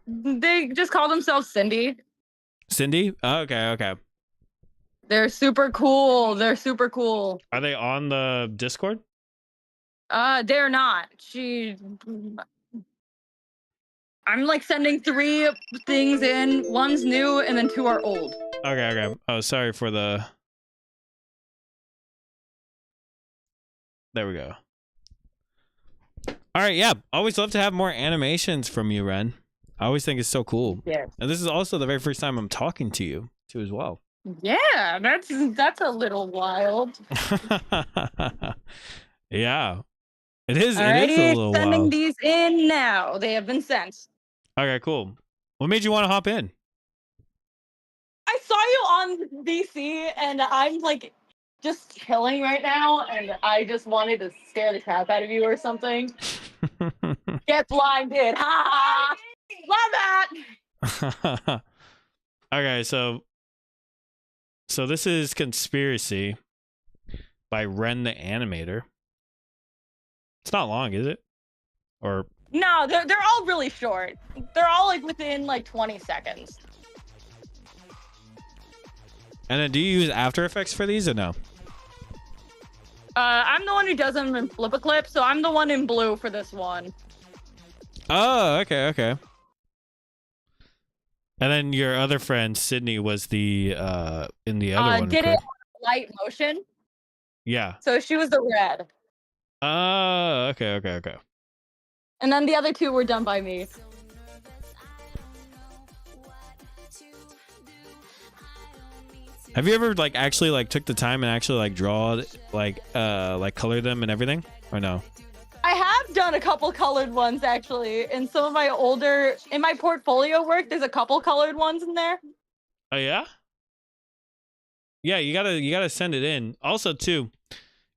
They just call themselves Cindy. Cindy? Oh, okay. They're super cool. They're super cool. Are they on the Discord? They're not. I'm like sending 3 things in. One's new and then 2 are old. Okay. Oh, sorry for the. There we go. All right, yeah. Always love to have more animations from you, Ren. I always think it's so cool. Yeah. And this is also the very first time I'm talking to you too as well. Yeah, that's a little wild. Yeah. It is Alrighty, a little sending wild. these in now. They have been sent. Okay, cool. What made you want to hop in? I saw you on DC and I'm like just chilling right now and I just wanted to scare the crap out of you or something. Get blinded. Ha ha. Love that. Okay, so this is Conspiracy by Ren the Animator. It's not long, is it? Or No, they're all really short. They're all like within like 20 seconds. and then do you use After Effects for these or no? I'm the one who does them in Flip-A-Clip, so I'm the one in blue for this one. Oh, okay. And then your other friend Sydney was the in the other one. Did it correct? on light motion, Yeah. so she was the red. Oh, okay. And then the other 2 were done by me. Have you ever like actually like took the time and actually like draw like color them and everything or no? I have done a couple colored ones actually. In some of my in my portfolio work, there's a couple colored ones in there. Oh yeah? Yeah, you gotta send it in. Also too,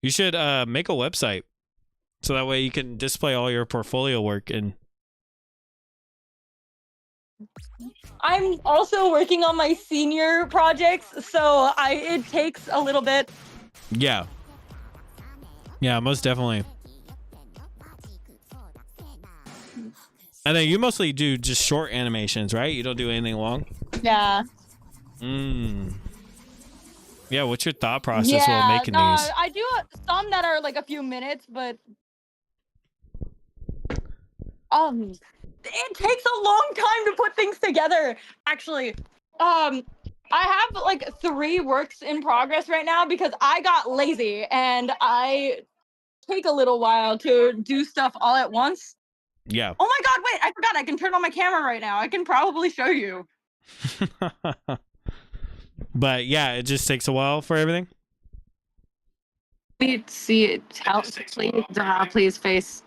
you should make a website so that way you can display all your portfolio work and I'm also working on my senior projects, so it takes a little bit. yeah. Yeah, most definitely. And then you mostly do just short animations, right? You don't do anything long? Yeah. Yeah, what's your thought process while making these? I do some that are like a few minutes, but it takes a long time to put things together. Actually, I have like 3 works in progress right now because I got lazy and I take a little while to do stuff all at once. Yeah. Oh my god, wait, I forgot I can turn on my camera right now. I can probably show you. But yeah, it just takes a while for everything. Please see it. Please face.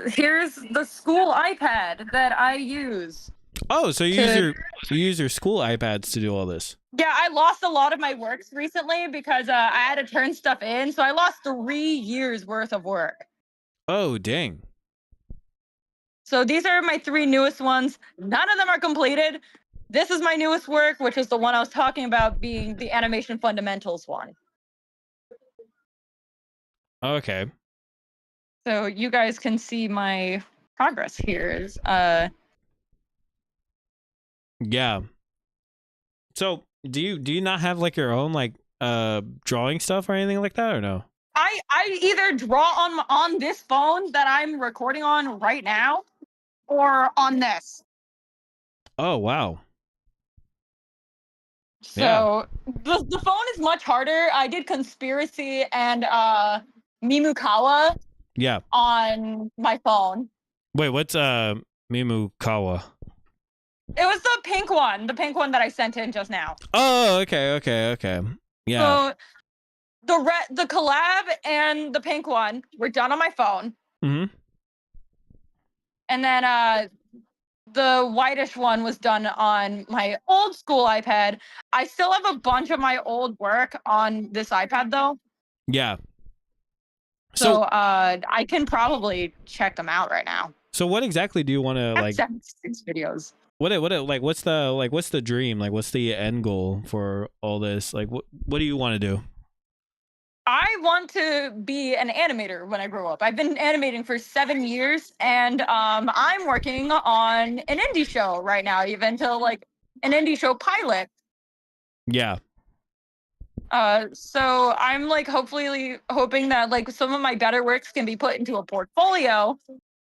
Here's the school iPad that I use. Oh, so you use your school iPads to do all this. Yeah, I lost a lot of my works recently because I had to turn stuff in, so I lost 3 years worth of work. Oh, dang. So these are my 3 newest ones. None of them are completed. This is my newest work, which is the one I was talking about being the Animation Fundamentals one. Okay. So you guys can see my progress here. Yeah. So do you not have like your own like drawing stuff or anything like that or no? I either draw on this phone that I'm recording on right now or on this. Oh wow. So the phone is much harder. I did Conspiracy and Mimukawa Yeah. on my phone. Wait, what's Mimukawa? It was the pink one that I sent in just now. Oh, okay. Yeah. So the collab and the pink one were done on my phone. Mm-hmm. And then the whitish one was done on my old school iPad. I still have a bunch of my old work on this iPad though. Yeah. So I can probably check them out right now. So what exactly do you want to I have like? 76 videos. What's the dream? Like, what's the end goal for all this? Like, what do you want to do? I want to be an animator when I grow up. I've been animating for 7 years, and I'm working on an indie show right now, even to like an indie show pilot. Yeah. So I'm like hopefully hoping that like some of my better works can be put into a portfolio,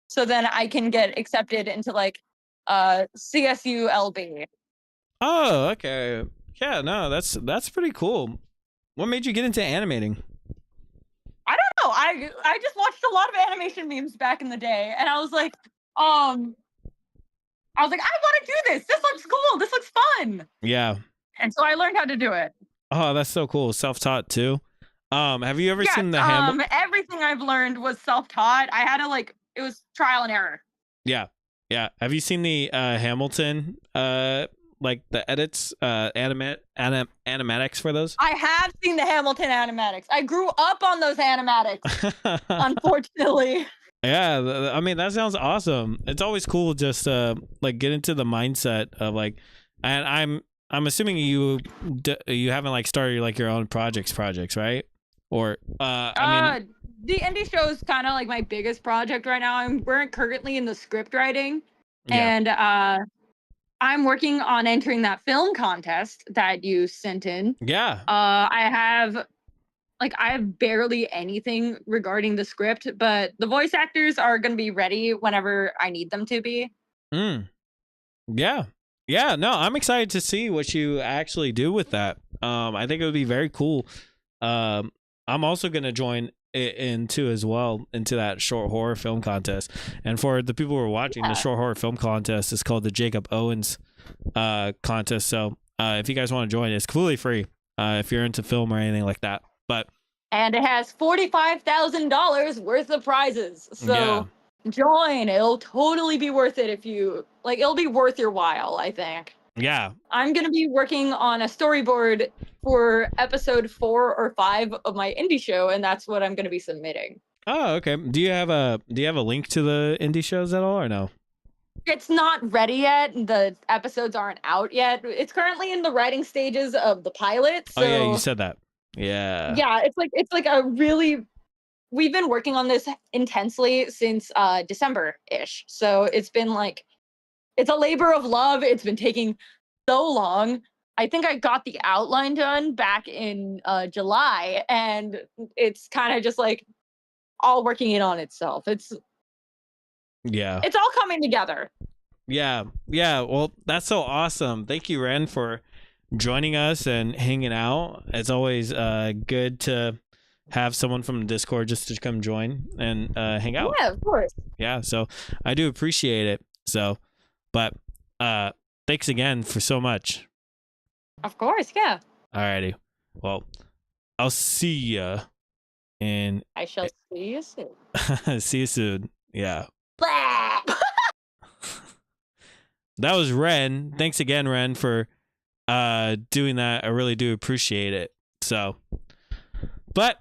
so then I can get accepted into like CSU LB. Oh, okay. Yeah, no, that's pretty cool. What made you get into animating? I don't know. I just watched a lot of animation memes back in the day, and I was like, I want to do this. This looks cool. This looks fun. Yeah. And so I learned how to do it. Oh, that's so cool. Self-taught too. Have you ever seen the Hamilton? Everything I've learned was self-taught. I had to it was trial and error. Yeah. Yeah. Have you seen the Hamilton like the edits animatics for those? I have seen the Hamilton animatics. I grew up on those animatics, unfortunately. Yeah, I mean that sounds awesome. It's always cool just like get into the mindset of like, and I'm assuming you haven't like started like your own projects, right? Or I mean, the indie show is kind of like my biggest project right now. We're currently in the script writing, and I'm working on entering that film contest that you sent in. Yeah. I have barely anything regarding the script, but the voice actors are going to be ready whenever I need them to be. Yeah. Yeah, no, I'm excited to see what you actually do with that. I think it would be very cool. I'm also going to join into as well into that short horror film contest. And for the people who are watching, the short horror film contest is called the Jacob Owens contest. So if you guys want to join, it's completely free if you're into film or anything like that. And it has $45,000 worth of prizes. So join. It'll totally be worth it if you like. It'll be worth your while, I think. Yeah. I'm going to be working on a storyboard for episode 4 or 5 of my indie show, and that's what I'm going to be submitting. Oh, okay. Do you have a link to the indie shows at all or no? It's not ready yet. The episodes aren't out yet. It's currently in the writing stages of the pilot. So oh yeah, you said that. Yeah. Yeah, it's like a really we've been working on this intensely since December-ish. So it's been like it's a labor of love. It's been taking so long. I think I got the outline done back in July, and it's kind of just like all working in on itself. It's all coming together. Yeah. Well, that's so awesome. Thank you, Ren, for joining us and hanging out. It's always good to have someone from Discord just to come join and hang out. Yeah, of course. Yeah, so I do appreciate it. So, but thanks again for so much. Of course, yeah. Alrighty. Well, I'll see ya. And I shall see you soon. See you soon. Yeah. Blah! That was Ren. Thanks again, Ren, for doing that. I really do appreciate it. So, but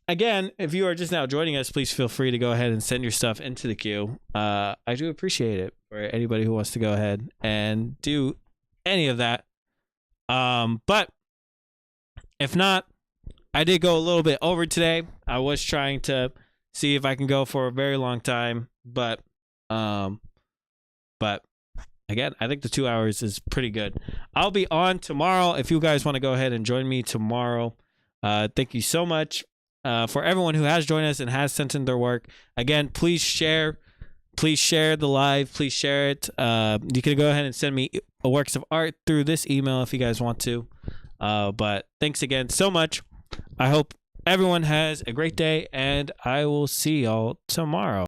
again, if you are just now joining us, please feel free to go ahead and send your stuff into the queue. I do appreciate it for anybody who wants to go ahead and do any of that. But if not, I did go a little bit over today. I was trying to see if I can go for a very long time, but again, I think the 2 hours is pretty good. I'll be on tomorrow if you guys want to go ahead and join me tomorrow. Thank you so much for everyone who has joined us and has sent in their work. Again, please share the live. Please share it. You can go ahead and send me works of art through this email if you guys want to. But thanks again so much. I hope everyone has a great day, and I will see y'all tomorrow.